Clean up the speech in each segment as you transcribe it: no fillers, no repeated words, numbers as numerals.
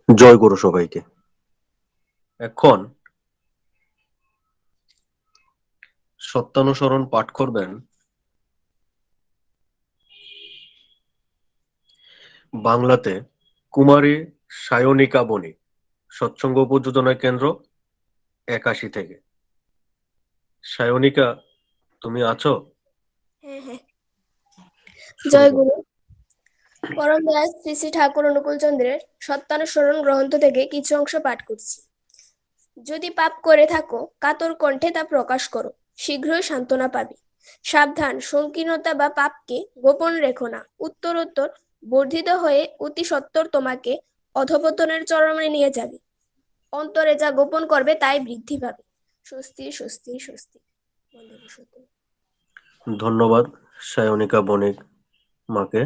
জয় গুরু সবাইকে। এখন সত্যানুসরণ পাঠ করবেন বাংলাতে কুমারী সায়নিকা বণিক, সৎসঙ্গ উপযোজনা কেন্দ্র 81 থেকে। সায়নিকা, তুমি আছো? হ্যাঁ হ্যাঁ। শুরু জয় করো। গুরু। পরম দয়াল শ্রী শ্রী ঠাকুর অনুকূল চন্দ্রের সত্যানুসরণ গ্রন্থ থেকে কিছু অংশ পাঠ করছি। যদি পাপ করে থাকো, কাতর কণ্ঠে তা প্রকাশ করো, শীঘ্রই সান্ত্বনা পাবে। সাবধান, সংকীর্ণতা বা পাপকে গোপন রেখো না, উত্তরোত্তর বর্ধিত হয়ে অতি সত্বর তোমাকে অধঃপতনের চরমে নিয়ে যাবে। অন্তরে যা গোপন করবে তাই বৃদ্ধি পাবে। স্বস্তি স্বস্তি স্বস্তি। ধন্যবাদ সায়নিকা বণিক মাকে।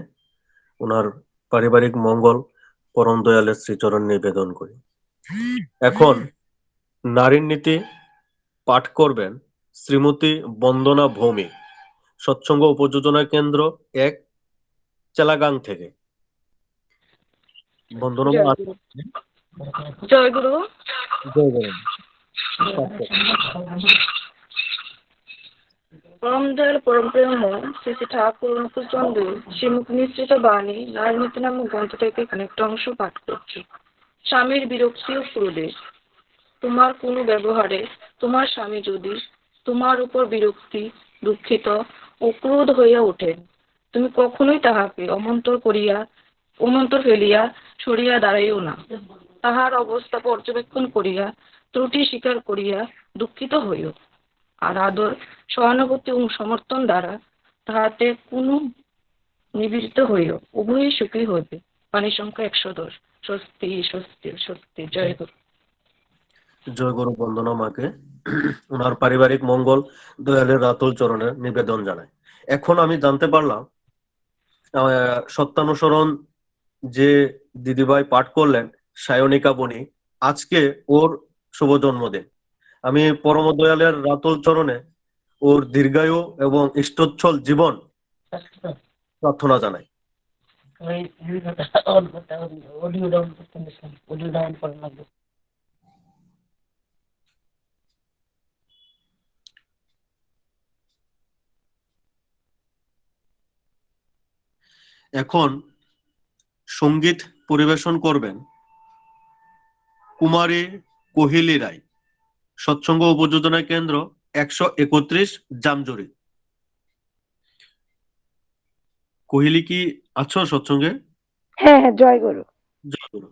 ওনার পারিবারিক মঙ্গল পরম দয়ালের শ্রীচরণ নিবেদন করি। এখন নারীর নীতি পাঠ করবেন শ্রীমতী বন্দনা ভৌমিক, সৎসঙ্গ উপযোজনা কেন্দ্র 1, চেলাগাং থেকে। বন্দনা মা, জয় গুরু। জয় গুরু। পরম দয়াল পরম প্রেমময় শ্রী শ্রী ঠাকুর অনুকূল চন্দ্র শ্রীমুখ নিঃসৃত বাণী নারীনীতি নামক গ্রন্থ থেকে এখানে একটা অংশ পাঠ করছি। স্বামীর বিরক্তি ও ক্রোধে। তোমার কোনো ব্যবহারে তোমার স্বামী যদি তোমার উপর বিরক্তি, দুঃখিত ও ক্রোধ হইয়া ওঠেন, তুমি কখনোই তাহাকে অমন্তর ফেলিয়া সরিয়া দাঁড়াইও না। তাহার অবস্থা পর্যবেক্ষণ করিয়া ত্রুটি স্বীকার করিয়া দুঃখিত হইও, আর আদর, সহানুভূতি ও সমর্থন দ্বারা তাহাতে কোনো নিবৃত্ত হইও, উভয়ই সুখী হইবে। বাণী সংখ্যা 110। স্বস্তি স্বস্তি স্বস্তি। জয় গুরু। জয় গুরু বন্দনা মাকে। ওনার পারিবারিক মঙ্গল দয়ালের রাতুল চরণে নিবেদন জানায়। এখন আমি জানতে পারলাম সত্যানুসরণ যে দিদিভাই পাঠ করলেন সায়নিকা বণিক, আজকে ওর শুভ জন্মদিন। আমি পরম দয়ালের রাতুল চরণে ওর দীর্ঘায়ু এবং ইষ্টোচ্ছল জীবন প্রার্থনা জানাই। এখন সঙ্গীত পরিবেশন করবেন কুমারী কোহিলী রায়, সৎসঙ্গ উপযোজনা কেন্দ্র 131, জামজুরি। কোহিলী কি আছো সৎসঙ্গে? হ্যাঁ হ্যাঁ, জয় গুরু। জয় গুরু।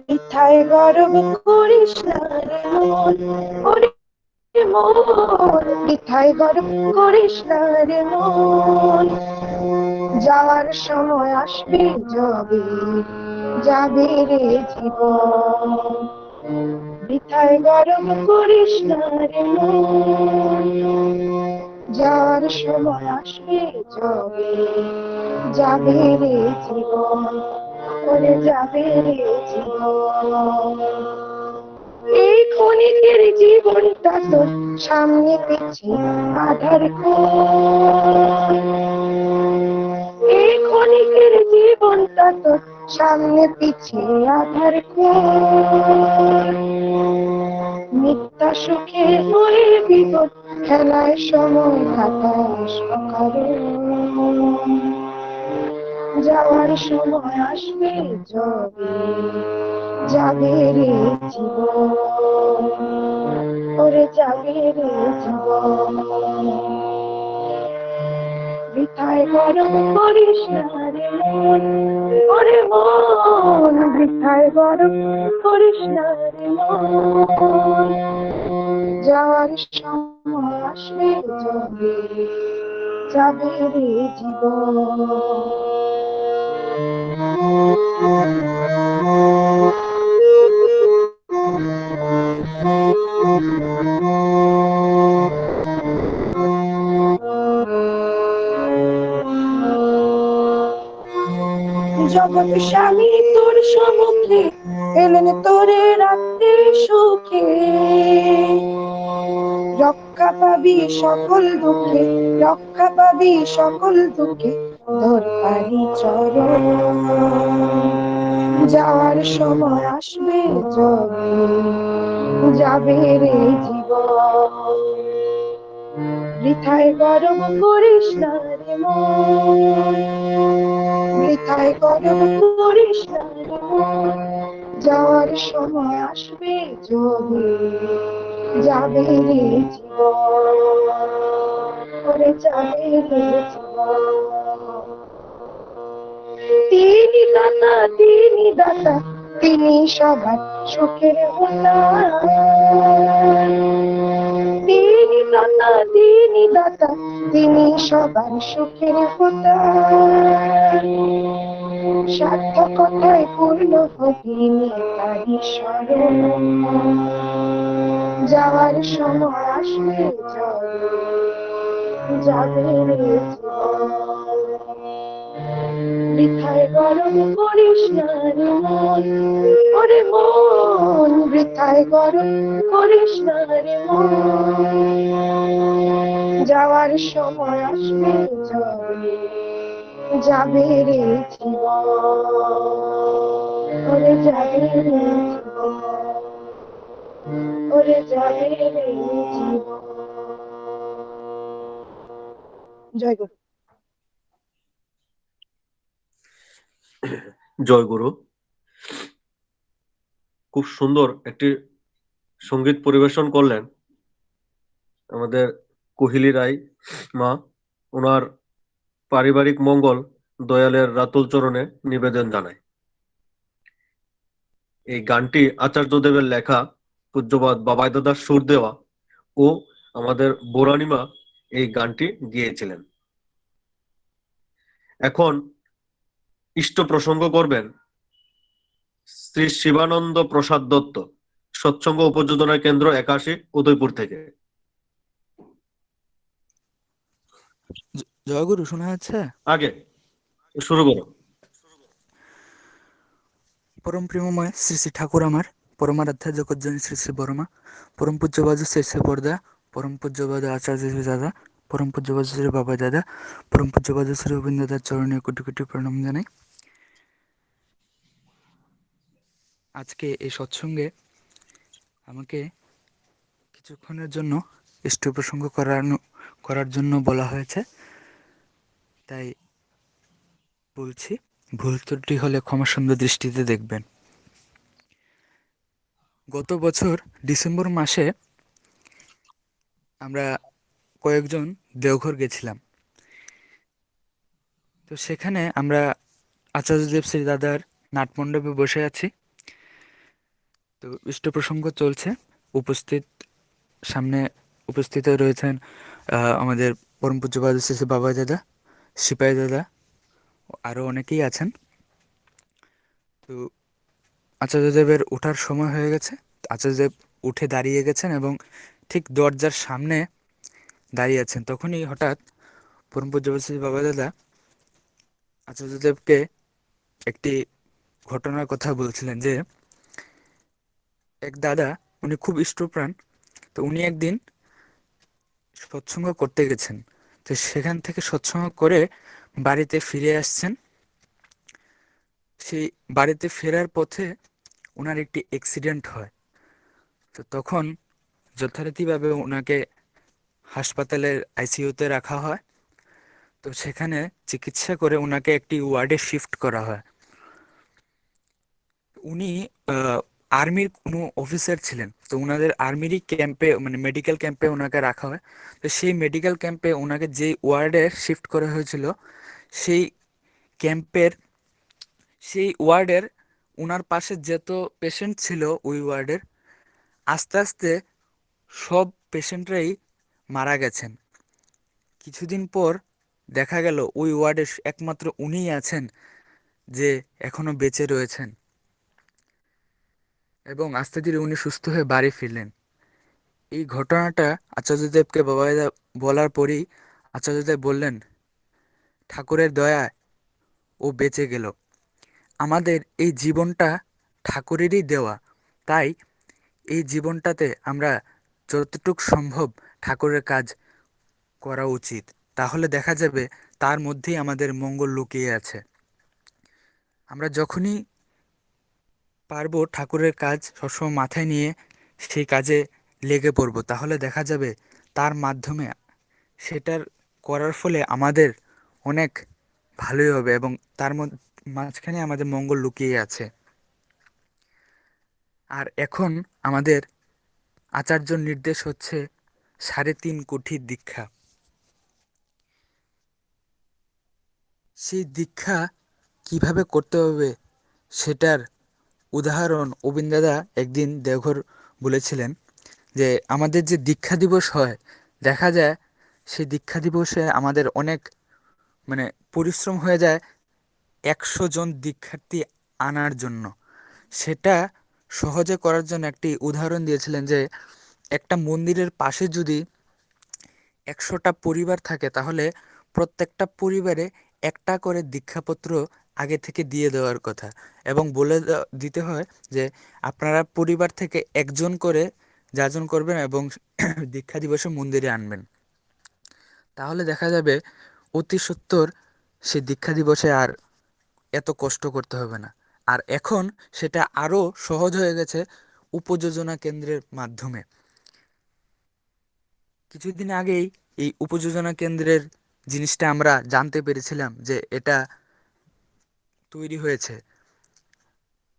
বৃথায় গর্ব করিস না রে মন, ওরে মন, বৃথায় গর্ব করিস না রে মন, যাওয়ার সময় আসবে যাবে, যাবে রে জীবন। বৃথায় গর্ব করিস না রে মন, যাওয়ার সময় আসবে যাবে, যাবে রে জীবন, ওরে যাবে রে জীবন। এই ক্ষণিকের জীবনটা তোর সামনে পিছিয়ে আধার কোণ, এই ক্ষণিকের জীবনটা তোর সামনে পিছিয়ে আধার কোণ। মিথ্যা সুখে হয়ে বিপদ খেলায় সময় কাটায় সকালে, যাওয়ার সময় আসবে যাবে, যাবে রে জীবন, ওরে যাবে রে জীবন। বৃথায় গরম করিস না রে মন, ওরে মন, বৃথায় গরম করিস না রে মন, যাওয়ার সময় আসবে যাবে, যাবে রে জীবন। জগৎ স্বামী তোর সমুখে এলেন তোরে রাখতে সুখে। রক্ষা পাবি সকল দুঃখে, রক্ষা পাবি সকল দুঃখে, তোর পারি চরণ। যাওয়ার সময় আসবে যবে, যাবে রে জীবন। বৃথায় গর্ব করিস না রে মন, বৃথায় গর্ব করিস না রে মন। যাওয়ার সময় আসবে যবে, যাবে রে জীবন, ওরে যাবে রে জীবন। তিনি দাতা, তিনি দাতা, তিনি সবার সুখের হোতা। তিনি দাতা, তিনি দাতা, তিনি সবার সুখের হোতা। সার্থকতায় পূর্ণ হবিনি তারি স্মরণ। যাওয়ার সময় আসবে যবে, যাবে রে জীবন। বৃথায় গরম করিস না রে মন, ওরে মন, বৃথায় গরম করিস না রে মন। যাওয়ার সময় আসবে যবে, যাবে রে জীবন, ওরে যাবে রে জীবন, ওরে যাবে রে জীবন। জয় গুরু। জয় গুরু। খুব সুন্দর একটি সঙ্গীত পরিবেশন করলেন আমাদের কোহিলী রায় মা। ওনার পারিবারিক মঙ্গল দয়ালের রাতুল চরণে নিবেদন জানায়। এই গানটি আচার্যদেবের লেখা, পূজ্যপাদ বাবাই দাদার সুর দেওয়া, ও আমাদের বোরানিমা এই গানটি গিয়েছিলেন। এখন ইষ্ট প্রসঙ্গ করবেন শ্রী শিবানন্দ প্রসাদ দত্ত, সৎসঙ্গ উপযোজনা কেন্দ্র 81, উদয়পুর থেকে। জয়গুরু, শোনা যাচ্ছে? আগে শুরু করো। পরম প্রেমময় শ্রী শ্রী ঠাকুর আমার, পরমারাধ্যা জগজ্জননী শ্রী শ্রী বর্মা, পরম পূজ্যবাদ শ্রী শ্রী পর্দা, পরম পূজ্যবাদ আচার্য শ্রী দাদা, পরম পূজ্যবাদ শ্রী বাবা দাদা, পরম পূজ্যবাদ শ্রী রবীন্দ্র দাদার চরণে কোটি কোটি প্রণাম জানাই। আজকে এই সৎসঙ্গে আমাকে কিছুক্ষণের জন্য ইষ্ট প্রসঙ্গ করার জন্য বলা হয়েছে, তাই বলছি। ভুল ত্রুটি হলে ক্ষমাসুন্দর দৃষ্টিতে দেখবেন। গত বছর ডিসেম্বর মাসে আমরা কয়েকজন দেওঘর গেছিলাম। তো সেখানে আমরা আচার্যদেব শ্রী দাদার নাটমণ্ডপে বসে আছি। তো ইষ্ট প্রসঙ্গ চলছে। সামনে উপস্থিত রয়েছেন আমাদের পরম পূজ্যপাদ শ্রী শ্রী বাবা দাদা, সিপাই দাদা, আরও অনেকেই আছেন। তো আচার্যদেবের ওঠার সময় হয়ে গেছে। আচার্যদেব উঠে দাঁড়িয়ে গেছেন এবং ঠিক দরজার সামনে দাঁড়িয়ে আছেন। তখনই হঠাৎ পরম পূজ্যপাদ শ্রী বাবা দাদা আচার্যদেবকে একটি ঘটনার কথা বলছিলেন যে এক দাদা, উনি খুব ইষ্টপ্রাণ। তো উনি একদিন সৎসঙ্গ করতে গেছেন। তো সেখান থেকে সৎসঙ্গ করে বাড়িতে ফিরে আসছেন। সেই বাড়িতে ফেরার পথে ওনার একটি অ্যাক্সিডেন্ট হয়। তো তখন যথারীতিভাবে ওনাকে হাসপাতালের আইসিইউতে রাখা হয়। তো সেখানে চিকিৎসা করে ওনাকে একটি ওয়ার্ডে শিফট করা হয়। উনি আর্মির কোনো অফিসার ছিলেন। তো ওনাদের আর্মিরই ক্যাম্পে, মানে মেডিকেল ক্যাম্পে ওনাকে রাখা হয়। তো সেই মেডিকেল ক্যাম্পে ওনাকে যেই ওয়ার্ডে শিফট করা হয়েছিল, সেই ক্যাম্পের সেই ওয়ার্ডের ওনার পাশে যত পেশেন্ট ছিল ওই ওয়ার্ডের, আস্তে আস্তে সব পেশেন্টরাই মারা গেছেন। কিছুদিন পর দেখা গেল ওই ওয়ার্ডে একমাত্র উনিই আছেন যে এখনো বেঁচে রয়েছেন, এবং আস্তে ধীরে উনি সুস্থ হয়ে বাড়ি ফিরলেন। এই ঘটনাটা আচার্যদেবকে বাবাইদা বলার পরই আচার্যদেব বললেন, ঠাকুরের দয়ায় ও বেঁচে গেল। আমাদের এই জীবনটা ঠাকুরেরই দেওয়া, তাই এই জীবনটাতে আমরা যতটুকু সম্ভব ঠাকুরের কাজ করা উচিত। তাহলে দেখা যাবে তার মধ্যেই আমাদের মঙ্গল লুকিয়ে আছে। আমরা যখনই পারবো ঠাকুরের কাজ সবসময় মাথায় নিয়ে সেই কাজে লেগে পড়বো, তাহলে দেখা যাবে তার মাধ্যমে সেটার করার ফলে আমাদের অনেক ভালোই হবে এবং তার মাঝখানে আমাদের মঙ্গল লুকিয়ে আছে। আর এখন আমাদের আচার্যর নির্দেশ হচ্ছে 3.5 কোটি দীক্ষা। সেই দীক্ষা কিভাবে করতে হবে সেটার উদাহরণ অবিন্দাদা একদিন দেওঘর বলেছিলেন, যে আমাদের যে দীক্ষা দিবস হয়, দেখা যায় সেই দীক্ষা দিবসে আমাদের অনেক মানে পরিশ্রম হয়ে যায় 100 জন দীক্ষার্থী আনার জন্য। সেটা সহজে করার জন্য একটি উদাহরণ দিয়েছিলেন, যে একটা মন্দিরের পাশে যদি 100টা পরিবার থাকে, তাহলে প্রত্যেকটা পরিবারে একটা করে দীক্ষাপত্র আগে থেকে দিয়ে দেওয়ার কথা, এবং বলে দিতে হয় যে আপনারা পরিবার থেকে একজন করে যাজন করবেন এবং দীক্ষা দিবসে মন্দিরে আনবেন। তাহলে দেখা যাবে অতি সত্বর সে দীক্ষা দিবসে আর এত কষ্ট করতে হবে না। আর এখন সেটা আরও সহজ হয়ে গেছে উপযোজনা কেন্দ্রের মাধ্যমে। কিছুদিন আগেই এই উপযোজনা কেন্দ্রের জিনিসটা আমরা জানতে পেরেছিলাম যে এটা তৈরি হয়েছে।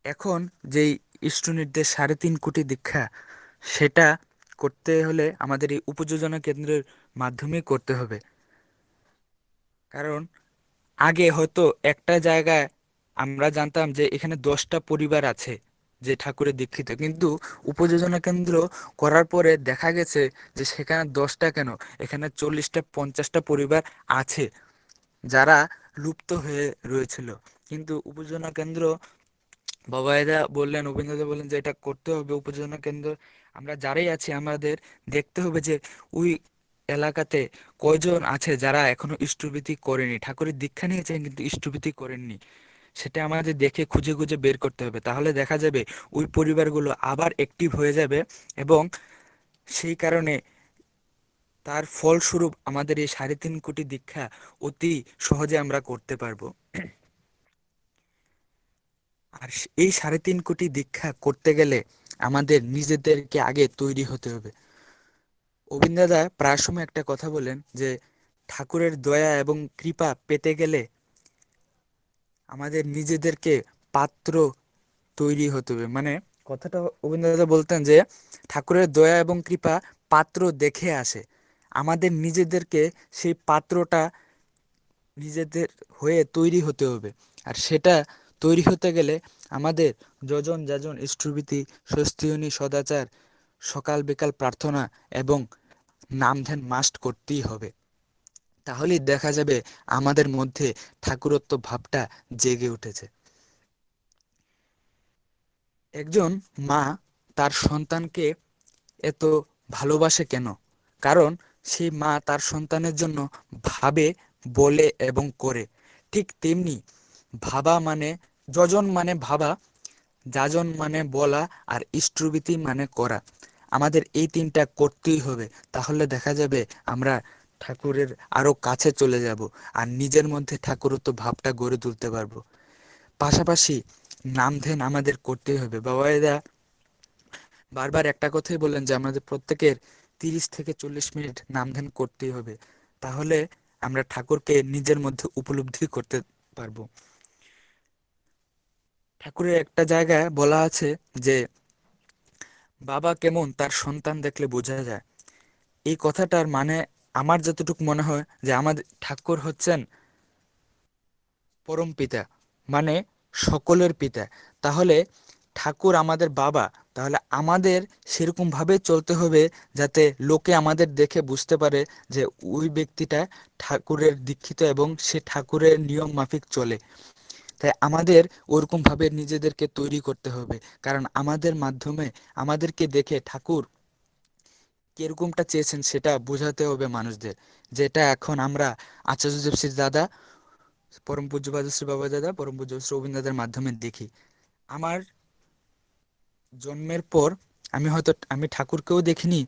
এখন যেই ইষ্টনির্দেশ 3.5 কোটি দীক্ষা, সেটা করতে হলে আমাদের এই উপযোজনা কেন্দ্রের মাধ্যমেই করতে হবে। কারণ আগে হয়তো একটা জায়গায় আমরা জানতাম যে এখানে 10টা পরিবার আছে যে ঠাকুরের দীক্ষিত, কিন্তু উপযোজনা কেন্দ্র করার পরে দেখা গেছে যে সেখানে 10টা কেন, এখানে 40টা 50টা পরিবার আছে যারা লুপ্ত হয়ে রয়েছিল। কিন্তু উপযোজনা কেন্দ্র বাবাইদা বললেন, উপেন্দ্রদা বললেন যে এটা করতে হবে উপযোজনা কেন্দ্র। আমরা যারাই আছি আমাদের দেখতে হবে যে ওই এলাকাতে কয়জন আছে যারা এখনো ইষ্টভৃতি করেনি, ঠাকুরের দীক্ষা নিয়েছেন কিন্তু ইষ্টভৃতি করেননি। সেটা আমাদের দেখে খুঁজে খুঁজে বের করতে হবে। তাহলে দেখা যাবে ওই পরিবারগুলো আবার অ্যাক্টিভ হয়ে যাবে এবং সেই কারণে তার ফলস্বরূপ আমাদের এই 3.5 কোটি দীক্ষা অতি সহজে আমরা করতে পারবো। আর এই 3.5 কোটি দীক্ষা করতে গেলে আমাদের নিজেদেরকে আগে তৈরি হতে হবে। অবিন্দাদা প্রায় সময় একটা কথা বলেন যে ঠাকুরের দয়া এবং কৃপা পেতে গেলে আমাদের নিজেদেরকে পাত্র তৈরি হতে হবে। মানে কথাটা অবিন্দাদা বলতেন যে ঠাকুরের দয়া এবং কৃপা পাত্র দেখে আসে, আমাদের নিজেদেরকে সেই পাত্রটা নিজেদের হয়ে তৈরি হতে হবে। আর সেটা তৈরি হতে গেলে আমাদের যজন যাজন ইষ্টভৃতি, স্বস্তিয়নী, সদাচার, সকাল বিকাল প্রার্থনা এবং নাম ধ্যান মাস্ট করতেই হবে। তাহলেই দেখা যাবে আমাদের মধ্যে ঠাকুরত্ব ভাবটা জেগে উঠেছে। একজন মা তার সন্তানকে এত ভালোবাসে কেন? কারণ সেই মা তার সন্তানের জন্য ভাবে, বলে এবং করে। ঠিক তেমনি ভাবা মানে, যজন মানে ভাবা, যাজন মানে বলা, আর ইষ্টভৃতি মানে করা। আমাদের এই তিনটা করতেই হবে। তাহলে দেখা যাবে আমরা ঠাকুরের আরো কাছে চলে যাব আর নিজের মধ্যে ঠাকুরত্ব ভাবটা গড়ে তুলতে পারবো। পাশাপাশি নাম ধ্যান আমাদের করতেই হবে। বাবাইদা বারবার একটা কথাই বললেন যে আমাদের প্রত্যেকের 30 থেকে 40 মিনিট নাম ধ্যান করতেই হবে। তাহলে আমরা ঠাকুরকে নিজের মধ্যে উপলব্ধি করতে পারবো। ঠাকুরের একটা জায়গায় বলা আছে যে বাবা কেমন তার সন্তান দেখলে বোঝা যায়। এই কথাটার মানে আমার যতটুকু মনে হয় যে আমাদের ঠাকুর হচ্ছেন পরম পিতা, মানে সকলের পিতা। তাহলে ঠাকুর আমাদের বাবা, তাহলে আমাদের সেরকম ভাবে চলতে হবে যাতে লোকে আমাদের দেখে বুঝতে পারে যে ওই ব্যক্তিটা ঠাকুরের দীক্ষিত এবং সে ঠাকুরের নিয়ম মাফিক চলে। তাই আমাদের ওরকম ভাবে নিজেদেরকে তৈরি করতে হবে, কারণ আমাদের মাধ্যমে আমাদেরকে দেখে ঠাকুর কিরকমটা চেয়েছেন সেটা বোঝাতে হবে মানুষদের। যেটা এখন আমরা আচার্য দেবশ্রী দাদা পরম পূজ্য শ্রী বাবা দাদা, পরম পূজ্য শ্রী গোবিন্দ দাদার মাধ্যমে দেখি। আমার জন্মের পর আমি ঠাকুরকেও দেখিনি,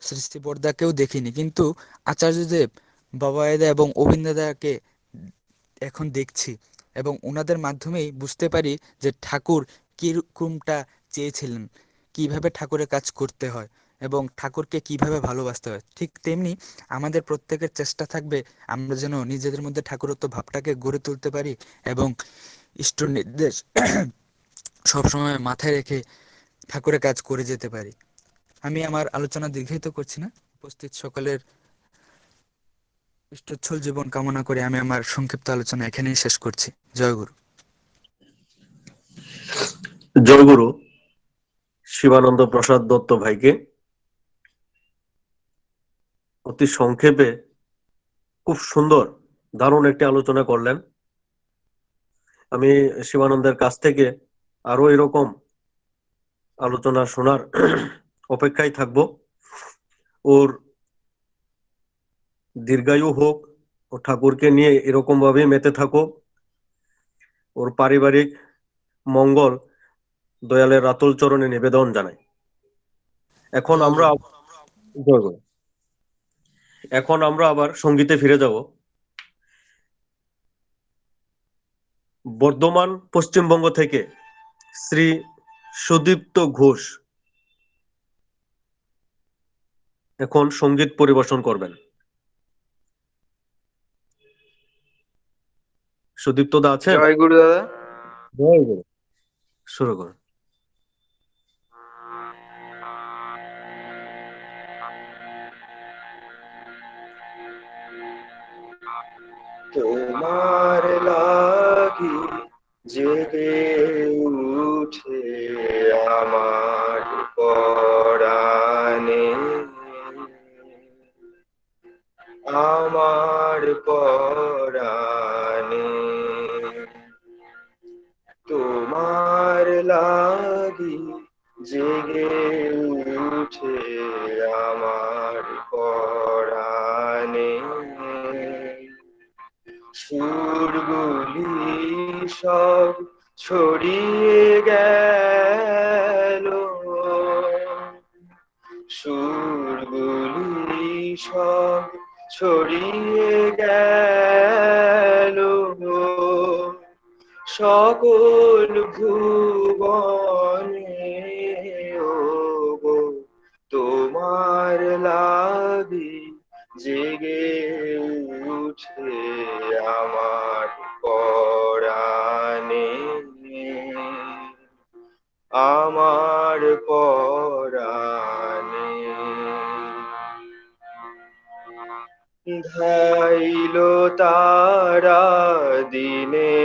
শ্রী শ্রী বরদাকেও দেখিনি, কিন্তু আচার্যদেব, বাবা দাদা এবং গোবিন্দ দাদাকে এখন দেখছি, এবং ওনাদের মাধ্যমেই বুঝতে পারি যে ঠাকুর কিরকমটা চেয়েছিলেন, কিভাবে ঠাকুরের কাজ করতে হয় এবং ঠাকুরকে কিভাবে ভালোবাসতে হয়। ঠিক তেমনি আমাদের প্রত্যেকের চেষ্টা থাকবে আমরা যেন নিজেদের মধ্যে ঠাকুরত্ব ভাবটাকে গড়ে তুলতে পারি এবং ইষ্ট নির্দেশ সবসময় মাথায় রেখে ঠাকুরের কাজ করে যেতে পারি। আমি আমার আলোচনা দীর্ঘায়িত করছি না, উপস্থিত সকলের ইষ্টোচ্ছল জীবন কামনা করে আমি আমার সংক্ষিপ্ত আলোচনা এখানেই শেষ করছি। জয় গুরু। জয়গুরু শিবানন্দ প্রসাদ দত্ত ভাইকে অতি সংক্ষেপে খুব সুন্দর দারুণ একটি আলোচনা করলেন। আমি শিবানন্দের কাছ থেকে আরো এরকম আলোচনা শোনার অপেক্ষায় থাকবো। ওর দীর্ঘায়ু হোক, ও ঠাকুরকে নিয়ে এরকম ভাবে মেতে থাকুক, ওর পারিবারিক মঙ্গল দয়ালের রাতুল চরণে নিবেদন জানাই। এখন জয় আমরা গুরু। জয় গুরু। এখন আমরা আবার সঙ্গীতে ফিরে যাব। বর্ধমান পশ্চিমবঙ্গ থেকে শ্রী সুদীপ্ত ঘোষ এখন সঙ্গীত পরিবেশন করবেন। সুদীপ্ত দা আছেন? জয় গুরু দাদা। জয় গুরু। শুরু করুন। তোমার লাগি জেগে উঠে আমার পরাণে, আমার পরাণে। তোমার লাগি জেগে উঠে আমার পরাণে, সুরগুলি সব ছড়িয়ে গেল, সুরগুলি সব ছড়িয়ে গেল, সকল ভুবনে ওগো তোমার লাগি জেগে উঠে আমার পরাণে, আমার পরাণে। ধাইল তারা দিনে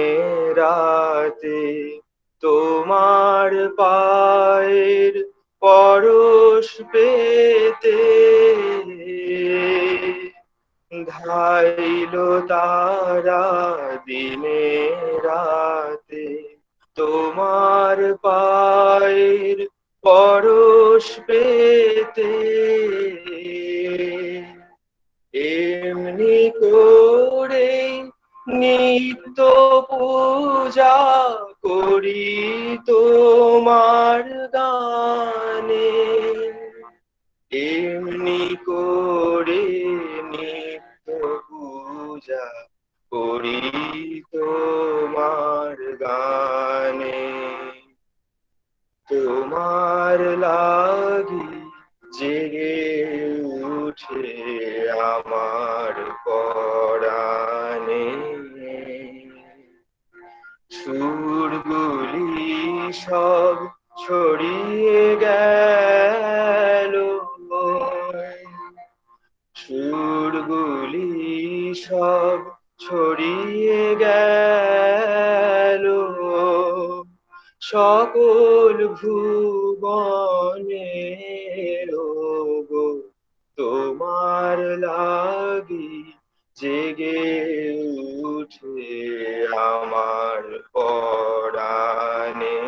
রাতে তোমার পায়ের পরশ পেতে, ধাইল তারা দিনে রাতে তোমার পায়ের পরশ পেতে, এমনি করে নিত্য পূজা করি তোমার গানে, এমনি করে নিত্য পূজা করি তোমার গানে, তোমার লাগি জেগে উঠে আমার পরাণে, সুরগুলি সব ছড়িয়ে গেল, সুরগুলি সব ছড়িয়ে গেল, সকল ভুবনে ওগো তোমার লাগি জেগে উঠে আমার পরাণে,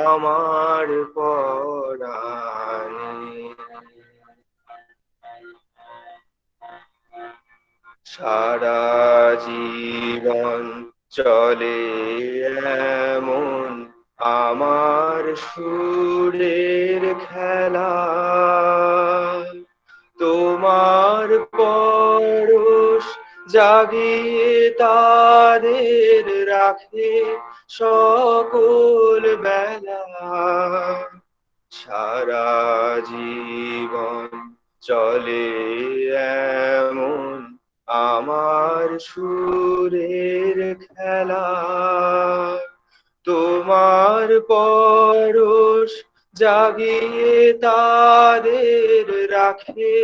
আমার পরাণে। সারা জীবন চলে এমন আমার সুরের খেলা, তোমার পরশ জাগিয়ে তাদের রাখে সকল বেলা। সারা জীবন চলে এমন আমার সুরের খেলা, তোমার পরশ জাগিয়ে তাদের রাখে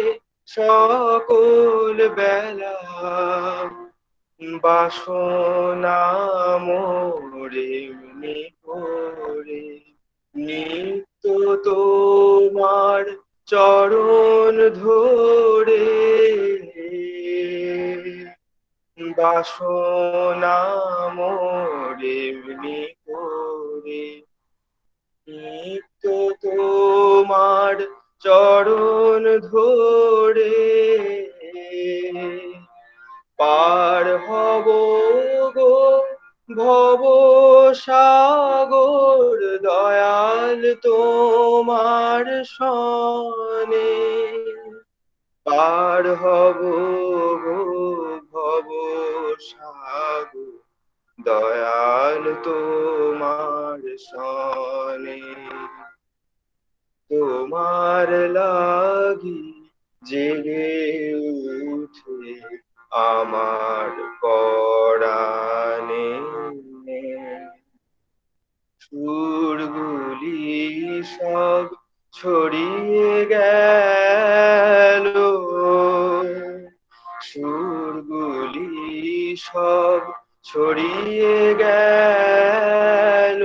সকল বেলা। বাসনা মোরে এমনি করে নিত্য তোমার চরণ ধরে, বাসনা মোরে এমনি করে নিত্য তোমার চরণ ধরে। পার হব গো ভব সাগর দয়াল তোমার সনে, পার হব গো ভব সাগর দয়াল তোমার সনে। তোমার লাগি জেগে উঠে আমার পরাণে, সুরগুলি সব ছড়িয়ে গেল, সুরগুলি সব ছড়িয়ে গেল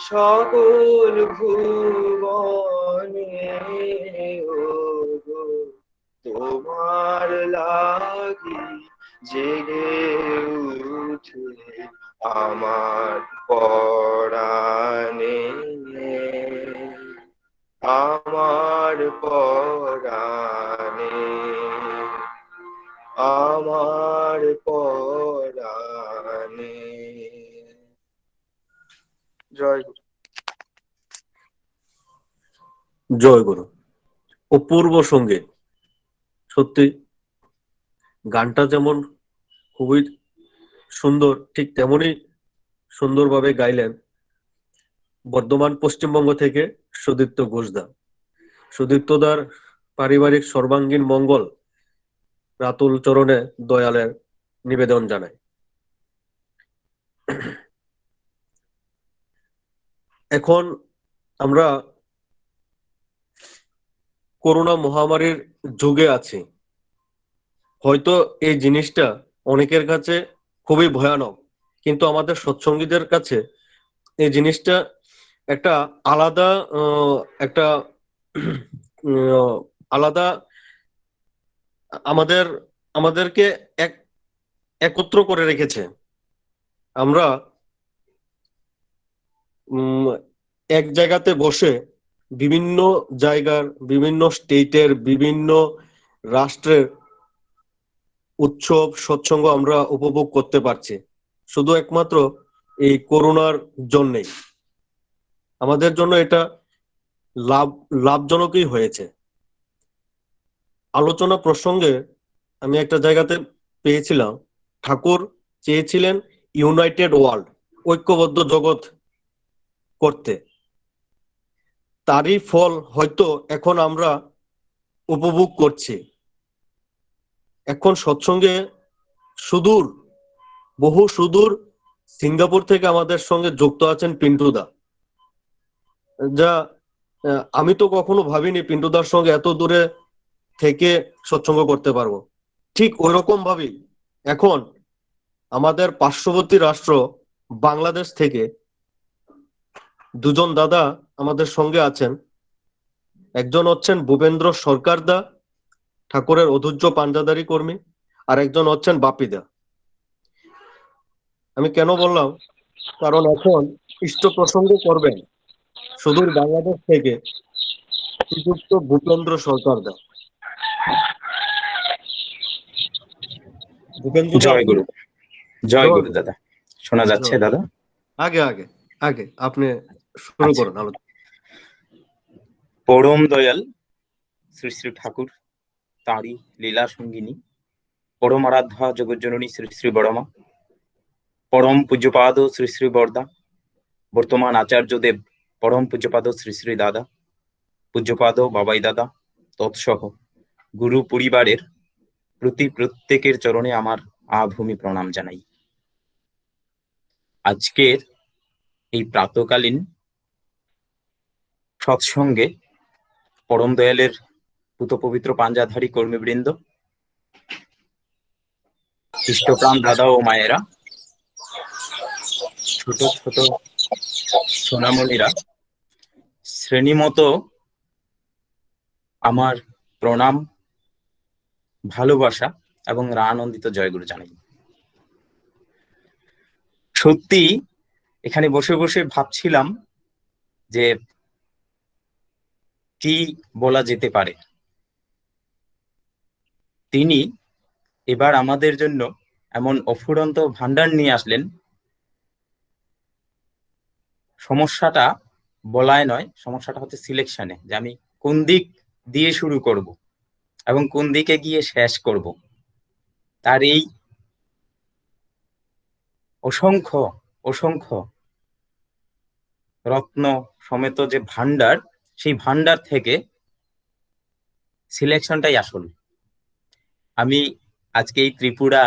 সকল ভুবনে। ওগো তোমার লাগি জেগে উঠে আমার পরাণে, আমার পরাণে, আমার পরাণে। জয় গুরু। জয় গুরু। অপূর্ব সঙ্গীত, সত্যি গানটা যেমন খুবই সুন্দর, ঠিক তেমনই সুন্দরভাবে গাইলেন বর্ধমান পশ্চিমবঙ্গ থেকে সুদীপ্ত ঘোষদা। সুদীপ্তদার পারিবারিক সর্বাঙ্গীন মঙ্গল রাতুল চরণে দয়ালের নিবেদন জানায়। এখন আমরা করোনা মহামারীর যুগে আছি। হয়তো এই জিনিসটা অনেকের কাছে খুবই ভয়ানক, কিন্তু আমাদের সৎসঙ্গীদের কাছে এই জিনিসটা একটা আলাদা একটা আলাদা আমাদেরকে একত্র করে রেখেছে। আমরা এক জায়গাতে বসে বিভিন্ন জায়গার, বিভিন্ন স্টেটের, বিভিন্ন রাষ্ট্রের উৎসব সৎসঙ্গ আমরা উপভোগ করতে পারছি, শুধু একমাত্র এই করোনার জন্যেই। আমাদের জন্য এটা লাভজনকই হয়েছে। আলোচনা প্রসঙ্গে আমি একটা জায়গাতে পেয়েছিলাম, ঠাকুর চেয়েছিলেন ইউনাইটেড ওয়ার্ল্ড, ঐক্যবদ্ধ জগৎ করতে। তারই ফল হয়তো এখন আমরা উপভোগ করছি। এখন সৎসঙ্গে সুদূর, বহু সুদূর সিঙ্গাপুর থেকে আমাদের সঙ্গে যুক্ত আছেন পিন্টুদা, যা আমি তো কখনো ভাবিনি পিন্টুদার সঙ্গে এত দূরে থেকে সৎসঙ্গ করতে পারবো। ঠিক ওইরকম ভাবেই এখন আমাদের পার্শ্ববর্তী রাষ্ট্র বাংলাদেশ থেকে দুজন দাদা আমাদের সঙ্গে আছেন। একজন হচ্ছেন ভূপেন্দ্র সরকার দা, ঠাকুরের অধৈর্য পাঞ্জাদারি কর্মী, আর একজন হচ্ছেন বাপিদা। আমি কেন বললাম, কারণ এখন ইষ্ট প্রসঙ্গ করবেন সুদূর বাংলাদেশ থেকে শ্রীযুক্ত ভূপেন্দ্র সরকার দা। ভূপেন্দ্র লাল। জয় গুরু, জয় জয় গুরু গুরু, দাদা। শোনা যাচ্ছে জয়। দাদা? আগে আগে আগে আপনি শুরু আচ্ছা। করুন আলোচনা। পরম দয়াল শ্রী শ্রী ঠাকুর, তাঁরই লীলা সঙ্গিনী পরম আরাধ্যা জগজ্জননী শ্রী শ্রী বড়মা, পরম পূজ্যপাদ শ্রী শ্রী বরদা, বর্তমান আচার্য দেব পরম পূজ্যপাদ শ্রী শ্রী দাদা, পূজ্যপাদ বাবাই দাদা তৎসহ গুরু পরিবারের প্রত্যেকের চরণে আমার আভূমি প্রণাম জানাই। আজকের এই প্রাতকালীন সৎসঙ্গে পরম দয়ালের পুত পবিত্র পাঞ্জাধারী কর্মীবৃন্দ, ইষ্টপ্রাণ দাদা ও মায়েরা, ছোট ছোট সোনামণিরা, শ্রেণীমতো আমার প্রণাম, ভালোবাসা এবং আনন্দিত জয়গুরু জানাই। সত্যি এখানে বসে বসে ভাবছিলাম যে কি বলা যেতে পারে। তিনি এবার আমাদের জন্য এমন অফুরন্ত ভান্ডার নিয়ে আসলেন, সমস্যাটা বলায় নয়, সমস্যাটা হচ্ছে সিলেকশনে, যে আমি কোন দিক দিয়ে শুরু করব এবং কোন দিকে গিয়ে শেষ করব। তার এই অসংখ্য অসংখ্য রত্ন সমেত যে ভান্ডার, সেই ভান্ডার থেকে সিলেকশনটাই আসল। আমি আজকে এই ত্রিপুরা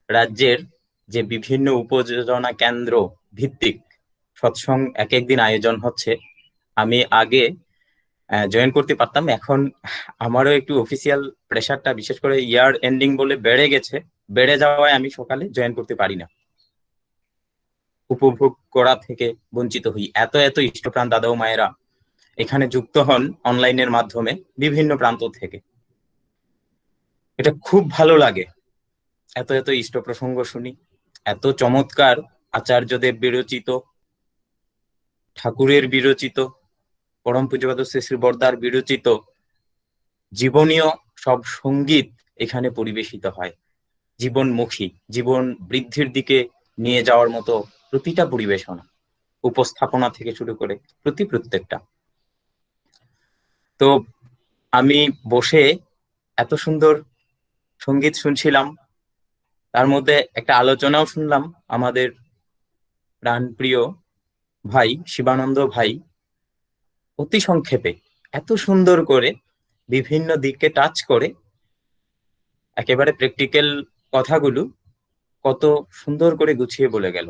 রাজ্যের যে বিভিন্ন উপযোজনা কেন্দ্র ভিত্তিক সৎসঙ্গ এক একদিন আয়োজন হচ্ছে, আমি আগে জয়েন করতে পারতাম, এখন আমারও একটু অফিসিয়াল প্রেশারটা বিশেষ করে ইয়ার এন্ডিং বলে বেড়ে গেছে। বেড়ে যাওয়ায় আমি সকালে জয়েন করতে পারি না, উপভোগ করা থেকে বঞ্চিত হই। এত এত ইষ্টপ্রাণ দাদা ও মায়েরা এখানে যুক্ত হন অনলাইনের মাধ্যমে বিভিন্ন প্রান্ত থেকে, এটা খুব ভালো লাগে। এত এত ইষ্ট প্রসঙ্গ শুনি, এত চমৎকার আচার্যদেব বিরচিত, ঠাকুরের বিরচিত, পরম পূজ্যপাদ শ্রী শ্রী বরদার বিরচিত জীবনীয় সব সঙ্গীত এখানে পরিবেশিত হয়। জীবনমুখী, জীবন বৃদ্ধির দিকে নিয়ে যাওয়ার মতো প্রতিটা পরিবেশনা, উপস্থাপনা থেকে শুরু করে প্রত্যেকটা। তো আমি বসে এত সুন্দর সঙ্গীত শুনছিলাম, তার মধ্যে একটা আলোচনাও শুনলাম। আমাদের প্রাণপ্রিয় ভাই শিবানন্দ ভাই অতি সংক্ষেপে এত সুন্দর করে বিভিন্ন দিককে টাচ করে একেবারে প্র্যাকটিক্যাল কথাগুলো কত সুন্দর করে গুছিয়ে বলে গেল।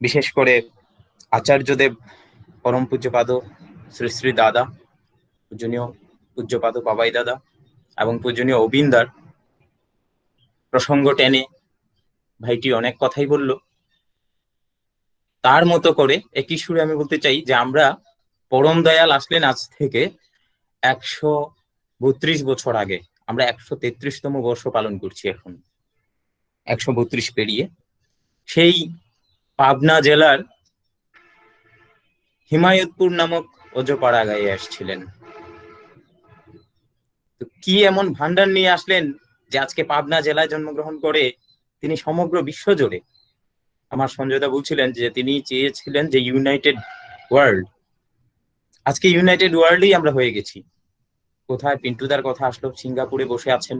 বিশেষ করে আচার্যদেব পরম পূজ্যপাদ শ্রী শ্রী দাদা, পূজনীয় পূজ্যপাদ বাবাই দাদা এবং পূজনীয় অবিন্দার প্রসঙ্গ টেনে ভাইটি অনেক কথাই বলল। তার মতো করে একই সুরে আমি বলতে চাই যে আমরা পরম দয়াল আসলেন আজ থেকে 132 বছর আগে, আমরা 133তম বর্ষ পালন করছি এখন, 132 পেরিয়ে। সেই পাবনা জেলার হিমায়তপুর নামক অজপাড়া গায়ে আসছিলেন। তো কি এমন ভান্ডার নিয়ে আসলেন যে আজকে পাবনা জেলায় জন্মগ্রহণ করে তিনি সমগ্র বিশ্ব জুড়ে, আমার সঞ্জয়দা বলছিলেন যে তিনি চেয়েছিলেন যে ইউনাইটেড ওয়ার্ল্ড, আজকে ইউনাইটেড ওয়ার্ল্ডই আমরা হয়ে গেছি। কোথায় পিন্টুদার কথা আসলো, সিঙ্গাপুরে বসে আছেন,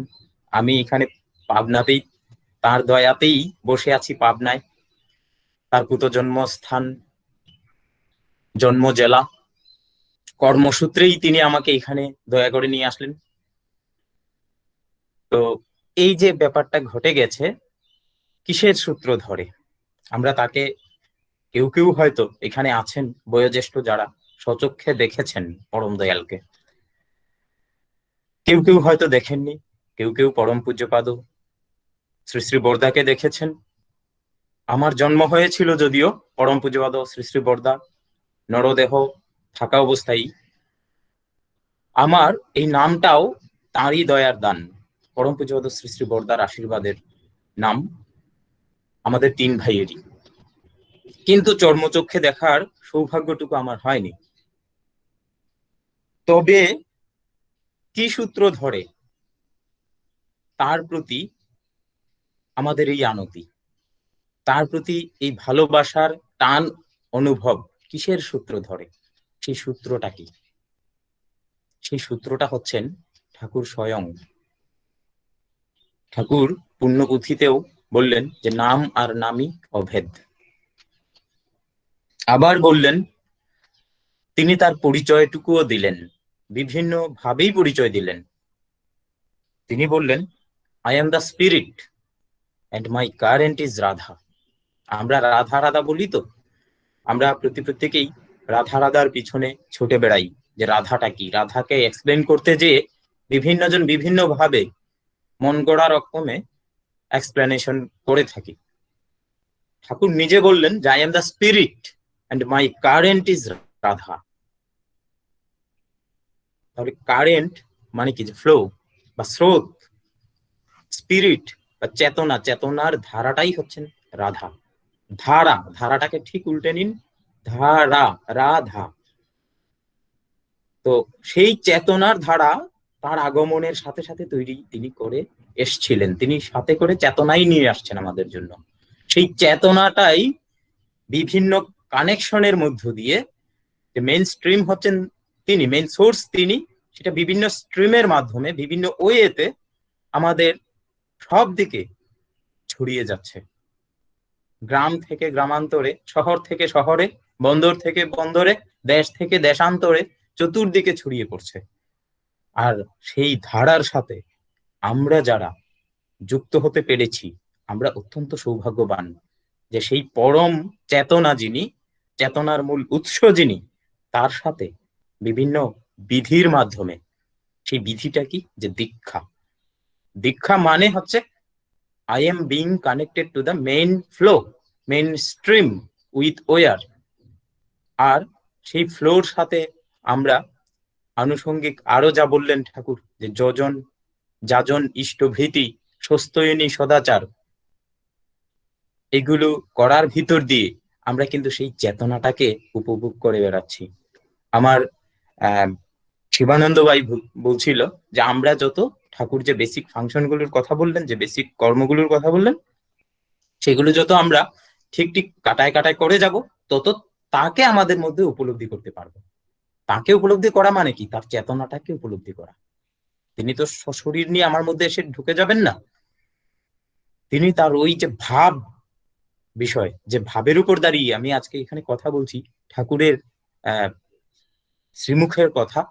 আমি এখানে পাবনাতেই তার দয়াতেই বসে আছি পাবনায়, তার পুত জন্মস্থান, জন্ম জেলা, কর্মসূত্রেই তিনি আমাকে এখানে দয়া করে নিয়ে আসলেন। তো এই যে ব্যাপারটা ঘটে গেছে, কিসের সূত্র ধরে? আমরা তাকে কেউ কেউ হয়তো এখানে আছেন বয়োজ্যেষ্ঠ যারা স্বচক্ষে দেখেছেন পরম দয়ালকে, কেউ কেউ হয়তো দেখেননি, কেউ কেউ পরম পূজ্যপাদ শ্রী শ্রী বরদাকে দেখেছেন। আমার জন্ম হয়েছিল যদিও পরম পূজ্যপাদ শ্রী শ্রী বরদা নরদেহ থাকা অবস্থায়, আমার এই নামটাও তাঁরই দয়ার দান, পরম পূজ্যপাদ শ্রী শ্রী বরদার আশীর্বাদের নাম, আমাদের 3 ভাইয়েরই। কিন্তু চর্মচক্ষে দেখার সৌভাগ্যটুকু আমার হয়নি। তবে কি সূত্র ধরে তার প্রতি আমাদের এই আনতি, তার প্রতি এই ভালোবাসার টান অনুভব কিসের সূত্র ধরে? সেই সূত্রটা কি? সেই সূত্রটা হচ্ছেন ঠাকুর স্বয়ং। ঠাকুর পুণ্যপুঁথিতেও বললেন যে নাম আর নামই অভেদ। আবার বললেন, তিনি তার পরিচয়টুকুও দিলেন, বিভিন্ন ভাবেই পরিচয় দিলেন। তিনি বললেন, I am the spirit and my current is Radha. আমরা রাধা রাধা বলি তো, আমরা প্রত্যেকেই রাধা রাধার পিছনে ছুটে বেড়াই যে রাধাটা কি। রাধাকে এক্সপ্লেন করতে যেয়ে বিভিন্ন জন বিভিন্ন ভাবে মন গড়া রকমে এক্সপ্লেনেশন করে থাকি। ঠাকুর নিজে বললেন যে I am the spirit and my current is Radha. তাহলে কারেন্ট মানে কি? যে ফ্লো বা স্রোত, স্পিরিট বা চেতনা, চেতনার ধারাটাই হচ্ছেন রাধা। ধারা, ধারাটাকে ঠিক উল্টে নিন, ধারা, রাধা। তো সেই চেতনার ধারা তার আগমনের সাথে সাথে তৈরি তিনি করে এসছিলেন, তিনি সাথে করে চেতনাই নিয়ে আসছেন আমাদের জন্য। সেই চেতনাটাই বিভিন্ন কানেকশনের মধ্য দিয়ে, যে মেইন স্ট্রিম হচ্ছেন তিনি, মেইন সোর্স তিনি, সেটা বিভিন্ন স্ট্রিমের মাধ্যমে বিভিন্ন ওয়েতে আমাদের সব দিকে ছড়িয়ে যাচ্ছে। গ্রাম থেকে গ্রামান্তরে, শহর থেকে শহরে, বন্দর থেকে বন্দরে, দেশ থেকে দেশান্তরে, চতুর্দিকে ছড়িয়ে পড়ছে। আর সেই ধারার সাথে আমরা যারা যুক্ত হতে পেরেছি, আমরা অত্যন্ত সৌভাগ্যবান যে সেই পরম চেতনা যিনি, চেতনার মূল উৎস যিনি, তার সাথে বিভিন্ন বিধির মাধ্যমে, সেই বিধিটা কি? যে দীক্ষা। দীক্ষা মানে হচ্ছে I am being connected to the main flow, main stream with war. আর সেই ফ্লোর সাথে আমরা আনুষঙ্গিক আরো যা বললেন ঠাকুর, যে যজন যাজন ইষ্টভৃতি স্বস্তয়নী সদাচার, এগুলো করার ভিতর দিয়ে আমরা কিন্তু সেই চেতনাটাকে উপভোগ করে বেড়াচ্ছি। আমার শিবানন্দ ভাই বলছিল যে আমরা যত, ঠাকুর যে বেসিক ফাংশন গুলোর কথা বললেন, যে বেসিক কর্মগুলোর কথা বললেন, সেগুলো যত আমরা ঠিক ঠিক কাটায় কাটায় করে যাব, তত তাকে আমাদের মধ্যে উপলব্ধি করতে পারবো। তাকে উপলব্ধি করা মানে কি? তার চেতনাটাকে উপলব্ধি করা। তিনি তো শরীর নিয়ে আমার মধ্যে এসে ঢুকে যাবেন না। তিনি তার ওই যে ভাব বিষয়, যে ভাবের উপর দাঁড়িয়ে আমি আজকে এখানে কথা বলছি, ঠাকুরের শ্রীমুখের কথা,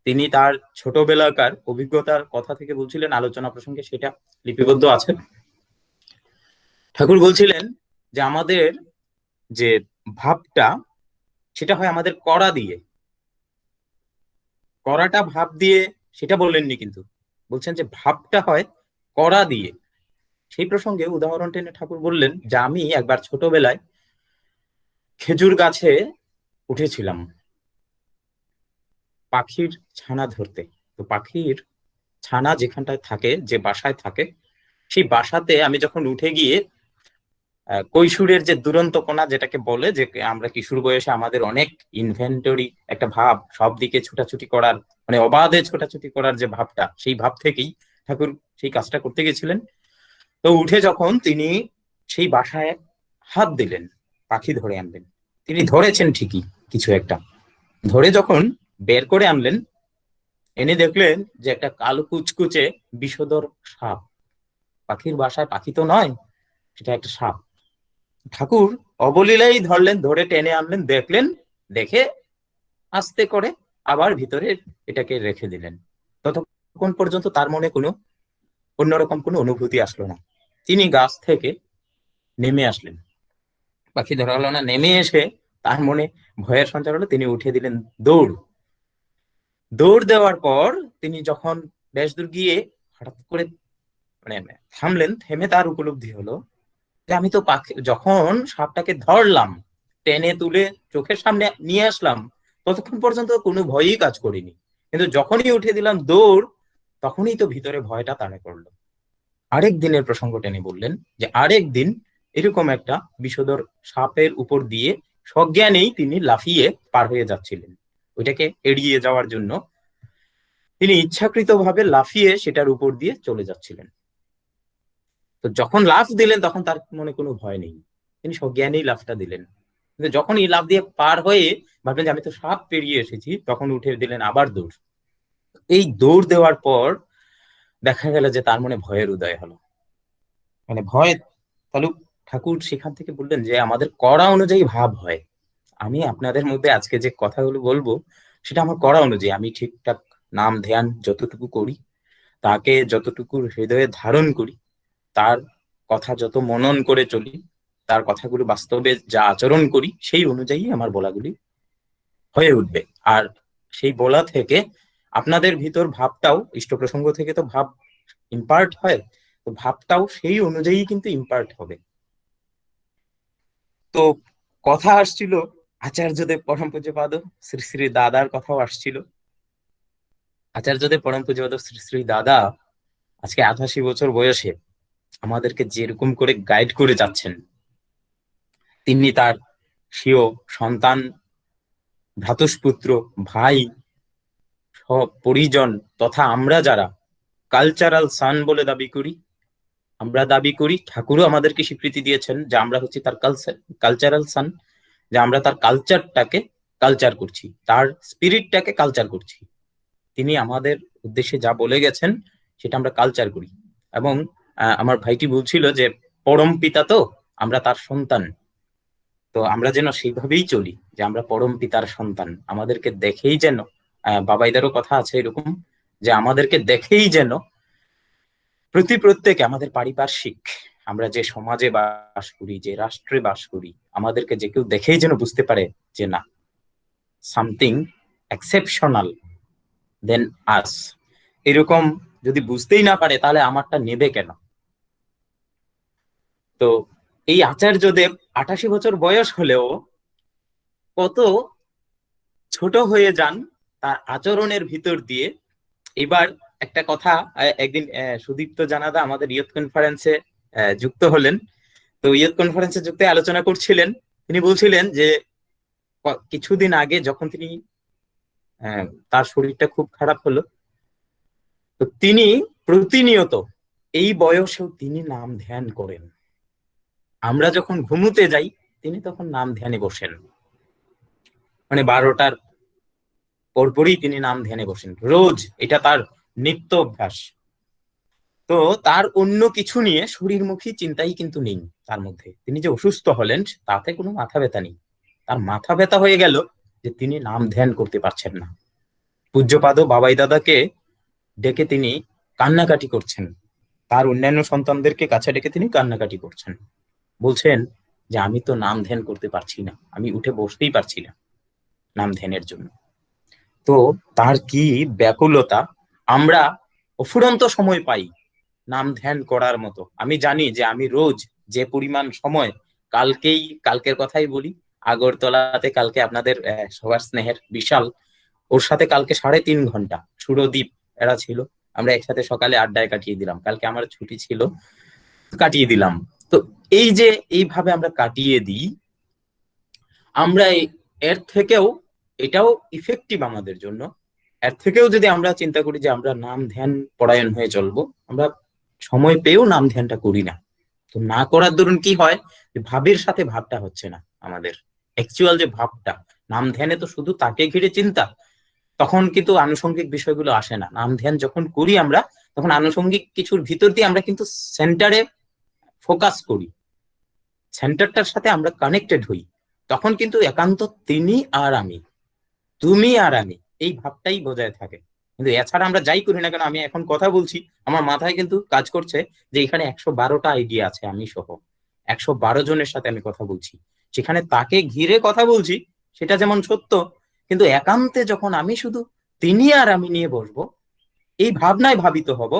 তিনি তার ছোটবেলাকার অভিজ্ঞতার কথা থেকে বলছিলেন আলোচনা প্রসঙ্গে, সেটা লিপিবদ্ধ আছে। ঠাকুর বলছিলেন যে আমাদের যে ভাবটা, সেটা হয় আমাদের করা দিয়ে। করাটা ভাব দিয়ে সেটা বললেননি, কিন্তু বলছেন যে ভাবটা হয় করা দিয়ে। সেই প্রসঙ্গে উদাহরণ টেনে ঠাকুর বললেন যে আমি একবার ছোটবেলায় খেজুর গাছে উঠেছিলাম পাখির ছানা ধরতে। তো পাখির ছানা যেখানটায় থাকে, যে বাসায় থাকে, সেই বাসাতে আমি যখন উঠে গিয়ে কৈশোরের যে দুরন্তপনা যেটাকে বলে, যে আমরা কিশোর বয়সে আমাদের অনেক ইনভেন্টরি একটা ভাব, সব দিকে ছুটাছুটি করার, মানে অবাধে ছোটাছুটি করার যে ভাবটা, সেই ভাব থেকেই ঠাকুর সেই কাজটা করতে গেছিলেন। তো উঠে যখন তিনি সেই বাসায় হাত দিলেন, পাখি ধরে আনলেন। তিনি ধরেছেন ঠিকই কিছু একটা, ধরে যখন বের করে আনলেন, এনে দেখলেন যে একটা কালো কুচকুচে বিষধর সাপ। পাখির বাসায় পাখি তো নয়, সেটা একটা সাপ। ঠাকুর অবলীলায় ধরলেন, ধরে টেনে আনলেন, দেখলেন, দেখে আস্তে করে আবার ভিতরে এটাকে রেখে দিলেন। ততক্ষণ পর্যন্ত তার মনে কোনো অন্যরকম কোনো অনুভূতি আসলো না। তিনি গাছ থেকে নেমে আসলেন, পাখি ধরা হলো না। নেমে এসে তার মনে ভয়ের সঞ্চার হলো, তিনি উঠে দিলেন দৌড়। দৌড় দেওয়ার পর তিনি যখন বেশ দূর গিয়ে হঠাৎ করে মানে থামলেন, থেমে তার উপলব্ধি হলো যে আমি তো পাখি, যখন সাপটাকে ধরলাম, টেনে তুলে চোখের সামনে নিয়ে আসলাম, ততক্ষণ পর্যন্ত কোনো ভয়ই কাজ করিনি, কিন্তু যখনই উঠে দিলাম দৌড়, তখনই তো ভিতরে ভয়টা তাড়া করলো। আরেক দিনের প্রসঙ্গ টেনে বললেন যে আরেক দিন এরকম একটা বিষধর সাপের উপর দিয়ে সজ্ঞানেই তিনি লাফিয়ে পার হয়ে যাচ্ছিলেন। ওইটাকে এড়িয়ে যাওয়ার জন্য তিনি ইচ্ছাকৃতভাবে লাফিয়ে সেটার উপর দিয়ে চলে যাচ্ছিলেন। তো যখন লাফ দিলেন তখন তার মনে কোনো ভয় নেই, তিনি সজ্ঞানেই লাফটা দিলেন। কিন্তু যখন এই লাফ দিয়ে পার হয়ে ভাবলেন যে আমি তো সাপ পেরিয়ে এসেছি, তখন উঠে দিলেন আবার দৌড়। এই দৌড় দেওয়ার পর দেখা গেল যে তার মনে ভয়ের উদয় হলো, মানে ভয়। তাহলে ঠাকুর সেখান থেকে বললেন যে আমাদের করা অনুযায়ী ভাব হয়। আমি আপনাদের মধ্যে আজকে যে কথাগুলো বলবো সেটা আমার করা অনুযায়ী, আমি ঠিকঠাক নাম ধ্যান যতটুকু করি, তাকে যতটুকু হৃদয়ে ধারণ করি, তার কথা যত মনন করে চলি, তার কথাগুলো বাস্তবে যা আচরণ করি, সেই অনুযায়ী আমার বলাগুলি হয়ে উঠবে। আর সেই বলা থেকে আপনাদের ভিতর ভাবটাও, ইষ্ট প্রসঙ্গ থেকে তো ভাব ইম্পার্ট হয়, তো ভাবটাও সেই অনুযায়ী কিন্তু ইম্পার্ট হবে। তো কথা আসছিল আচার্যদেব পরম পূজ্যপাদ শ্রী শ্রী দাদার কথাও আসছিল। আচার্যদেব পরম পূজ্যপাদ শ্রী শ্রী দাদা আজকে 88 বছর বয়সে আমাদেরকে যেরকম করে গাইড করে যাচ্ছেন, তিনি তার স্বীয় সন্তান, ভ্রাতুষ্পুত্র, ভাই, সব পরিজন তথা আমরা যারা কালচারাল সান বলে দাবি করি, আমরা দাবি করি, ঠাকুরও আমাদেরকে স্বীকৃতি দিয়েছেন যে আমরা হচ্ছি তার কালচারাল সান, যে আমরা তার কালচারটাকে কালচার করছি, তার স্পিরিটটাকে কালচার করছি। তিনি আমাদের উদ্দেশ্যে যা বলে গেছেন সেটা আমরা কালচার করি। এবং আমার ভাইটি বলছিল যে পরম পিতা তো আমরা তার সন্তান, তো আমরা যেন সেইভাবেই চলি যে আমরা পরম পিতার সন্তান। আমাদেরকে দেখেই যেন, বাবাইদারও কথা আছে এরকম, যে আমাদেরকে দেখেই যেন প্রত্যেকে আমাদের পারিপার্শ্বিক, আমরা যে সমাজে বাস করি, যে রাষ্ট্রে বাস করি, আমাদেরকে যে কেউ দেখেই যেন বুঝতে পারে যে না, সামথিং এক্সেপশনাল দেন আস। এরকম যদি বুঝতেই না পারে তাহলে আমারটা নেবে কেন? তো এই আচার্যদেব 88 বছর বয়স হলেও কত ছোট হয়ে যান তার আচরণের ভিতর দিয়ে। এবার একটা কথা, একদিন সুদীপ্ত জানাদা আমাদের ইয়ুথ কনফারেন্সে যুক্ত হলেন। তো ইয়ুথ কনফারেন্সে যুক্ত আলোচনা করছিলেন, তিনি বলছিলেন যে কিছুদিন আগে যখন তিনি তার শরীরটা খুব খারাপ হলো, তো তিনি প্রতিনিয়ত এই বয়সেও তিনি নাম ধ্যান করেন। আমরা যখন ঘুমোতে যাই তিনি তখন নাম ধ্যানে বসেন, মানে 12টার পরপরই তিনি নাম ধ্যানে বসেন রোজ, এটা তার নিত্য অভ্যাস। তো তার অন্য কিছু নিয়ে শরীরমুখী চিন্তাই কিন্তু নেই তার মধ্যে। তিনি যে অসুস্থ হলেন তাতে কোনো মাথা ব্যথা নেই, তার মাথা ব্যথা হয়ে গেল যে তিনি নাম ধ্যান করতে পারছেন না। পূজ্যপাদ বাবাই দাদাকে ডেকে তিনি কান্নাকাটি করছেন, তার অন্যান্য সন্তানদেরকে কাছে ডেকে তিনি কান্নাকাটি করছেন, বলছেন যে আমি তো নাম ধ্যান করতে পারছি না, আমি উঠে বসতেই পারছি না নাম ধ্যানের জন্য। তো তার কি ব্যাকুলতা! আমরা অফুরন্ত সময় পাই নাম ধ্যান করার মতো। আমি জানি যে আমি রোজ যে পরিমাণ সময়, কালকের কথাই বলি, আগরতলাতে কালকে আপনাদের সবার স্নেহের বিশাল, ওর সাথে কালকে 3.5 ঘন্টা সুরদীপ এরা ছিল, আমরা একসাথে সকালে আড্ডায় কাটিয়ে দিলাম। কালকে আমার ছুটি ছিল, কাটিয়ে দিলাম। তো এই যে এইভাবে আমরা কাটিয়ে দিই, আমরা এর থেকেও, এটাও ইফেক্টিভ আমাদের জন্য। এর থেকেও যদি আমরা চিন্তা করি যে আমরা নাম ধ্যান পরায়ণ হয়ে চলবো, আমরা সময় পেয়েও নাম ধ্যানটা করি না। তো না করার দরুন কি হয়, ভাবের সাথে ভাবটা হচ্ছে না আমাদের অ্যাকচুয়াল যে ভাবটা। নাম ধ্যানে তো শুধু তাকে ঘিরে চিন্তা, তখন কিন্তু আনুষঙ্গিক বিষয়গুলো আসে না। নাম ধ্যান যখন করি আমরা, তখন আনুষঙ্গিক কিছুর ভিতর দিয়ে আমরা কিন্তু সেন্টারে ফোকাস করি, সেন্টারটার সাথে আমরা কানেক্টেড হই। তখন কিন্তু একান্ত তিনি আর আমি, তুমি আর আমি, এই ভাবটাই বজায় থাকে। কিন্তু এছাড়া আমরা যাই করি না কেন, আমি এখন কথা বলছি, আমার মাথায় কিন্তু কাজ করছে যে এখানে 112টা আইডিয়া আছে, আমি সহ 112 জনের সাথে আমি কথা বলছি। সেখানে তাকে ঘিরে কথা বলছি, সেটা যেমন সত্য, কিন্তু একান্তে যখন আমি শুধু তিনি আর আমি নিয়ে বসবো, এই ভাবনায় ভাবিত হব,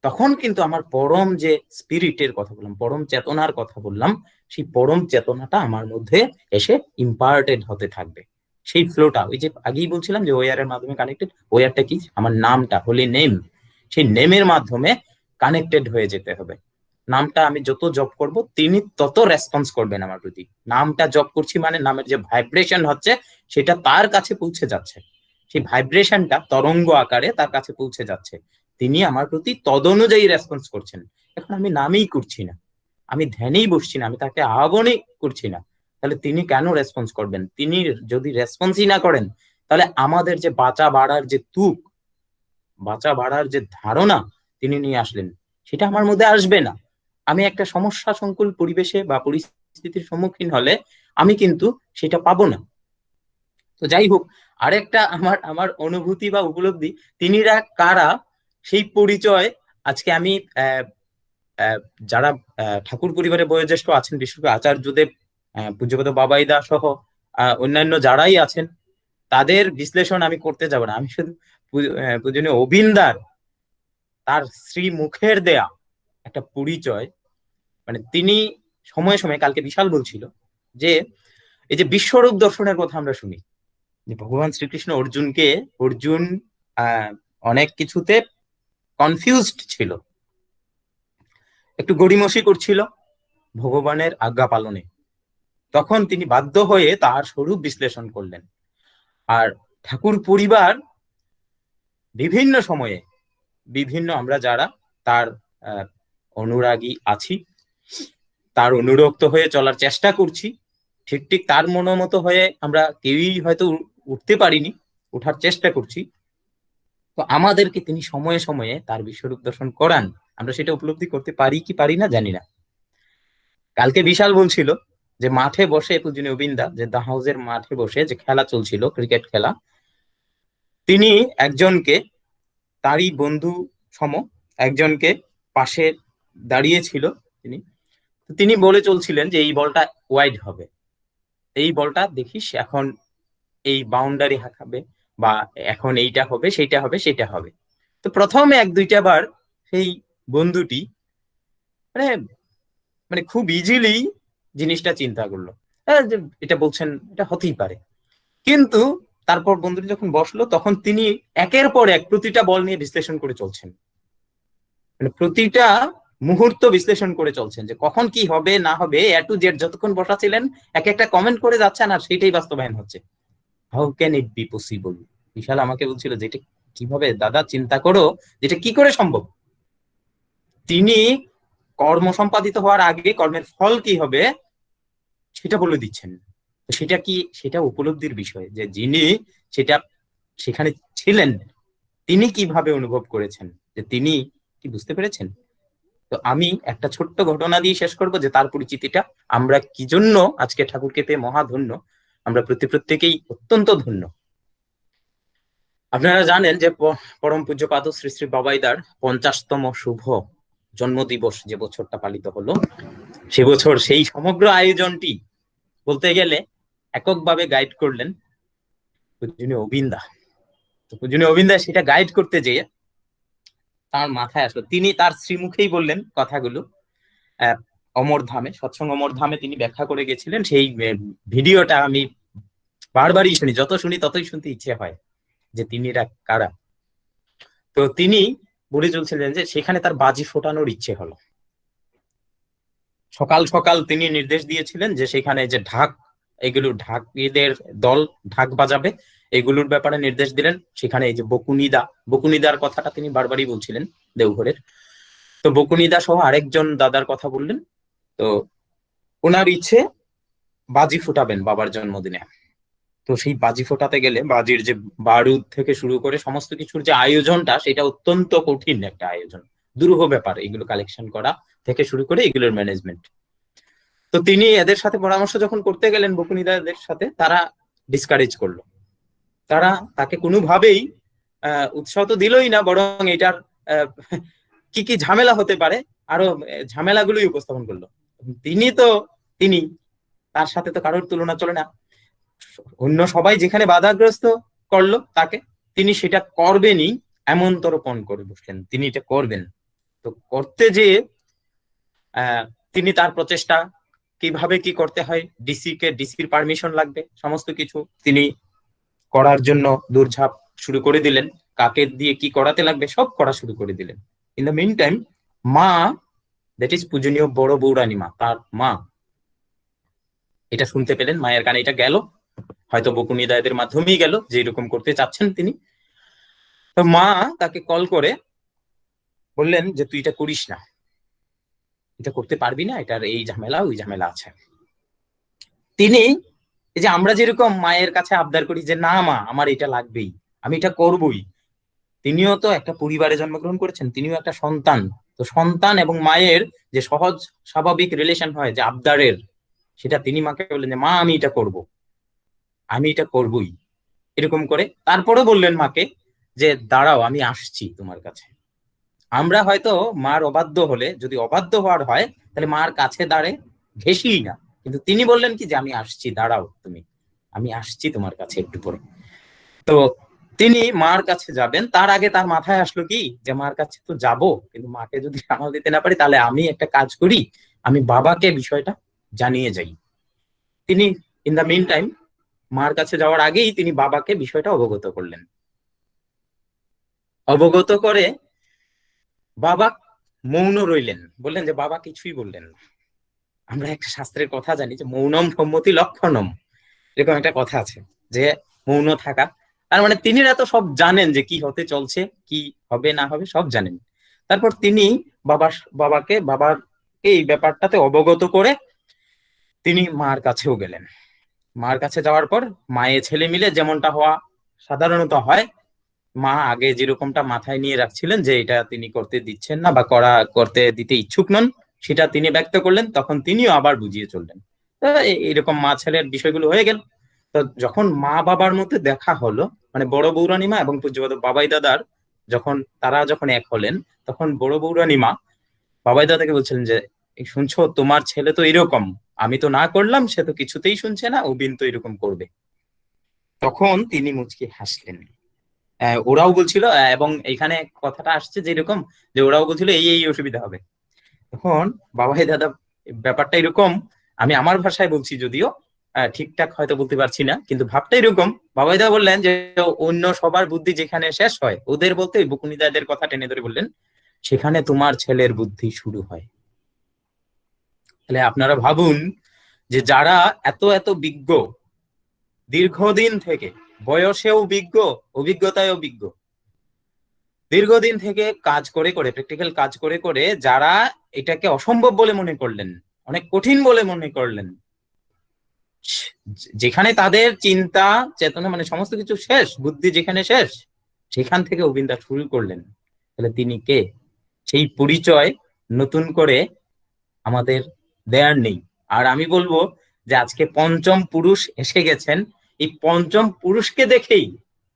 তখন কিন্তু আমার পরম যে স্পিরিটের কথা বললাম, পরম চেতনার কথা বললাম, সেই পরম চেতনাটা আমার মধ্যে এসে ইম্পার্টেড হতে থাকবে। সেই ফ্লোটা, ওই যে আগেই বলছিলাম যে ওয়ারের মাধ্যমে কানেক্টেড, ওয়ারটা কি, আমার নামটা, হোলি নেম, সেই নেমের মাধ্যমে কানেক্টেড হয়ে যেতে হবে। নামটা আমি যত জপ করব তিনি তত রেসপন্স করবেন আমার প্রতি। নামটা জপ করছি মানে নামের যে ভাইব্রেশন হচ্ছে সেটা তার কাছে পৌঁছে যাচ্ছে, সেই ভাইব্রেশনটা তরঙ্গ আকারে তার কাছে পৌঁছে যাচ্ছে। তিনি আমার প্রতি তদনুযায়ী রেসপন্স করছেন। এখন আমি নামই করছি না, আমি ধ্যানেই বসছি না, আমি তাকে আহ্বানই করছি না, তাহলে তিনি কেন রেসপন্স করবেন? তিনি যদি রেসপন্সই না করেন, তাহলে আমাদের যে বাঁচা বাড়ার যে তুক, বাঁচা বাড়ার যে ধারণা তিনি নিয়ে আসলেন, সেটা আমার মধ্যে আসবে না। আমি একটা সমস্যা সংকুল পরিবেশে বা পরিস্থিতির সম্মুখীন হলে আমি কিন্তু সেটা পাবো না। তো যাই হোক, আরেকটা আমার আমার অনুভূতি বা উপলব্ধি, তিনিরা কারা সেই পরিচয় আজকে আমি যারা ঠাকুর পরিবারে বয়োজ্যেষ্ঠ আছেন, বিশেষ করে আচার্যদেব, পূজ্যপাদ বাবাইদা সহ অন্যান্য যারাই আছেন, তাদের বিশ্লেষণ আমি করতে যাব না। আমি শুধু পূজনীয় অবিন্দার তার শ্রী মুখের দেয়া একটা পরিচয়, মানে তিনি সময়ে সময়ে, কালকে বিশাল বলছিল যে এই যে বিশ্বরূপ দর্শনের কথা আমরা শুনি, যে ভগবান শ্রীকৃষ্ণ অর্জুন অনেক কিছুতে কনফিউজড ছিল, একটু গড়িমসি করছিল ভগবানের আজ্ঞা পালনে। তখন তিনি বাধ্য হয়ে তার স্বরূপ বিশ্লেষণ করলেন। আর ঠাকুর পরিবার বিভিন্ন সময়ে বিভিন্ন, আমরা যারা তার অনুরাগী আছি, তার অনুরক্ত হয়ে চলার চেষ্টা করছি, ঠিক ঠিক তার মনোমতো হয়ে আমরা কেউই হয়তো উঠতে পারিনি, উঠার চেষ্টা করছি। তো আমাদেরকে তিনি সময়ে সময়ে তার বিশ্বরূপ দর্শন করান, আমরা সেটা উপলব্ধি করতে পারি কি পারি না জানি না। কালকে বিশাল বলছিল যে মাঠে বসে, পূজনীয় অবিন্দা, যে দা হাউসের মাঠে বসে যে খেলা চলছিল, ক্রিকেট খেলা, তিনি একজনকে, তারই বন্ধু সম একজনকে পাশে দাঁড়িয়েছিল তিনি বলে চলছিলেন যে এই বলটা ওয়াইড হবে, এই বলটা দেখিস এখন এই বাউন্ডারি হাঁকাবে, বা এখন এইটা হবে, সেইটা হবে, সেটা হবে। তো প্রথমে এক দুইটা বার সেই বন্ধুটি মানে মানে খুব ইজিলি জিনিসটা চিন্তা করলো, যে এটা বলছেন, এটা হতেই পারে। কিন্তু তারপর বন্ধুটি যখন বসলো, তখন তিনি একের পর এক প্রতিটা বল নিয়ে বিশ্লেষণ করে চলছেন, মানে প্রতিটা মুহূর্ত বিশ্লেষণ করে চলছেন, যে কখন কি হবে না হবে, এ টু জেড যতক্ষণ বসা ছিলেন এক একটা কমেন্ট করে যাচ্ছেন, আর সেটাই বাস্তবায়ন হচ্ছে। How can it be possible? Bishal আমাকে বলছিল যে এটা কিভাবে দাদা, চিন্তা করো যেটা কি করে সম্ভব। তিনি কর্ম সম্পাদিত হওয়ার আগে কর্মের ফল কি হবে সেটা বলে দিচ্ছেন। সেটা কি, সেটা উপলব্ধির বিষয়, যে যিনি সেটা সেখানে ছিলেন তিনি কিভাবে অনুভব করেছেন, যে তিনি কি বুঝতে পেরেছেন। তো আমি একটা ছোট্ট ঘটনা দিয়ে শেষ করব, যে তার পরিচিতিটা, আমরা কি জন্য আজকে ঠাকুরকে পেয়ে মহাধন্য, আমরা প্রত্যেকেই অত্যন্ত ধন্য। আপনারা জানেন যে পরম পূজ্যপাদ শ্রী শ্রী বাবাইদার 50তম শুভ জন্মদিবস যে বছরটা পালিত হলো, সে বছর সেই সমগ্র আয়োজনটি বলতে গেলে এককভাবে গাইড করলেন পূজনীয় অবিন্দা। তো পূজনীয় অবিন্দা সেটা গাইড করতে যেয়ে তার মাথায় আসলো, তিনি তার শ্রীমুখেই বললেন কথাগুলো। অমরধামে, সৎসঙ্গ অমরধামে তিনি ব্যাখ্যা করে গেছিলেন, সেই ভিডিওটা আমি বারবারই শুনি, যত শুনি ততই শুনতে ইচ্ছে হয় যে তিনিরা কারা। তো তিনি বলে চলছিলেন যে সেখানে তার বাজি ফোটানোর ইচ্ছে হলো। সকাল সকাল তিনি নির্দেশ দিয়েছিলেন যে সেখানে যে ঢাক, এগুলো ঢাকিদের দল ঢাক বাজাবে, এগুলোর ব্যাপারে নির্দেশ দিলেন। সেখানে এই যে বকুনিদার কথাটা তিনি বারবারই বলছিলেন দেওঘরের, তো বকুনিদা সহ আরেকজন দাদার কথা বললেন। তো ওনার ইচ্ছে বাজি ফুটাবেন বাবার জন্মদিনে। তো সেই বাজি ফোটাতে গেলে বাজির যে বারুদ থেকে শুরু করে সমস্ত কিছুর যে আয়োজনটা, সেটা অত্যন্ত কঠিন একটা আয়োজন, দুরূহ ব্যাপার, এগুলো কালেকশন করা থেকে শুরু করে এগুলোর ম্যানেজমেন্ট। তো তিনি এদের সাথে পরামর্শ যখন করতে গেলেন, বকুনিদাদের সাথে, তারা ডিসকারেজ করলো, তারা তাকে কোনোভাবেই উৎসাহ তো দিলই না, বরং এটার কি কি ঝামেলা হতে পারে আরো ঝামেলাগুলোই উপস্থাপন করলো। তিনি তার সাথে তো কারোর তুলনা চলে না, অন্য সবাই যেখানে বাধাগ্রস্ত করলো তাকে, তিনি সেটা করবেনই এমনতর পণ করে বসলেন, তিনি এটা করবেন। তো করতে যে তিনি তার প্রচেষ্টা কিভাবে কি করতে হয়, ডিসির পারমিশন লাগবে, সমস্ত কিছু তিনি করার জন্য দৌড়ঝাঁপ শুরু করে দিলেন, কাকে দিয়ে কি করাতে লাগবে সব করা শুরু করে দিলেন। ইন দ্য মিন টাইম মা, দ্যাট ইজ পূজনীয় বড় বৌরানী মা, তার মা এটা শুনতে পেলেন, মায়ের কানে এটা গেল, হয়তো বকুনিদা এদের মাধ্যমেই গেল যে এরকম করতে চাচ্ছেন তিনি। তো মা তাকে কল করে বললেন যে তুই এটা করিস না, এটা করতে পারবি না, এটার এই ঝামেলা ওই ঝামেলা আছে। তিনি এই যে আমরা যেরকম মায়ের কাছে আবদার করি যে না মা আমার এটা লাগবেই, আমি এটা করবই, তিনিও তো একটা পরিবারে জন্মগ্রহণ করেছেন, তিনিও একটা সন্তান। তো সন্তান এবং মায়ের যে সহজ স্বাভাবিক রিলেশন হয় যে আবদারের, সেটা তিনি মাকে বললেন যে মা আমি এটা করব, আমি এটা করবই, এরকম করে। তারপরে বললেন মাকে যে দাঁড়াও আমি আসছি তোমার কাছে। আমরা হয়তো মার অবাধ্য হলে, যদি অবাধ্য হওয়ার হয় তাহলে মার কাছে দাঁড়ে ঘেঁষিই না, কিন্তু তিনি বললেন কি যে আমি আসছি, দাঁড়াও তুমি, আমি আসছি তোমার কাছে একটু পরে। তো তিনি মার কাছে যাবেন, তার আগে তার মাথায় আসলো কি যে মার কাছে তো যাব, কিন্তু মাকে যদি সামাল দিতে না পারি তাহলে আমি একটা কাজ করি, আমি বাবাকে বিষয়টা জানিয়ে যাই। তিনি ইন দা মিন টাইম মার কাছে যাওয়ার আগেই তিনি বাবাকে বিষয়টা অবগত করলেন। অবগত করে বাবা মৌন রইলেন, বললেন যে বাবা কিছুই বললেন না। আমরা একটা শাস্ত্রের কথা জানি যে মৌনম সম্মতি লক্ষণম, এরকম একটা কথা আছে যে মৌন থাকা, তার মানে তিনি তো সব জানেন যে কি হতে চলছে, কি হবে না হবে সব জানেন। তারপর তিনি বাবাকে এই ব্যাপারটাতে অবগত করে তিনি মার কাছেও গেলেন। মার কাছে যাওয়ার পর মায়ে ছেলে মিলে যেমনটা হওয়া সাধারণত হয়, মা আগে যেরকমটা মাথায় নিয়ে রাখছিলেন যে এটা তিনি করতে দিচ্ছেন না বা করতে দিতে ইচ্ছুক নন, সেটা তিনি ব্যক্ত করলেন, তখন তিনিও আবার বুঝিয়ে চললেন। এরকম মা ছেলের বিষয়গুলো হয়ে গেল। তো যখন মা বাবার মধ্যে দেখা হলো, মানে বড় বৌরানীমা এবং পূজ্যপাদ বাবাই দাদার তারা যখন এক হলেন, তখন বড় বৌরানীমা বাবাই দাদাকে বলছিলেন যে এই শুনছো তোমার ছেলে তো এরকম, আমি তো না করলাম, সে তো কিছুতেই শুনছে না, অবিন তো এরকম করবে। তখন তিনি মুচকি হাসলেন। ওরাও বলছিল, এবং এখানে কথাটা আসছে যে এরকম যে ওরাও বলছিল এই এই অসুবিধা হবে। তখন বাবাই দাদা ব্যাপারটা এরকম, আমি আমার ভাষায় বলছি যদিও ঠিকঠাক হয়তো বলতে পারছি না, কিন্তু ভাবটা এরকম। বাবাই দাদা বললেন যে অন্য সবার বুদ্ধি যেখানে শেষ হয়, ওদের বলতে ওই বকুনিদাদের কথা টেনে ধরে বললেন সেখানে তোমার ছেলের বুদ্ধি শুরু হয়। তাহলে আপনারা ভাবুন যে যারা এত এত বিজ্ঞ, দীর্ঘদিন থেকে, বয়সেও বিজ্ঞ, অভিজ্ঞতায়ও বিজ্ঞ, দীর্ঘদিন থেকে কাজ করে করে, প্র্যাকটিক্যাল কাজ করে করে যারা এটাকে অসম্ভব বলে মনে করলেন, অনেক কঠিন বলে মনে করলেন, যেখানে তাদের চিন্তা চেতনা মানে সমস্ত কিছু শেষ, বুদ্ধি যেখানে শেষ, সেখান থেকে অবিন্দা শুরু করলেন। তাহলে তিনি কে? সেই পরিচয় নতুন করে আমাদের দেয়ার নেই। আর আমি বলবো যে আজকে পঞ্চম পুরুষ এসে গেছেন, এই পঞ্চম পুরুষকে দেখেই,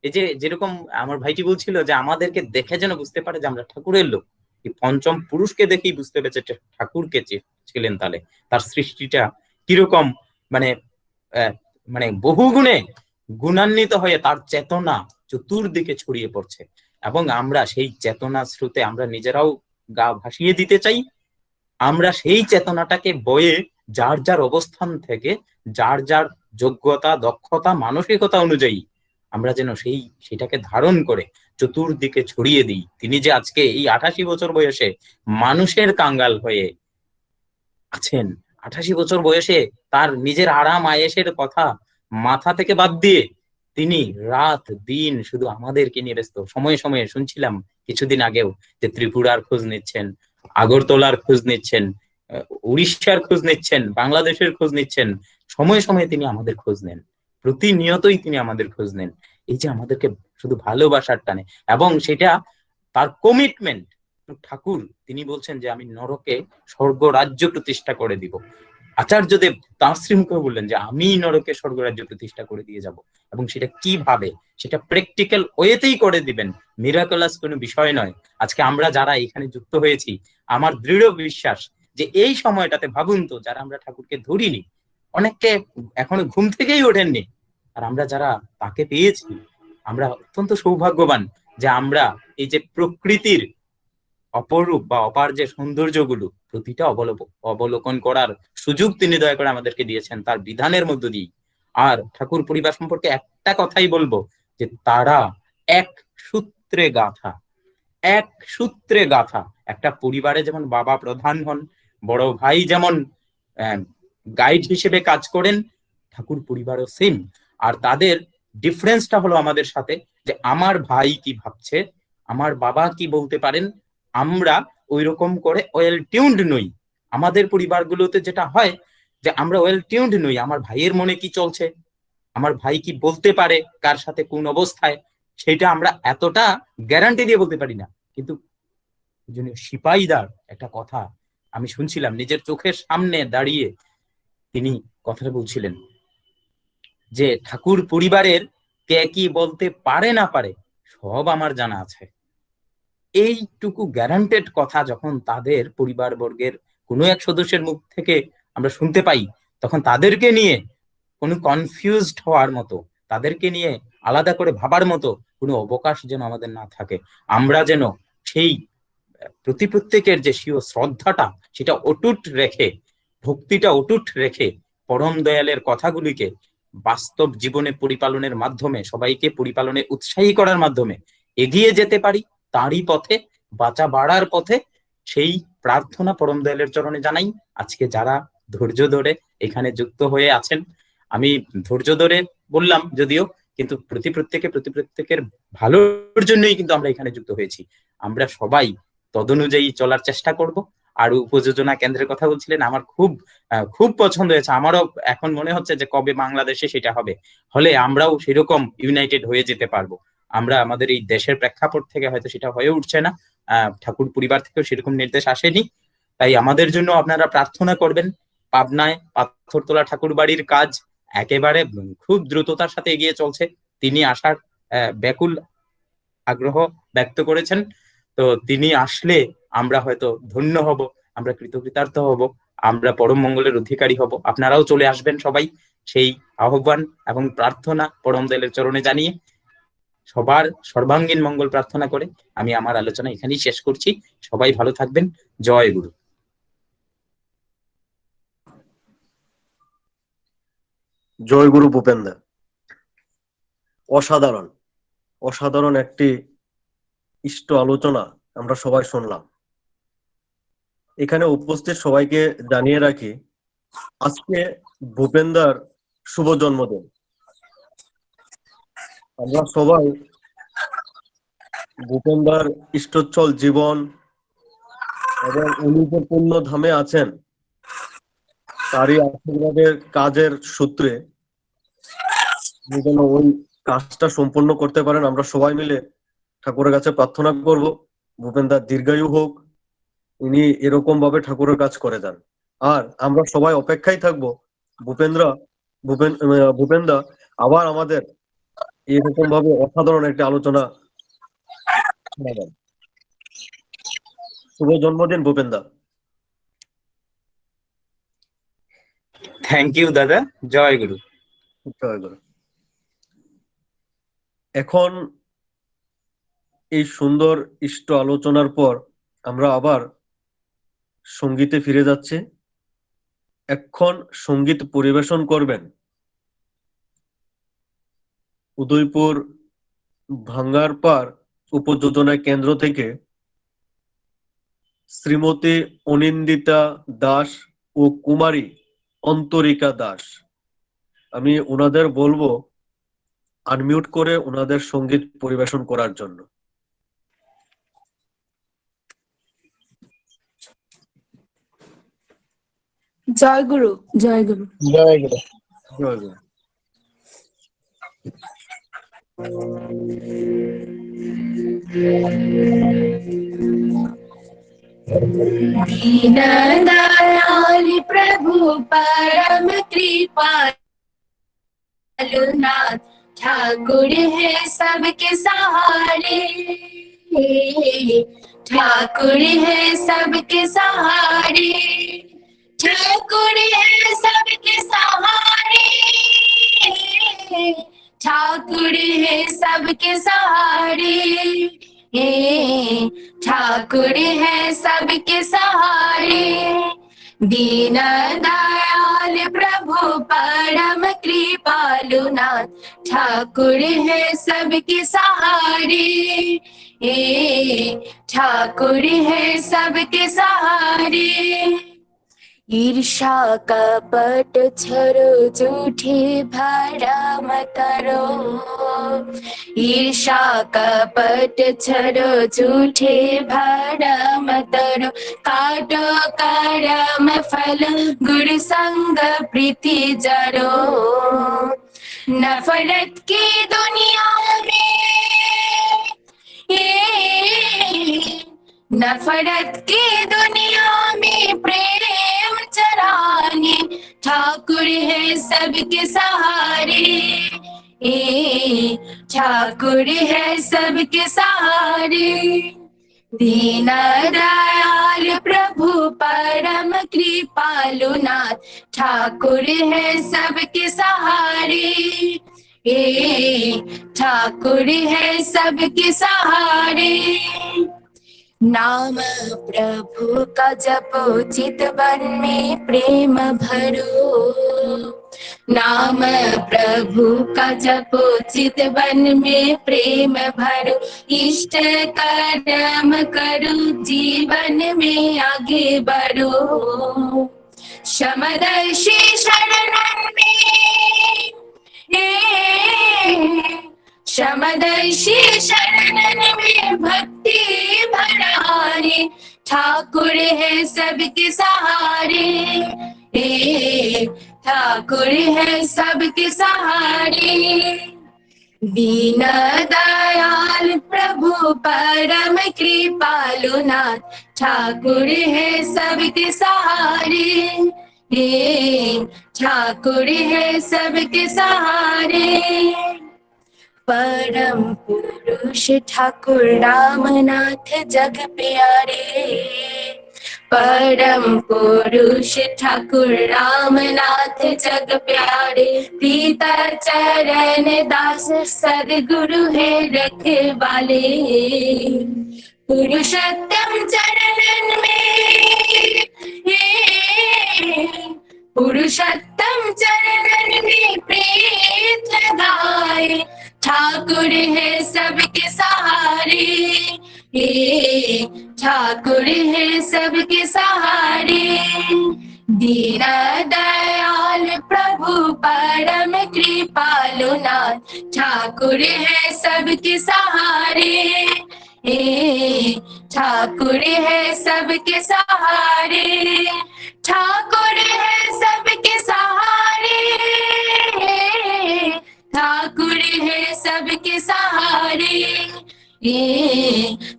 এই যে যেরকম আমার ভাইটি বলছিল যে আমাদেরকে দেখে যেন বুঝতে পারে যে আমরা ঠাকুরের লোক, এই পঞ্চম পুরুষকে দেখেই বুঝতে পেরেছে ঠাকুরকে ছিলেন, তাহলে তার সৃষ্টিটা কিরকম, মানে মানে বহু গুণে গুণান্বিত হয়ে তার চেতনা চতুর্দিকে ছড়িয়ে পড়ছে, এবং আমরা সেই চেতনা স্রোতে আমরা নিজেরাও গা ভাসিয়ে দিতে চাই। আমরা সেই চেতনাটাকে বয়ে যার যার অবস্থান থেকে, যার যার যোগ্যতা, দক্ষতা, মানসিকতা অনুযায়ী আমরা যেন সেটাকে ধারণ করে চতুর্দিকে ছড়িয়ে দিই। তিনি যে আজকে এই 88 বছর বয়সে মানুষের কাঙ্গাল হয়ে আছেন, 88 বছর বয়সে তার নিজের আরাম আয়েশের কথা মাথা থেকে বাদ দিয়ে তিনি রাত দিন শুধু আমাদেরকে নিয়ে ব্যস্ত। সময়ে সময়ে শুনছিলাম কিছুদিন আগেও যে ত্রিপুরার খোঁজ নিচ্ছেন, আগরতলার খোঁজ নিচ্ছেন, উড়িষ্যার খোঁজ নিচ্ছেন, বাংলাদেশের খোঁজ নিচ্ছেন, সময়ে সময়ে তিনি আমাদের খোঁজ নেন, প্রতিনিয়তই তিনি আমাদের খোঁজ নেন। এই যে আমাদেরকে শুধু ভালোবাসার টানে, এবং সেটা তার কমিটমেন্ট। ঠাকুর তিনি বলছেন যে আমি নরকে স্বর্গ রাজ্য প্রতিষ্ঠা করে দিব। আচার্যদেব তাঁর শ্রীমুখে বললেন যে আমি নরকে স্বর্গ রাজ্য প্রতিষ্ঠা করে দিয়ে যাব, এবং সেটা কিভাবে, সেটা প্র্যাকটিক্যাল ওয়েতেই করে দিবেন, মিরাকলাস কোনো বিষয় নয়। আজকে আমরা যারা এখানে যুক্ত হয়েছি, আমার দৃঢ় বিশ্বাস যে এই সময়টাতে ভাবুন তো, যারা আমরা ঠাকুরকে ধরিনি, অনেককে এখনো ঘুম থেকেই ওঠেননি, আর আমরা যারা তাকে পেয়েছি, আমরা অত্যন্ত সৌভাগ্যবান যে আমরা এই যে প্রকৃতির অপরূপ বা অপার যে সৌন্দর্যগুলো প্রতিটা অবলোকন করার সুযোগ তিনি দয়া করে আমাদেরকে দিয়েছেন তার বিধানের মধ্য দিয়ে। আর ঠাকুর পরিবার সম্পর্কে একটা কথাই বলবো যে তারা এক সূত্রে গাঁথা, এক সূত্রে গাঁথা। একটা পরিবারে যেমন বাবা প্রধান হন, বড় ভাই যেমন গাইড হিসেবে কাজ করেন, ঠাকুর পরিবারও সেম। আর তাদের ডিফারেন্সটা হলো আমাদের সাথে যে আমার ভাই কি ভাবছে, আমার বাবা কি বলতে পারেন, আমরা ওই রকম করে ওয়েল টিউনড নই। আমাদের পরিবারগুলোতে যেটা হয় যে আমরা ওয়েল টিউনড নই, আমার ভাইয়ের মনে কি চলছে, আমার ভাই কি বলতে পারে, কার সাথে কোন অবস্থায়, সেটা আমরা এতটা গ্যারান্টি দিয়ে বলতে পারি না। কিন্তু সিপাহীদার একটা কথা আমি শুনছিলাম, নিজের চোখের সামনে দাঁড়িয়ে তিনি কথাটা বলছিলেন যে ঠাকুর পরিবারের কে কি বলতে পারে না পারে সব আমার জানা আছে। এইটুকু গ্যারান্টেড কথা যখন তাদের পরিবার বর্গের কোনো এক সদস্যের মুখ থেকে আমরা শুনতে পাই, তখন তাদেরকে নিয়ে কোনো কনফিউজড হওয়ার মতো, তাদেরকে নিয়ে আলাদা করে ভাবার মতো কোনো অবকাশ যেন আমাদের না থাকে। আমরা যেন সেই প্রতি প্রত্যেকের যে স্বীয় শ্রদ্ধাটা সেটা অটুট রেখে, ভক্তিটা অটুট রেখে, পরম দয়ালের কথাগুলিকে বাস্তব জীবনে পরিপালনের মাধ্যমে, সবাইকে পরিপালনে উৎসাহী করার মাধ্যমে এগিয়ে যেতে পারি, তারই পথে, বাঁচা বাড়ার পথে। সেই প্রার্থনা পরম দয়ালের চরণে জানাই। আজকে যারা ধৈর্য ধরে এখানে যুক্ত হয়ে আছেন, আমি ধৈর্য ধরে বললাম যদিও, কিন্তু প্রতি প্রত্যেকের ভালোর জন্যই কিন্তু আমরা এখানে যুক্ত হয়েছি। আমরা সবাই তদনুযায়ী চলার চেষ্টা করব। আর উপযোজনা কেন্দ্রের কথা বলছিলেন, আমার খুব পছন্দ হয়েছে। আমারও এখন মনে হচ্ছে যে কবে বাংলাদেশে সেটা হবে, হলে আমরাও সেরকম ইউনাইটেড হয়ে যেতে পারবো। আমরা আমাদের এই দেশের প্রেক্ষাপট থেকে হয়তো সেটা হয়ে উঠছে না, ঠাকুর পরিবার থেকেও সেরকম নির্দেশ আসেনি। তাই আমাদের জন্য আপনারা প্রার্থনা করবেন। পাবনায় পাথরতলা ঠাকুর বাড়ির কাজ একেবারে খুব দ্রুততার সাথে এগিয়ে চলছে। তিনি আসার ব্যাকুল আগ্রহ ব্যক্ত করেছেন। তো তিনি আসলে আমরা হয়তো ধন্য হব, আমরা কৃতকৃতার্থ হব, আমরা পরম মঙ্গলের অধিকারী হব। আপনারাও চলে আসবেন সবাই, সেই আহ্বান এবং প্রার্থনা পরম দয়ালের চরণে জানিয়ে, সবার সর্বাঙ্গীন মঙ্গল প্রার্থনা করে আমি আমার আলোচনা এখানেই শেষ করছি। সবাই ভালো থাকবেন। জয় গুরু। জয় গুরু ভূপেন্দা। অসাধারণ অসাধারণ একটি ইষ্ট আলোচনা আমরা সবাই শুনলাম। এখানে উপস্থিত সবাইকে জানিয়ে রাখি, আজকে ভূপেন্দার শুভ জন্মদিন। আমরা সবাই ভূপেন্দার ইষ্টচ্ছল জীবন এবং উনি যে পূর্ণ ধামে আছেন তারই আশীর্বাদের কাজের সূত্রে যেন ওই কাজটা সম্পন্ন করতে পারেন, আমরা সবাই মিলে ঠাকুরের কাছে প্রার্থনা করব ভূপেন্দার দীর্ঘায়ু হোক, উনি এরকম ভাবে ঠাকুরের কাজ করে যান। আর আমরা সবাই অপেক্ষায় থাকবো ভূপেন্দা আবার আমাদের এরকম ভাবে অসাধারণ একটা আলোচনা শোনাবেন। শুভ জন্মদিন ভূপেন্দা। থ্যাংক ইউ দাদা। জয় গুরু। জয় গুরু। এখন এই সুন্দর ইষ্ট আলোচনার পর আমরা আবার সঙ্গীতে ফিরে যাচ্ছি। এখন সঙ্গীত পরিবেশন করবেন উদয়পুর ভাঙ্গারপাড় উপযোজনা কেন্দ্র থেকে শ্রীমতী অনিন্দিতা দাস ও কুমারী অন্তরিকা দাস। আমি ওনাদের বলবো আনমিউট করে ওনাদের সঙ্গীত পরিবেশন করার জন্য। জয় গুরু। জয় গুরু। জয় গুরু। জয় গুরু। दीन दयाल प्रभु परम कृपालु नाथ, ठाकुर है सबके सहारे, ठाकुर है सबके सहारे, ठाकुर है सबके सहारे, ठाकुर है सबके सहारे, ठाकुर है सबके सहारे। दीन दयाल प्रभु परम कृपालु नाथ, ठाकुर है सबके सहारे, ठाकुर है सबके सहारे। ईर्षा कपट छरो झूठी भरम करो ईर्षा कपट छरो झूठे भरम करो काटो कर्म फल गुण संग प्रीति जरो नफरत की दुनिया में नफरत की दुनिया में प्रेम चराने ठाकुर है सबके सहारे ठाकुर है सबके सहारे दीन दयाल प्रभु परम कृपालु नाथ ठाकुर है सबके सहारे ठाकुर है सबके सहारे नाम प्रभु का जपो चितवन में प्रेम भरो नाम प्रभु का जपो चितवन में प्रेम भरो इष्ट कर्म करो जीवन में आगे बढ़ो समदर्शी शरणन में समदर्शी शरणन में भक्ति भरारे ठाकुर है सबके सहारे ठाकुर है सबके सहारे दीन दयाल प्रभु परम कृपालु नाथ ठाकुर है सबके सहारे ठाकुर है सबके सहारे परम पुरुष ठाकुर रामनाथ जग प्यारे परम पुरुष ठाकुर रामनाथ जग प्यारे पीता चरण दास सदगुरु है रखवाले पुरुषोत्तम चरणन में पुरुषोत्तम चरणन में प्रीत लगाए ठाकुर है सबके सहारे ठाकुर है सबके सहारे दीन दयाल प्रभु परम कृपालु नाथ ठाकुर है सबके सहारे ठाकुर है सबके सहारे ठाकुर है सबके सहारे ठाकुर है सबके सहारे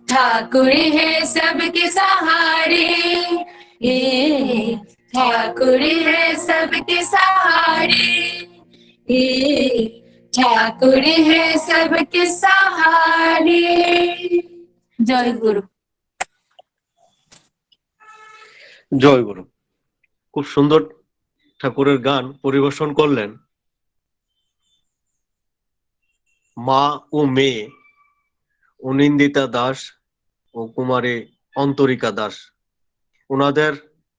ठाकुर है सबके सहारे ठाकुर है सबके सहारे ठाकुर है सबके सहारे जय गुरु জয় গুরু। খুব সুন্দর ঠাকুরের গান পরিবেশন করলেন মা ও মেয়ে অনিন্দিতা দাস ও কুমারী অন্তরিকা দাস। ওনাদের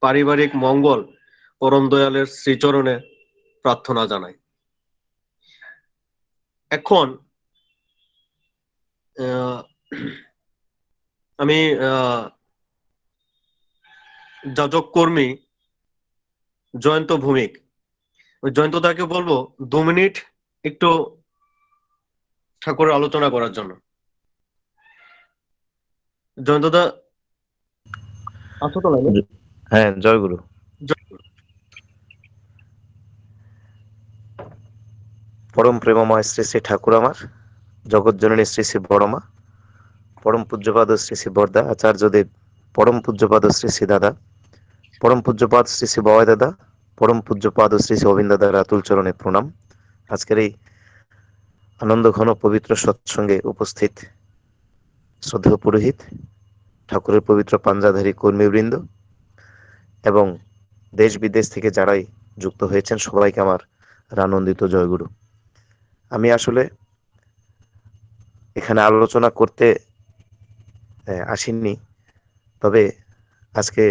পারিবারিক মঙ্গল পরম দয়ালের শ্রীচরণে প্রার্থনা জানাই। এখন আমি যাজক কর্মী জয়ন্ত ভৌমিক, ওই জয়ন্তদাকে বলবো 2 মিনিট একটু ঠাকুরের আলোচনা করার জন্য। জয়ন্তদা আছো তো লাইনে? হ্যাঁ, জয় গুরু। পরম প্রেমময় শ্রী শ্রী ঠাকুর আমার, জগৎ জননী শ্রী শ্রী বড়মা, পরম পূজ্যপাদ শ্রী শ্রী বরদা আচার্যদেব, পরম পূজ্যপাদ শ্রী শ্রী দাদা, পরম পূজ্যপাদ শ্রী শ্রী বয় দাদা, পরম পূজ্যপাদ শ্রী শ্রী অবিন্দ দাদার আতুল চরণে প্রণাম। আজকের এই আনন্দ ঘন পবিত্র সৎসঙ্গে উপস্থিত শ্রদ্ধেয় পুরোহিত, ঠাকুরের পবিত্র পাঞ্জাধারী কর্মীবৃন্দ এবং দেশ বিদেশ থেকে যারাই যুক্ত হয়েছেন সবাইকে আমার আনন্দিত জয়গুরু। আমি আসলে এখানে আলোচনা করতে আসিনি, তবে আজকে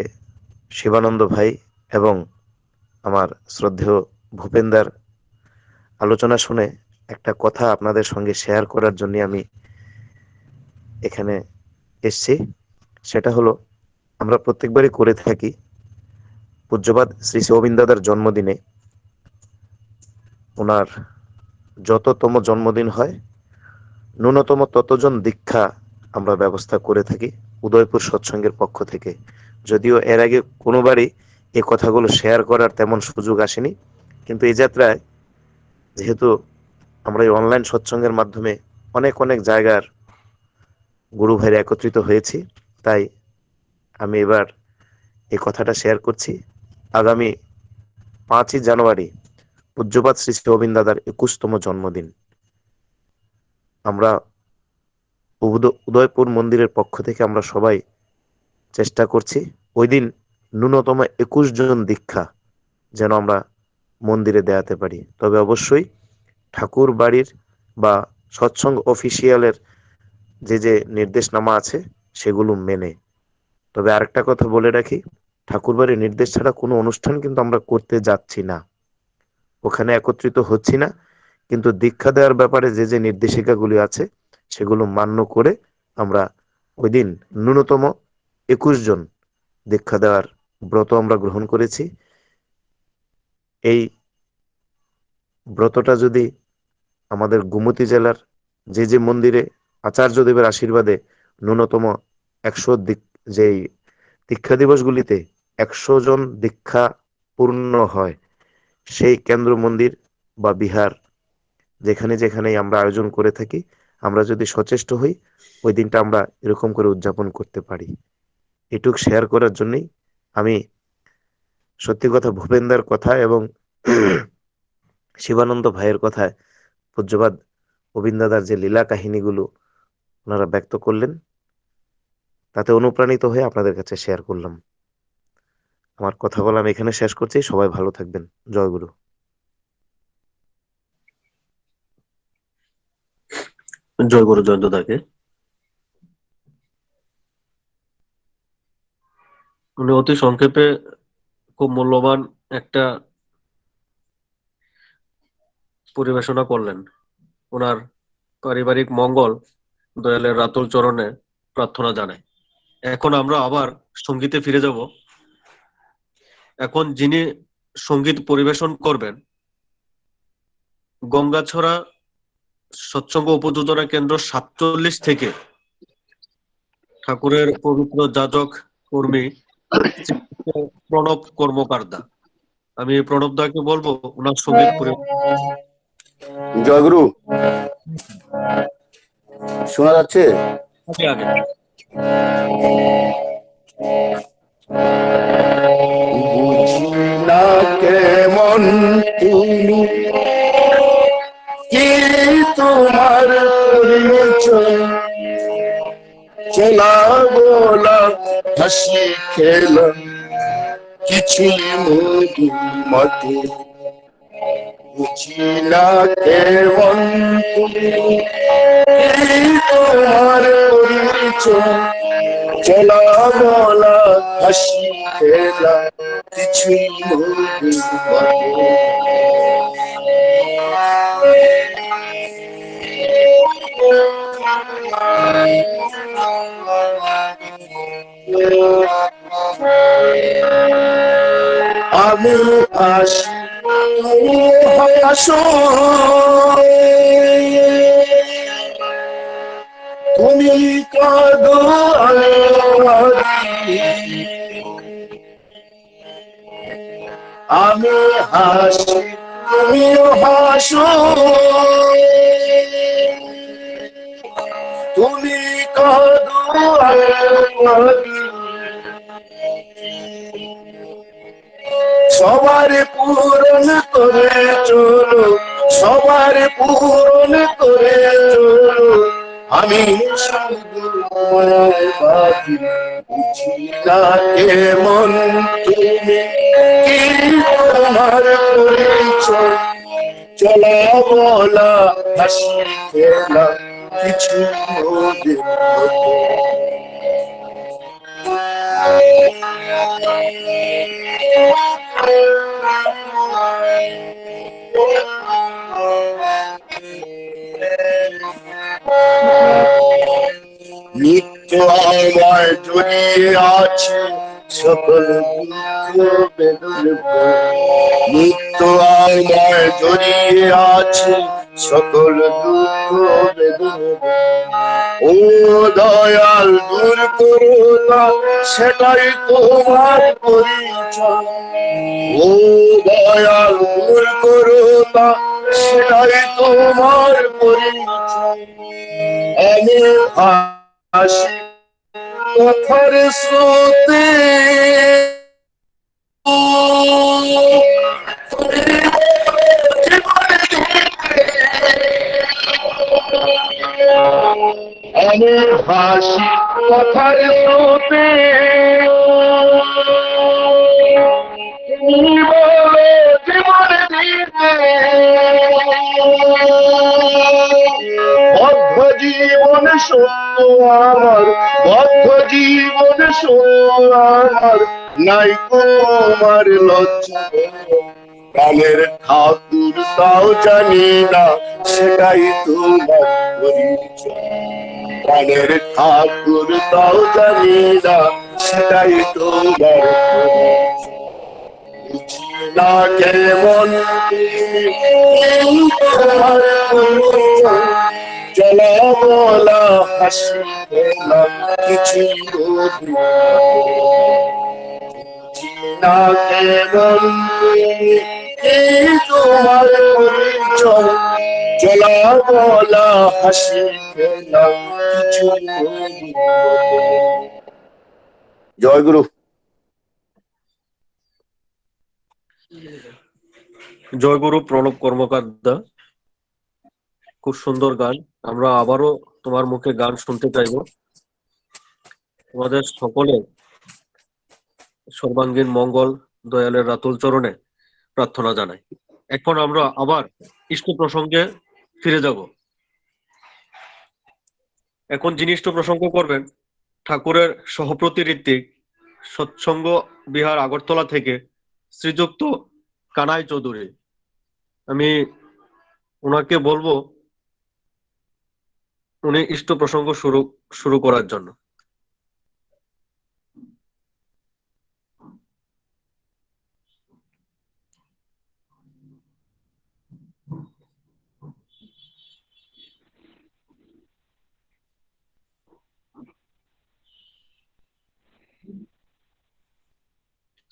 শিবানন্দ ভাই এবং আমার শ্রদ্ধেয় ভূপেন্দার আলোচনা শুনে একটা কথা আপনাদের সঙ্গে শেয়ার করার জন্য আমি এখানে এসেছি। সেটা হলো, আমরা প্রত্যেকবারই করে থাকি পূজ্যপাদ শ্রী শ্রী অবিন দাদার জন্মদিনে ওনার যততম জন্মদিন হয় ন্যূনতম ততজন দীক্ষা আমরা ব্যবস্থা করে থাকি উদয়পুর সৎসঙ্গের পক্ষ থেকে। যদিও এর আগে কোনোবারই এই কথাগুলো শেয়ার করার তেমন সুযোগ আসেনি, কিন্তু এই যাত্রায় যেহেতু আমরা এই অনলাইন সৎসঙ্গের মাধ্যমে অনেক অনেক জায়গার গুরু ভাইরা একত্রিত হয়েছি, তাই আমি এবার এই কথাটা শেয়ার করছি। আগামী 5ই জানুয়ারি পূজ্যপাদ শ্রী শ্রী অবিন দাদার 21তম জন্মদিন। আমরা উদয়পুর মন্দিরের পক্ষ থেকে আমরা সবাই চেষ্টা করছি ওই দিন ন্যূনতম 21 জন দীক্ষা যেন আমরা মন্দিরে দেয়াতে পারি। তবে অবশ্যই ঠাকুর বাড়ির বা সৎসঙ্গ অফিসিয়ালের যে যে নির্দেশনামা আছে সেগুলো মেনে। তবে আরেকটা কথা বলে রাখি, ঠাকুর বাড়ির নির্দেশ ছাড়া কোনো অনুষ্ঠান কিন্তু আমরা করতে যাচ্ছি না, ওখানে একত্রিত হচ্ছি না, কিন্তু দীক্ষা দেওয়ার ব্যাপারে যে যে নির্দেশিকাগুলি আছে সেগুলো মান্য করে আমরা ওই দিন ন্যূনতম 21 জন দীক্ষা দেওয়ার ব্রত আমরা গ্রহণ করেছি। এই ব্রতটা যদি আমাদের গোমতী জেলার যে যে মন্দিরে আচার্যদেবের আশীর্বাদে ন্যূনতম 100 যেই দীক্ষা দিবসগুলিতে 100 জন দীক্ষা পূর্ণ হয়, সেই কেন্দ্র মন্দির বা বিহার যেখানে যেখানে আমরা আয়োজন করে থাকি, আমরা যদি সচেষ্ট হই ওই দিনটা আমরা এরকম করে উদযাপন করতে পারি। এটুক শেয়ার করার জন্যই আমি সত্যি কথা ভূপেন্দার কথা এবং শিবানন্দ ভাইয়ের কথায় পূজ্যপাদ অবিন দাদার যে লীলা কাহিনীগুলো ওনারা ব্যক্ত করলেন তাতে অনুপ্রাণিত হয়ে আপনাদের কাছে শেয়ার করলাম। আমার কথা বলা আমি এখানে শেষ করছি। সবাই ভালো থাকবেন। জয় গুরু। জয় গুরু জয়ন্ত দাকে। উনি অতি সংক্ষেপে খুব মূল্যবান একটা পরিবেশনা করলেন। ওনার পারিবারিক মঙ্গল দয়ালের রাতুল চরণে প্রার্থনা জানাই। এখন আমরা আবার সঙ্গীতে ফিরে যাব। এখন যিনি সঙ্গীত পরিবেশন করবেন গঙ্গাছড়া সৎসঙ্গ উপযোজনা কেন্দ্র 47 থেকে ঠাকুরের পবিত্র যাজক কর্মী প্রণব কর্মকারদা। আমি প্রণব দাকে বলবো ওনার সঙ্গীত পরিবেশন। জয়গুরু, শোনা যাচ্ছে? আগে আগে বুঝি না কেমন তুমি, কি তোমার পরিচয়, চলা বলা হাসি খেলা কিছুই মধু মতে, বুঝি না কেমন তুমি, কি তোমার পরিচয়, চলা বলা হাসি খেলা কিছুই মধু মতে। আমি আসি আসো, তুমি কাঁদো আমি হাসি তুমিও হাসো, তুমি কাঁদো সবার পূরণ করে চলো, সবার পূরণ করে চলো, আমি শুধু তোমায় বাঁধি। বুঝি না কেমন তুমি, কি তোমার পরিচয়, চলা বলা হাসি খেলা কিছু ওদের মতো। নিত্য আমায় জড়িয়ে আছে সকল দুঃখ বেদন নিত্য আমায় জড়িয়ে আছে সকল দুঃখ বেদন ও দয়াল দূর করো না সেটাই তোমার পরিচয় ও দয়াল দূর করো না সেটাই তোমার পরিচয় আমি হাসি কথার স্রোতে আমি হাসি কথার স্রোতে তুমি বলো জীবন দিতে বদ্ধ জীবন সত্য আমার বদ্ধ জীবন সত্য আমার নাই তোমার লজ্জা প্রাণের ঠাকুর তাও জানি না সেটাই তোমার পরিচয় প্রাণের ঠাকুর তাও জানি না সেটাই তোমার পরিচয় বুঝি না কেমন তোমার পরিচয় চলা বলা হাসি খেলা কিছুই বুঝি না কেমন তোমার পরিচয় চলা বলা হাসি খেলা কিছুই বুঝি না। জয় গুরু। জয়গুরু প্রণব কর্মকার, খুব সুন্দর গান। আমরা আবারও তোমার মুখে গান শুনতে চাইবো। তোমাদের সকলের সর্বাঙ্গীন মঙ্গল দয়ালের রাতুল চরণে প্রার্থনা জানাই। এখন আমরা আবার ইষ্ট প্রসঙ্গে ফিরে যাব। এখন যিনি ইষ্ট প্রসঙ্গ করবেন ঠাকুরের সহপ্রতি ঋত্বিক সৎসঙ্গ বিহার আগরতলা থেকে শ্রীযুক্ত কানাই চৌধুরী। আমি ওনাকে বলবো উনি ইষ্ট প্রসঙ্গ শুরু করার জন্য।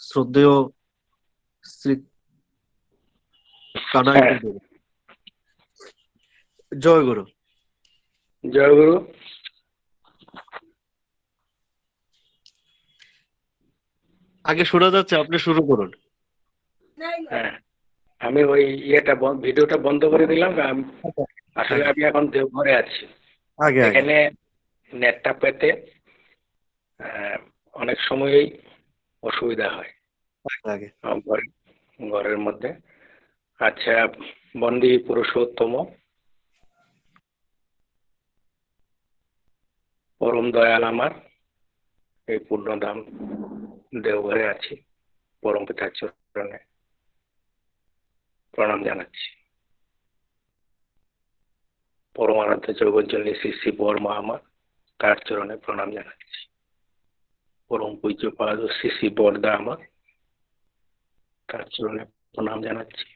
শ্রদ্ধেয় শ্রী কানাই চৌধুরী। জয় গুরু। জয় গুরু। আগে শোনা যাচ্ছে, আপনি শুরু করুন। হ্যাঁ, আমি ওই ভিডিওটা বন্ধ করে দিলাম। আসলে আমি এখন দেওঘরে আছি। এখানে নেটটা পেতে অনেক সময়ই অসুবিধা হয় ঘরের মধ্যে। আচ্ছা, বন্দী পুরুষোত্তম পরম দয়াল আমার এই পূর্ণধাম দেওঘরে আছি। পরম পিতার চরণে প্রণাম জানাচ্ছি। পরমারাধ্য জগজ্জননী শ্রী শ্রী বর্মা আমার, তার চরণে প্রণাম জানাচ্ছি। পরম পূজ্যপাদ শ্রী শ্রী বরদা আমার, তার চরণে প্রণাম জানাচ্ছি।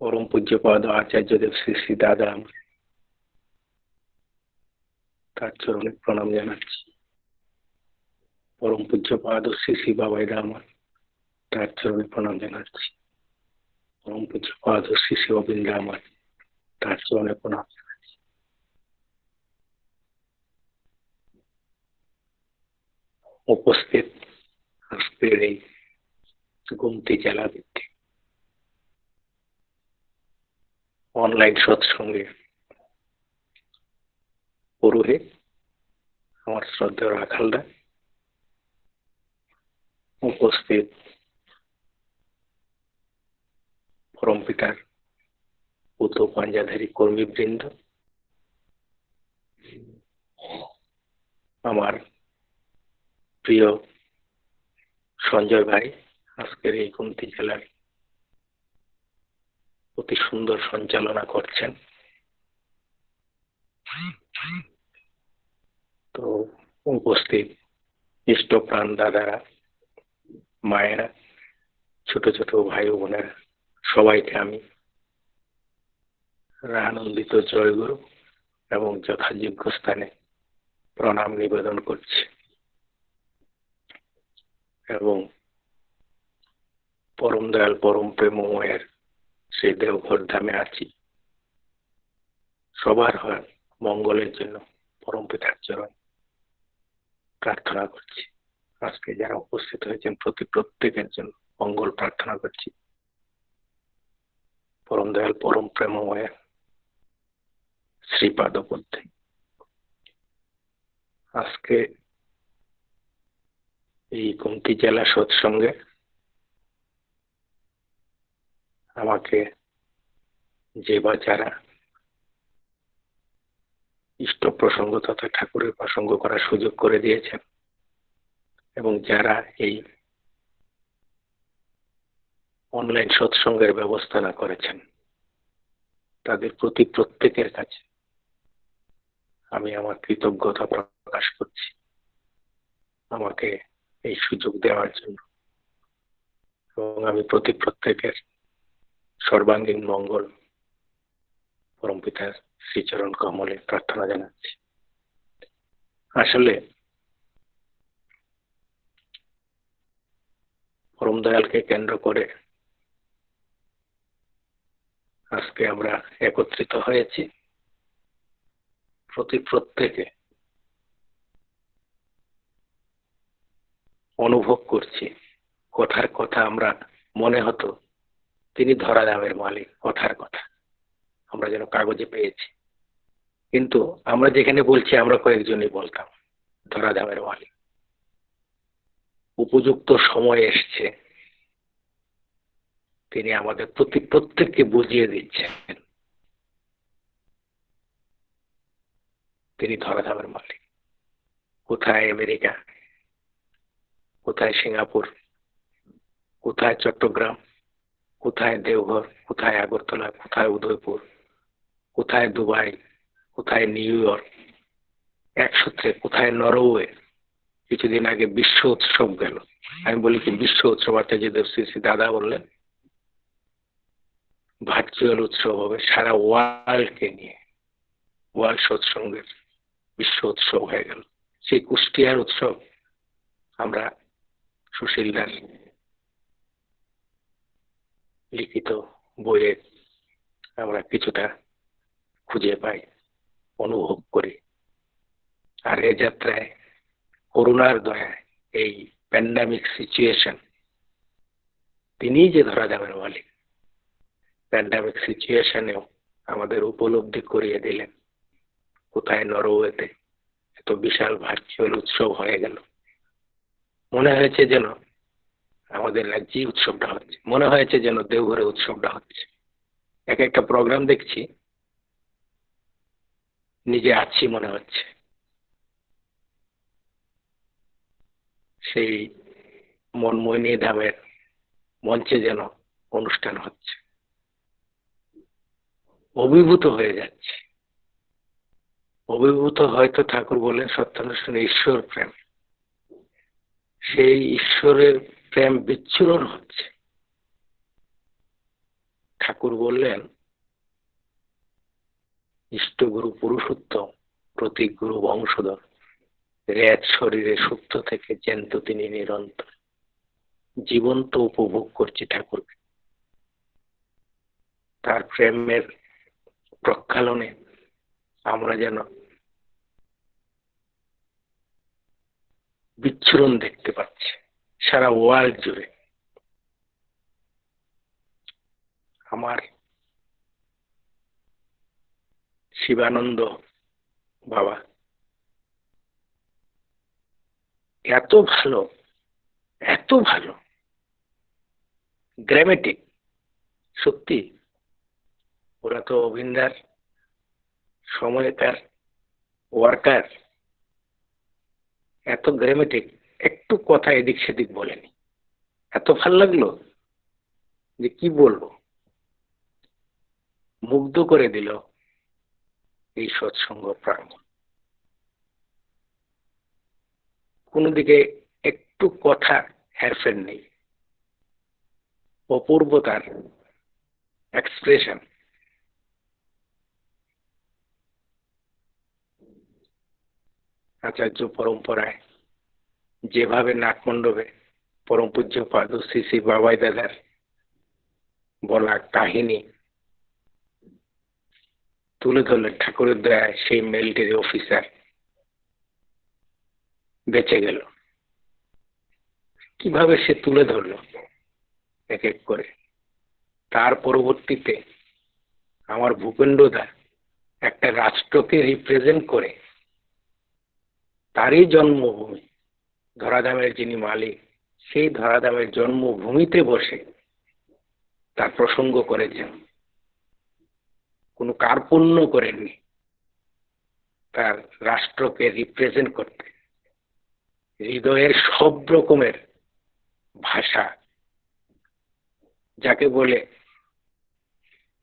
পরম পূজ্যপাদ আচার্যদেব শ্রী শ্রী দাদা আমার, তার চরণে প্রণাম জানাচ্ছি। পরম পূজ্যপাদ শ্রী শ্রী বাবাইদা আমার, তার চরণে প্রণাম জানাচ্ছি। পরম পূজ্যপাদ শ্রী শ্রী অবিন্দা আমার, তার চরণে প্রণাম জানাচ্ছি। উপস্থিত আজকের এই গুমতি জেলা ভিত্তিক অনলাইন সৎসঙ্গে পুরোহিত আমার শ্রদ্ধেয় রাখালদা, উপস্থিত পরম পিতার পুত্র পাঞ্জাধারী কর্মীবৃন্দ, আমার প্রিয় সঞ্জয় ভাই আজকের এই গুমতি জেলার অতি সুন্দর সঞ্চালনা করছেন। তো উপস্থিত ইষ্টপ্রাণ দাদারা, মায়েরা, ছোট ছোট ভাই ও বোনেরা, সবাইকে আমি আনন্দিত জয়গুরু এবং যথাযোগ্য স্থানে প্রণাম নিবেদন করছি এবং পরম দয়াল পরম প্রেমময়ের সেই দেওঘর ধামে আছি। সবার হয় মঙ্গলের জন্য পরম পিতার চরণ প্রার্থনা করছি। আজকে যারা উপস্থিত হয়েছেন প্রত্যেকের জন্য মঙ্গল প্রার্থনা করছি। পরম দয়াল পরম প্রেমময়ের শ্রীপাদ পদ্মে আজকে এই কুমতি জেলা সৎসঙ্গে আমাকে যে বা যারা ইষ্ট প্রসঙ্গ তথা ঠাকুরের প্রসঙ্গ করার সুযোগ করে দিয়েছেন এবং যারা এই অনলাইন সৎসঙ্গের ব্যবস্থা না করেছেন, তাদের প্রতি প্রত্যেকের কাছে আমি আমার কৃতজ্ঞতা প্রকাশ করছি আমাকে এই সুযোগ দেওয়ার জন্য, এবং আমি প্রতি প্রত্যেকের সর্বাঙ্গীন মঙ্গল পরম পিতার শ্রীচরণ কমলে প্রার্থনা জানাচ্ছি। আসলে পরম দয়ালকে কেন্দ্র করে আজকে আমরা একত্রিত হয়েছি। প্রতি প্রত্যেকে অনুভব করছি কথার কথা আমরা মনে হতো তিনি ধরাধামের মালিক, কথার কথা আমরা যেন কাগজে পেয়েছি, কিন্তু আমরা যেখানে বলছি আমরা কয়েকজনই বলতাম ধরাধামের মালিক। উপযুক্ত সময় এসছে, তিনি আমাদের প্রতি প্রত্যেককে বুঝিয়ে দিচ্ছেন তিনি ধরাধামের মালিক। কোথায় আমেরিকা, কোথায় সিঙ্গাপুর, কোথায় চট্টগ্রাম, কোথায় দেওঘর, কোথায় আগরতলা, কোথায় উদয়পুর, কোথায় দুবাই, কোথায় নিউ ইয়র্ক, এক সূত্রে কোথায় নরওয়ে। কিছুদিন আগে বিশ্ব উৎসব গেল। আমি বলি কি বিশ্ব উৎসব, আচার্য শ্রী দাদা বললেন ভার্চুয়াল উৎসব হবে, সারা ওয়ার্ল্ডকে নিয়ে ওয়ার্ল্ড সৎসঙ্গের বিশ্ব উৎসব হয়ে গেল। সেই কুষ্টিয়ার উৎসব আমরা সুশীল দাস লিখিত বইয়ে আমরা কিছুটা খুঁজে পাই, অনুভব করি। আর এ যাত্রায় করুণার দয়ায় এই প্যান্ডামিক সিচুয়েশন, তিনি যে ধরাধামের মালিক, প্যান্ডামিক সিচুয়েশনেও আমাদের উপলব্ধি করিয়ে দিলেন কোথায় নরওয়েতে এত বিশাল ভার্চুয়াল উৎসব হয়ে গেল। মনে হয়েছে যেন আমাদের রাজ্যে উৎসবটা হচ্ছে, মনে হয়েছে যেন দেওঘরে উৎসবটা হচ্ছে। এক একটা প্রোগ্রাম দেখছি নিজে আছি মনে হচ্ছে। সেই মনমোহিনী ধামের মঞ্চে যেন অনুষ্ঠান হচ্ছে, অভিভূত হয়ে যাচ্ছে। অভিভূত হয়তো ঠাকুর বলেন সত্যানুষ্ঠানে ঈশ্বর প্রেম, সেই ঈশ্বরের প্রেম বিচ্ছুরণ হচ্ছে। ঠাকুর বললেন ইষ্টগুরু পুরুষোত্তম, প্রতীক গুরু বংশধর, রেত শরীরে সুপ্ত থেকে জ্যান্ত তিনি নিরন্তর। জীবন্ত উপভোগ করছি ঠাকুরকে, তার প্রেমের প্রক্ষালনে আমরা যেন বিচ্ছুরণ দেখতে পাচ্ছি সারা ওয়ার্ল্ড জুড়ে। আমার শিবানন্দ বাবা এত ভালো, এত ভালো গ্রামেটিক, সত্যি ওরা তো অভিন্দার সময়কার ওয়ার্কার, এত গ্রামেটিক, একটু কথা এদিক সেদিক বলেনি। এত ভাল লাগলো যে কি বলবো, মুগ্ধ করে দিল এই সৎসঙ্গ প্রাঙ্গণ। কোনো দিকে একটু কথা হেরফের নেই, অপূর্ব তার এক্সপ্রেশন। আচার্য পরম্পরায় যেভাবে নাটমণ্ডপে পরম পূজ্যপাদ শ্রী শ্রী বাবাই দাদার বলা কাহিনী তুলে ধরলেন, ঠাকুরের দয়ায় সেই মিলিটারি অফিসার বেঁচে গেল। কিভাবে সে তুলে ধরলো এক এক করে। তার পরবর্তীতে আমার ভূপেন্দ্রদা একটা রাষ্ট্রকে রিপ্রেজেন্ট করে তারই জন্মভূমি ধরাধামের যিনি মালিক, সেই ধরাধামের জন্মভূমিতে বসে তার প্রসঙ্গ করেছেন। কোনো কার্পণ্য করেননি, তার রাষ্ট্রকে রিপ্রেজেন্ট করতে হৃদয়ের সব রকমের ভাষা, যাকে বলে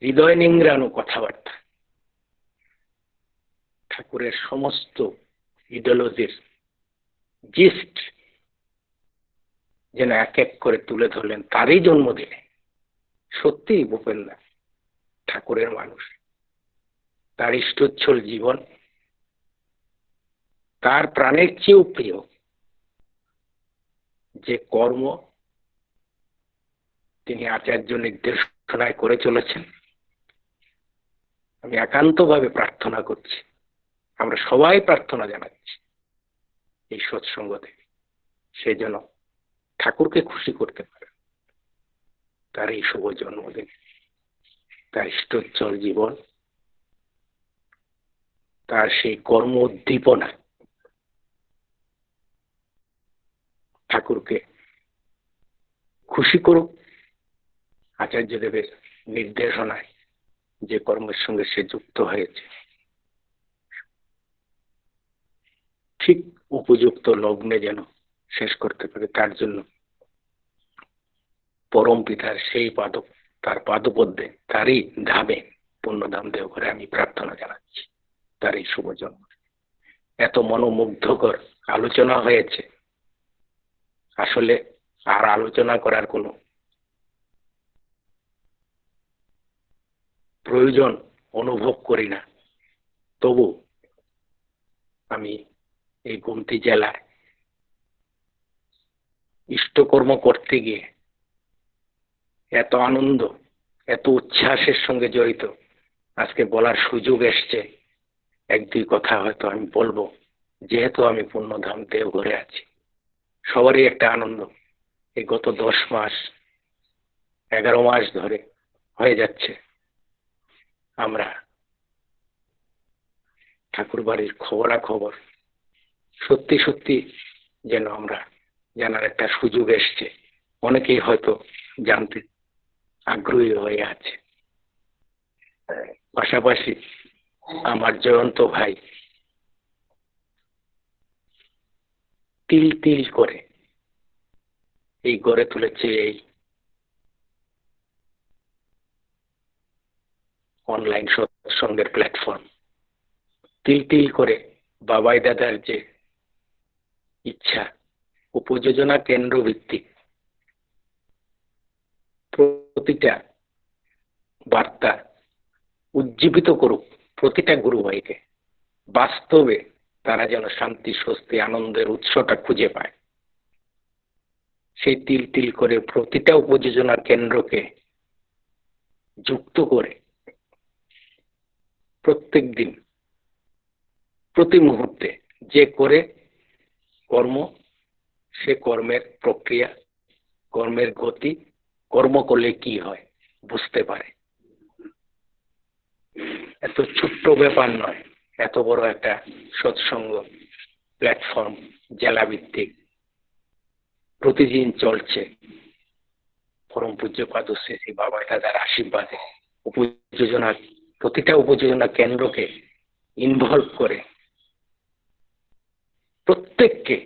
হৃদয় নিংড়ানো কথাবার্তা, ঠাকুরের সমস্ত ইডিওলজির জিস্ট যেন এক এক করে তুলে ধরলেন তারই জন্মদিনে। সত্যি ভূপেন্দা ঠাকুরের মানুষ, তার ইষ্টোচ্ছল জীবন তার প্রাণের চেয়েও প্রিয় যে কর্ম তিনি আচার্য নির্দেশনায় করে চলেছেন। আমি একান্তভাবে প্রার্থনা করছি, আমরা সবাই প্রার্থনা জানাচ্ছি এই সৎসঙ্গ থেকে সে যেন ঠাকুরকে খুশি করতে পারে তার এই শুভ জন্মদিন, তার ইষ্টোচ্ছল জীবন, তার সেই কর্ম উদ্দীপনা ঠাকুরকে খুশি করুক। আচার্যদেবের নির্দেশনায় যে কর্মের সঙ্গে সে যুক্ত হয়েছে ঠিক উপযুক্ত লগ্নে যেন শেষ করতে পারে, তার জন্য পরম পিতার সেই তার পাদপদ্মে তারই ধামে পুণ্যধাম দেওঘরে আমি প্রার্থনা জানাচ্ছি তার এই শুভ জন্ম। এত মনোমুগ্ধকর আলোচনা হয়েছে, আসলে আর আলোচনা করার কোনো প্রয়োজন অনুভব করি না। তবু আমি এই গোমতী জেলায় ইষ্টকর্ম করতে গিয়ে এত আনন্দ, এত উচ্ছ্বাসের সঙ্গে জড়িত, আজকে বলার সুযোগ এসছে। এক দুই কথা হয়তো আমি বলবো, যেহেতু আমি পুণ্যধাম দেওঘরে আছি। সবারই একটা আনন্দ। এই গত 10 মাস 11 মাস ধরে হয়ে যাচ্ছে আমরা ঠাকুর বাড়ির খবরাখবর সত্যি সত্যি যেন আমরা জানার একটা সুযোগ এসছে। অনেকেই হয়তো জানতে আগ্রহী হয়ে আছে। পাশাপাশি আমার জয়ন্ত ভাই তিল তিল করে এই গড়ে তুলেছে এই অনলাইন সৎসঙ্গের প্ল্যাটফর্ম। তিল তিল করে বাবাই দাদার যে ইচ্ছা উপযোজনা কেন্দ্র ভিত্তিক প্রতিটা বার্তা উজ্জীবিত করুক প্রতিটা গুরু ভাইকে, বাস্তবে তারা যেন শান্তি, স্বস্তি, আনন্দের উৎসটা খুঁজে পায়। সেই তিল তিল করে প্রতিটা উপযোজনা কেন্দ্রকে যুক্ত করে প্রত্যেক দিন প্রতি মুহূর্তে যে করে কর্ম, সে কর্মের প্রক্রিয়া, কর্মের গতি, কর্ম করলে কি হয় বুঝতে পারে। এত ছোট্ট ব্যাপার নয়, এত বড় একটা সৎসঙ্গ প্ল্যাটফর্ম জেলা ভিত্তিক প্রতিদিন চলছে পরম পূজ্যপাদ শ্রী শ্রী বাবাই দাদার আশীর্বাদে। উপযোজনা প্রতিটা উপযোজনা কেন্দ্রকে ইনভলভ করে প্রত্যেককে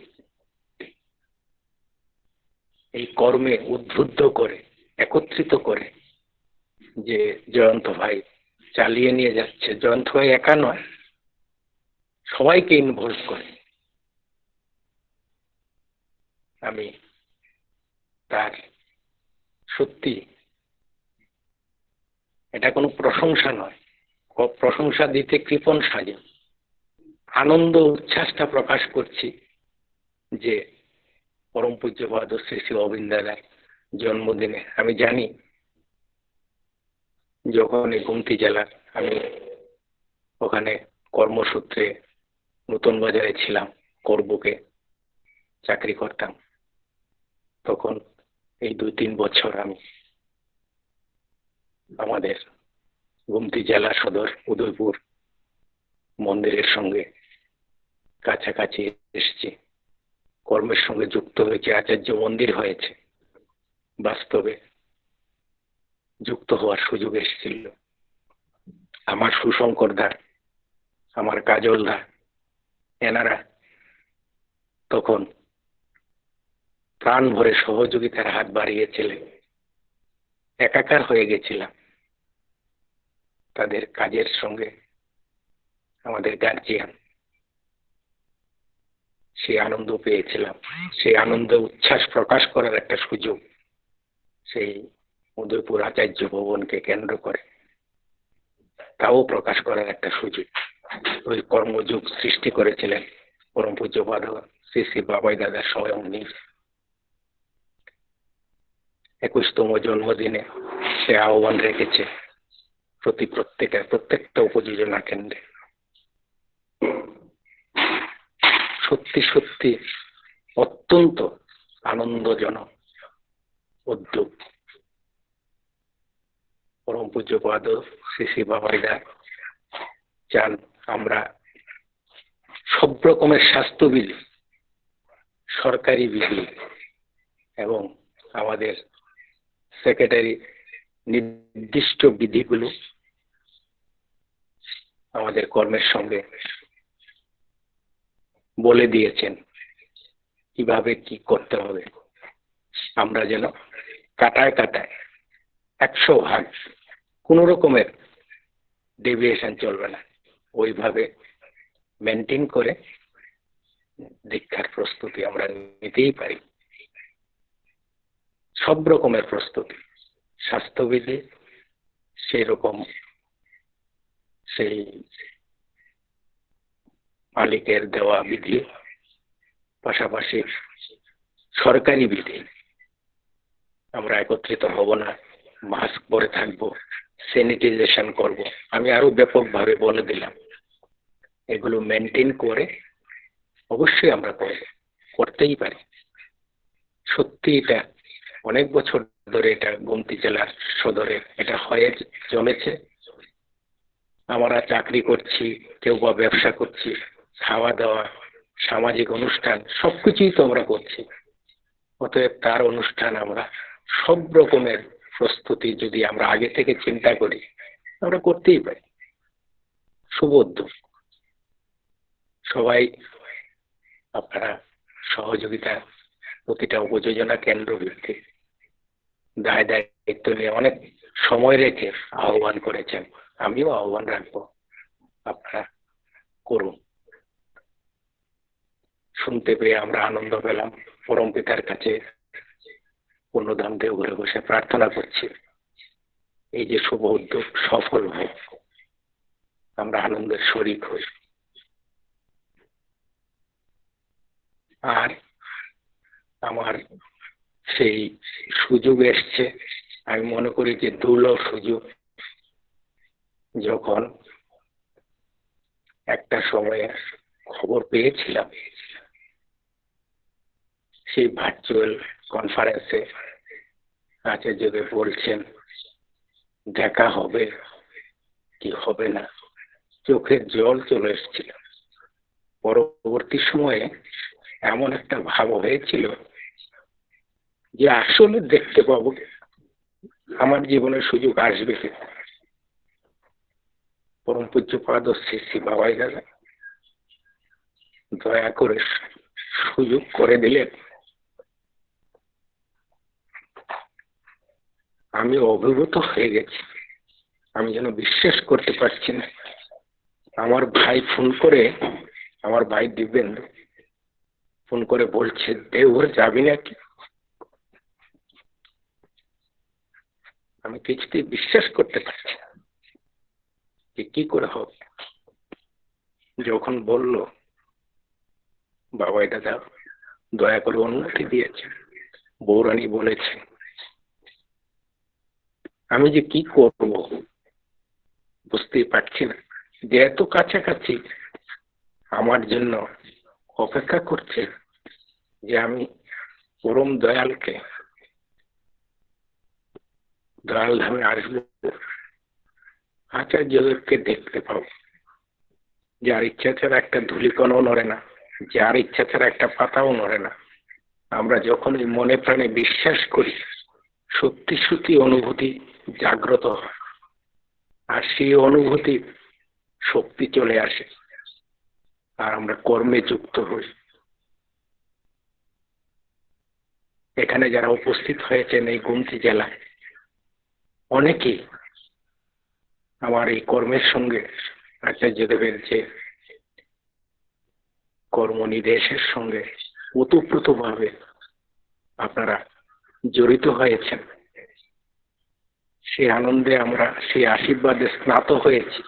এই কর্মে উদ্বুদ্ধ করে, একত্রিত করে যে জয়ন্ত ভাই চালিয়ে নিয়ে যাচ্ছে। জয়ন্ত ভাই একা নয়, সবাইকে ইনভলভ করে। আমি তার সত্যি এটা কোনো প্রশংসা নয়, প্রশংসা দিতে কৃপণ সাজে। আনন্দ উচ্ছ্বাসটা প্রকাশ করছি যে পরম পূজ্যপাদ শ্রী শ্রী অবিন্দ দাদার জন্মদিনে আমি জানি যখন এই গুমতি জেলার আমি ওখানে কর্মসূত্রে নতুন বাজারে ছিলাম, করবুকে চাকরি করতাম, তখন এই 2-3 বছর আমি আমাদের গুমতি জেলা সদর উদয়পুর মন্দিরের সঙ্গে কাছাকাছি এসেছি, কর্মের সঙ্গে যুক্ত হয়েছে, আচার্য মন্দির হয়েছে, বাস্তবে যুক্ত হওয়ার সুযোগ এসেছিল। আমার সুশঙ্কর দা, আমার কাজল দা, এনারা তখন প্রাণ ভরে সহযোগিতার হাত বাড়িয়েছিলেন। একাকার হয়ে গেছিলাম তাদের কাজের সঙ্গে। আমাদের গার্জিয়ান, সেই আনন্দ পেয়েছিলাম, সেই আনন্দ উচ্ছ্বাস প্রকাশ করার একটা সুযোগ সেই উদয়পুর আচার্য ভবনকে কেন্দ্র করে তাও প্রকাশ করার একটা সুযোগ ওই কর্মযুগ সৃষ্টি করেছিলেন পরম পূজ্যপাদ শ্রী শ্রী বাবাই দাদা স্বয়ং নিজ। 21তম জন্মদিনে সে আহ্বান রেখেছে প্রত্যেকটা উপযোজনা কেন্দ্রে। সত্যি সত্যি অত্যন্ত আনন্দজনক উদ্যোগ। পরম পূজ্যপাদ শ্রী শ্রী বাবাই দা চান আমরা সব রকমের স্বাস্থ্যবিধি, সরকারি বিধি এবং আমাদের সেক্রেটারি নির্দিষ্ট বিধিগুলো আমাদের কর্মের সঙ্গে বলে দিয়েছেন কিভাবে কি করতে হবে। আমরা যেন কাটায় 100% কোন রকমের ডেভিয়েশন চলবে না, ওইভাবে মেনটেন করে দীক্ষার প্রস্তুতি আমরা নিতেই পারি। সব রকমের প্রস্তুতি, স্বাস্থ্যবিধি সেই রকম, সেই মালিকের দেওয়া বিধি, পাশাপাশি সরকারি বিধি। আমরা একত্রিত হব না, মাস্ক পরে থাকবো, স্যানিটাইজেশন করব। আমি আরো ব্যাপকভাবে বলে দিলাম, এগুলো মেনটেন করে অবশ্যই আমরা করতেই পারি। সত্যি এটা অনেক বছর ধরে এটা গুমতি জেলার সদরে এটা হয়ে জমেছে। আমরা চাকরি করছি, কেউ বা ব্যবসা করছি, খাওয়া দাওয়া, সামাজিক অনুষ্ঠান সবকিছুই তো আমরা করছি। অতএব তার অনুষ্ঠান আমরা সব রকমের প্রস্তুতি যদি আমরা আগে থেকে চিন্তা করি আমরা করতেই পারি। শুভ উদ্যোগ। সবাই আপনারা সহযোগিতা প্রতিটা উপযোজনা কেন্দ্র ভিত্তিক দায়িত্ব নিয়ে অনেক সময় রেখে আহ্বান করেছেন, আমিও আহ্বান রাখবো, আপনারা করুন। শুনতে পেয়ে আমরা আনন্দ পেলাম। পরম পিতার কাছে পূর্ণধাম দেওঘরে বসে প্রার্থনা করছি এই যে শুভ উদ্যোগ সফল হয়, আমরা আনন্দের শরীক হই। আর আমার সেই সুযোগ এসছে, আমি মনে করি যে দুর্লভ সুযোগ। যখন একটা সময়ে খবর পেয়েছিলাম সেই ভার্চুয়াল কনফারেন্সে আচার্যদেব বলছেন দেখা হবে কি হবে না, চোখের জল চলে এসেছিল। পরবর্তী সময়ে এমন একটা ভাব হয়েছিল যে আসলে দেখতে পাবো, আমার জীবনের সুযোগ আসবে কি। পরম পূজ্যপাদ শ্রী শ্রী বাবাই দাদা দয়া করে সুযোগ করে দিলেন। আমি অভিভূত হয়ে গেছি, আমি যেন বিশ্বাস করতে পারছি না। আমার ভাই ফোন করে, আমার ভাই দিব্যেন্দু ফোন করে বলছে দেওঘর যাবি নাকি। আমি কিছুতেই বিশ্বাস করতে পারছি না যে কি করে হবে। যখন বলল বাবাই দাদা দয়া করে অনুমতি দিয়েছে, বৌরানী বলেছে, আমি যে কি করব বুঝতেই পারছি না। যে এত কাছাকাছি আমার জন্য অপেক্ষা করছে, যে আমি পরম দয়ালকে দয়াল ধামে আসবো, আচার্যদেরকে দেখতে পাবো, যার ইচ্ছা ছাড়া একটা ধূলিকণও নড়ে না, যার ইচ্ছা ছাড়া একটা পাতাও নড়ে না। আমরা যখন মনে প্রাণে বিশ্বাস করি, সত্যি সত্যি অনুভূতি জাগ্রত হয়, আর সেই অনুভূতি শক্তি চলে আসে, আর আমরা কর্মে যুক্ত হই। এখানে যারা উপস্থিত হয়েছেন এই গোমতী জেলায়, অনেকেই আমার এই কর্মের সঙ্গে আচার্যদেবের যে কর্মনির্দেশের সঙ্গে ওতপ্রোতভাবে আপনারা জড়িত হয়েছেন। সেই আনন্দে আমরা সেই আশীর্বাদে স্নাত হয়েছি।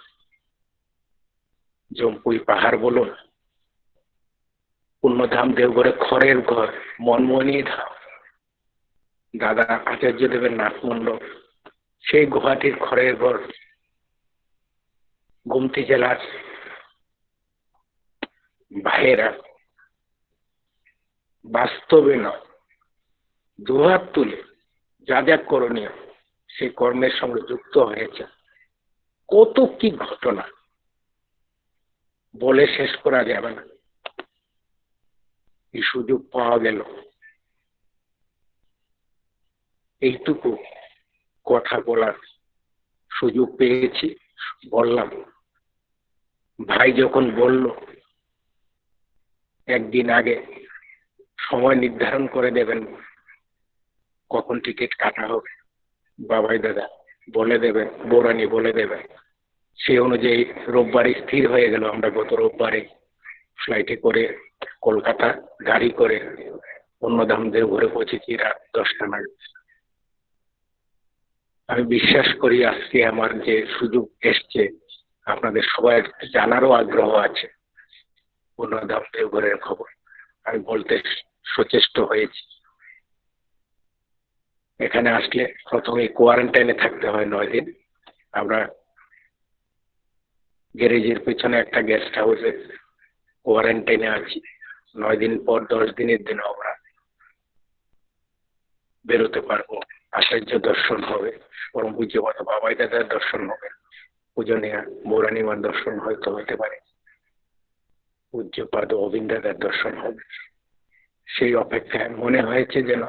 জম্পুই পাহাড় বলুন, পুণ্যধাম দেওঘরে খড়ের ঘর, মনমোহনী ধাম, দাদা আচার্যদেবের নাথমণ্ডপ, সেই গুয়াহাটির খড়ের ঘর, গোমতী জেলার ভাইয়েরা বাস্তবে নয়, দুহাত তুলে যা যা করণীয় সেই কর্মের সঙ্গে যুক্ত হয়েছে। কত কি ঘটনা বলে শেষ করা যাবে না। এই সুযোগ পাওয়া গেল, এইটুকু কথা বলার সুযোগ পেয়েছি, বললাম। ভাই যখন বলল একদিন আগে সময় নির্ধারণ করে দেবেন কখন টিকিট কাটা হবে, বাবাই দাদা বলে দেবেন, বৌরানী বলে দেবেন, সেই অনুযায়ী রোববারে স্থির হয়ে গেল। আমরা গত রোববারে ফ্লাইটে করে কলকাতা গাড়ি করে পুণ্যধাম দেওঘরে পৌঁছেছি রাত 10টা নাগাদ। আমি বিশ্বাস করি আজকে আমার যে সুযোগ এসছে, আপনাদের সবার জানারও আগ্রহ আছে পুণ্যধাম দেওঘরের খবর। আমি বলতে সচেষ্ট হয়েছি। এখানে আসলে প্রথমে কোয়ারেন্টাইনে থাকতে হয় 9 দিন। আমরা গ্যারেজের পেছনে একটা গেস্ট হাউসে কোয়ারেন্টাইনে আছি। 9 দিন পর 10 দিনের দিন আমরা বেরোতে পারবো। আচার্য দর্শন হবে, পরম পূজ্যপাদ বাবাই দাদার দর্শন হবে, পূজনীয়া বৌরানীমার দর্শন হয়তো হতে পারে, পূজ্যপাদ অবিন্দ দাদার দর্শন হবে। সেই অপেক্ষায় মনে হয়েছে যেন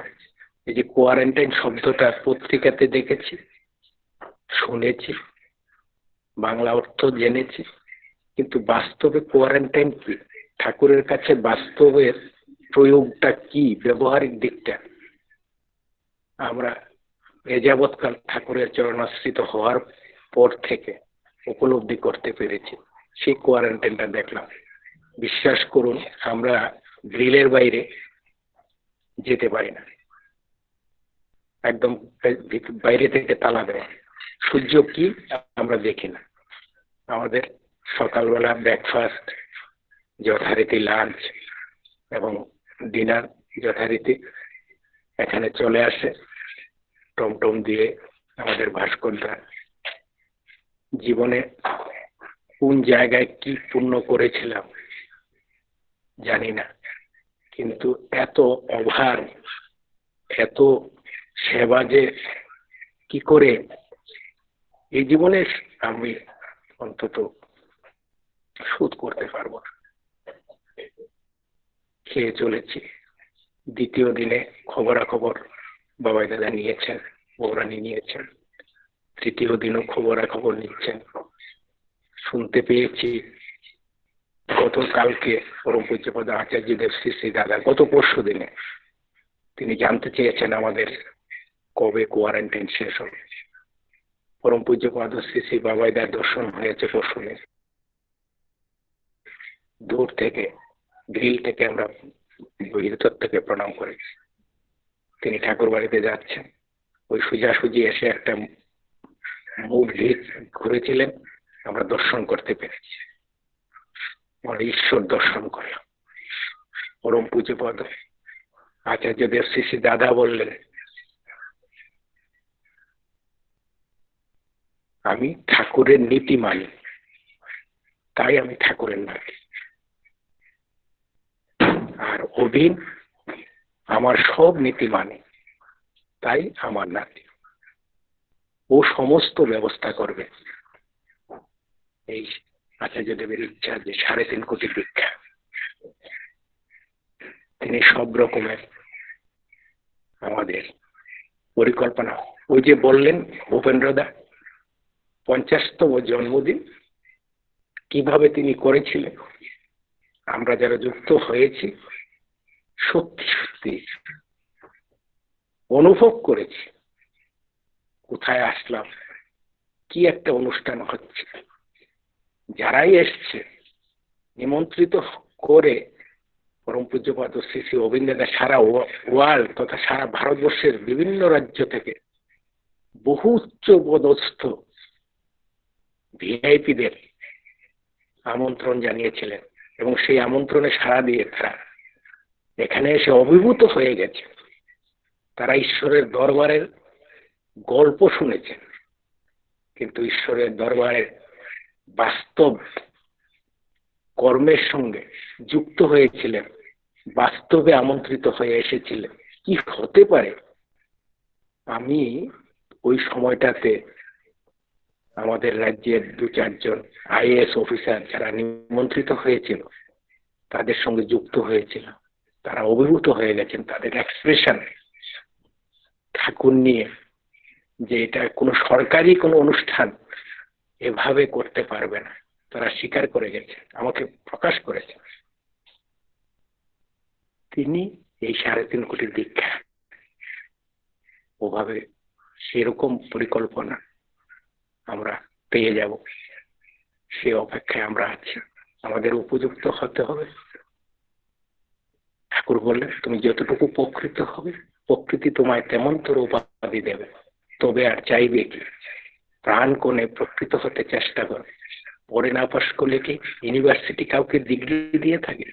এই যে কোয়ারেন্টাইন শব্দটা পত্রিকাতে দেখেছি, শুনেছি, বাংলা অর্থ জেনেছি, কিন্তু বাস্তবে কোয়ারেন্টাইন কি, ঠাকুরের কাছে বাস্তবের প্রয়োগটা কি, ব্যবহারিক দিকটা আমরা এ যাবৎকাল ঠাকুরের চরণাশ্রিত হওয়ার পর থেকে উপলব্ধি করতে পেরেছি। সেই কোয়ারেন্টাইনটা দেখলাম। বিশ্বাস করুন, আমরা গ্রিলের বাইরে যেতে পারি না, একদম বাইরে থেকে তালা দেয়। সূর্য কি আমরা দেখি না। আমাদের সকালবেলা ব্রেকফাস্ট, যথারীতি লাঞ্চ এবং ডিনার যথারীতি এখানে চলে আসে টমটম দিয়ে। আমাদের ভাস্করদা জীবনে কোন জায়গায় কি পুণ্য করেছিলাম জানি না, কিন্তু এত অভার, এত সেবা যে কি করে এই জীবনে আমি অন্তত শোধ করতে পারবো না। খেয়ে চলেছি। দ্বিতীয় দিনে খবরাখবর বাবাই দাদা নিয়েছেন, বৌরানী নিয়েছেন। তৃতীয় দিনও খবরাখবর নিচ্ছেন। শুনতে পেয়েছি গতকালকে পরম পূজ্যপাদ আচার্যদেব শ্রী শ্রী দাদা গত পরশু দিনে তিনি জানতে চেয়েছেন আমাদের কবে কোয়ারেন্টাইন শেষ হবে। পরম পূজ্যপাদ শ্রী শ্রী বাবাইদার দর্শন হয়েছে পরশু দিন। দূর থেকে গ্রিল থেকে আমরা ভিতর থেকে প্রণাম করেছি। তিনি ঠাকুর বাড়িতে যাচ্ছেন। ওই সোজাসুজি এসে একটা মুখ ঘুরেছিলেন, আমরা দর্শন করতে পেরেছি। আমরা ঈশ্বর দর্শন করলাম। পরম পূজ্যপদ আচার্যদেব শ্রী শ্রী দাদা বললেন, আমি ঠাকুরের নীতি মানি, তাই আমি ঠাকুরের নাতি। আর অভিন আমার সব নীতি মানে, তাই আমার নাতি। ও সমস্ত ব্যবস্থা করবে। এই আচার্যদেবের ইচ্ছা যে 3.5 কোটি দীক্ষা, তিনি সব রকমের আমাদের পরিকল্পনা, ওই যে বললেন ভূপেন্দ্রদা 50তম জন্মদিন কিভাবে তিনি করেছিলেন, আমরা যারা যুক্ত হয়েছি সত্যি সত্যি অনুভব করেছি কোথায় আসলাম, কি একটা অনুষ্ঠান হচ্ছে। যারাই এসছে নিমন্ত্রিত করে পরম পূজ্যপাদ শ্রী শ্রী অবিন্দাদা সারা ওয়ার্ল্ড তথা সারা ভারতবর্ষের বিভিন্ন রাজ্য থেকে বহু উচ্চ পদস্থ ভিআইপিদের আমন্ত্রণ জানিয়েছিলেন এবং সেই আমন্ত্রণে সাড়া দিয়ে তারা এখানে এসে অভিভূত হয়ে গেছে। তারা ঈশ্বরের দরবারের গল্প শুনেছেন, কিন্তু ঈশ্বরের দরবারের বাস্তব কর্মের সঙ্গে যুক্ত হয়েছিলেন, বাস্তবে আমন্ত্রিত হয়ে এসেছিলেন। কি হতে পারে? আমি ওই সময়টাতে আমাদের রাজ্যের 2-4 জন আইএএস অফিসার যারা নিমন্ত্রিত হয়েছিল তাদের সঙ্গে যুক্ত হয়েছিল। তারা অভিভূত হয়ে গেছেন তাদের এক্সপ্রেশন ঠাকুর নিয়ে, যে এটা কোনো সরকারি কোনো অনুষ্ঠান এভাবে করতে পারবে না। তারা স্বীকার করে গেছে, আমাকে প্রকাশ করেছে। তিনি এই 3.5 কোটি দীক্ষা ওভাবে সেরকম পরিকল্পনা আমরা পেয়ে যাব, সে অপেক্ষায় আমরা আছি। আমাদের উপযুক্ত হতে হবে। ঠাকুর বললেন, তুমি যতটুকু প্রকৃত হবে প্রকৃতি তোমায় তেমন তোর উপাধি দেবে। তবে আর চাইবে কি? প্রাণ কোণে প্রকৃত হতে চেষ্টা করে। পরে না পাস করলে কি ইউনিভার্সিটি কাউকে ডিগ্রি দিয়ে থাকে?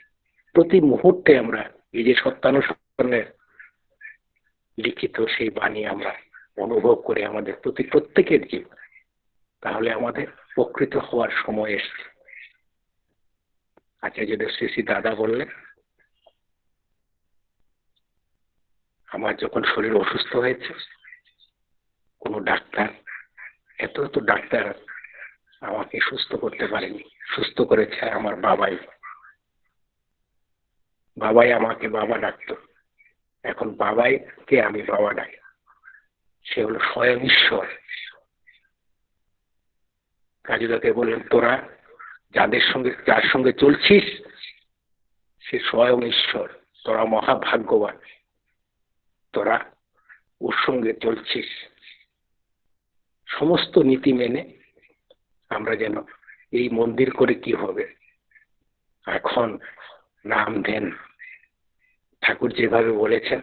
প্রতি মুহূর্তে আমরা এই যে সত্যানুসরণের লিখিত সেই বাণী আমরা অনুভব করে আমাদের প্রতি প্রত্যেকের জীবন, তাহলে আমাদের প্রকৃত হওয়ার সময় এসছে। আচার্যদেব শ্রী শ্রী দাদা বললেন, আমার যখন শরীর অসুস্থ হয়েছে, কোনো ডাক্তার, এত ডাক্তার আমাকে সুস্থ করতে পারেনি, সুস্থ করেছে আমার বাবাই। বাবাই আমাকে বাবা ডাকতো, এখন বাবাইকে আমি বাবা ডাকি। সে হলো স্বয়ং ঈশ্বর। কাজুদাকে বললেন, তোরা যার সঙ্গে চলছিস সে স্বয়ং ঈশ্বর, তোরা মহাভাগ্যবান, তোরা ওর সঙ্গে চলছিস। সমস্ত নীতি মেনে আমরা যেন এই মন্দির করে কি হবে, এখন নাম দেন। ঠাকুর যেভাবে বলেছেন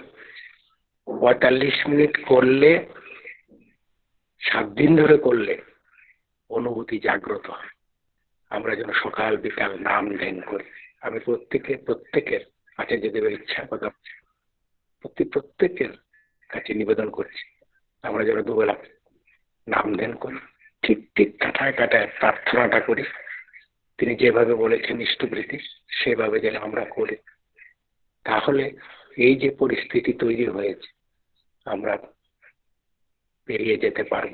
45 মিনিট করলে, 7 দিন ধরে করলে অনুভূতি জাগ্রত হয়। আমরা যেন সকাল বিকাল নাম ধ্যান করি। আমি প্রত্যেকের আচার্যদেবের ইচ্ছা কথা প্রত্যেকের কাছে নিবেদন করছি, আমরা যেন দুবেলা নাম ধ্যান করি, ঠিক কাটায় প্রার্থনাটা করি। তিনি যেভাবে বলেছেন ইষ্টবৃত্তি, সেভাবে যেন আমরা করি। তাহলে এই যে পরিস্থিতি তৈরি হয়েছে আমরা পেরিয়ে যেতে পারব।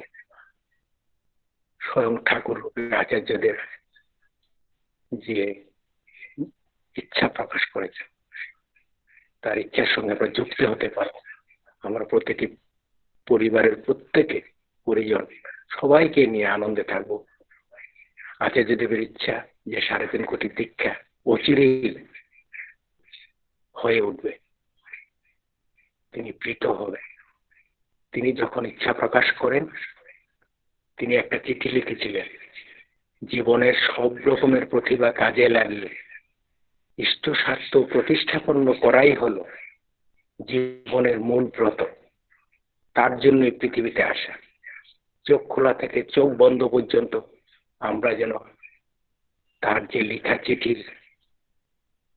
স্বয়ং ঠাকুর আচার্যদেব যে ইচ্ছা প্রকাশ করেছে, তার ইচ্ছার সঙ্গে আমরা যুক্ত হতে পারব। আমরা প্রতিটি পরিবারের প্রত্যেকে পরিজন সবাইকে নিয়ে আনন্দে থাকবো। আচার্যদেবের ইচ্ছা যে 3.5 কোটি দীক্ষা অচিরেই হয়ে উঠবে, তিনি প্রীত হবে। তিনি যখন ইচ্ছা প্রকাশ করেন, তিনি একটা চিঠি লিখেছিলেন, জীবনের সব রকমের প্রতিভা কাজে লাগিয়ে ইষ্ট স্বার্থ প্রতিষ্ঠাপন্ন করাই হলো জীবনের মূল ব্রত। তার জন্য পৃথিবীতে আসা। চোখ খোলা থেকে চোখ বন্ধ পর্যন্ত আমরা যেন তার যে লেখা চিঠির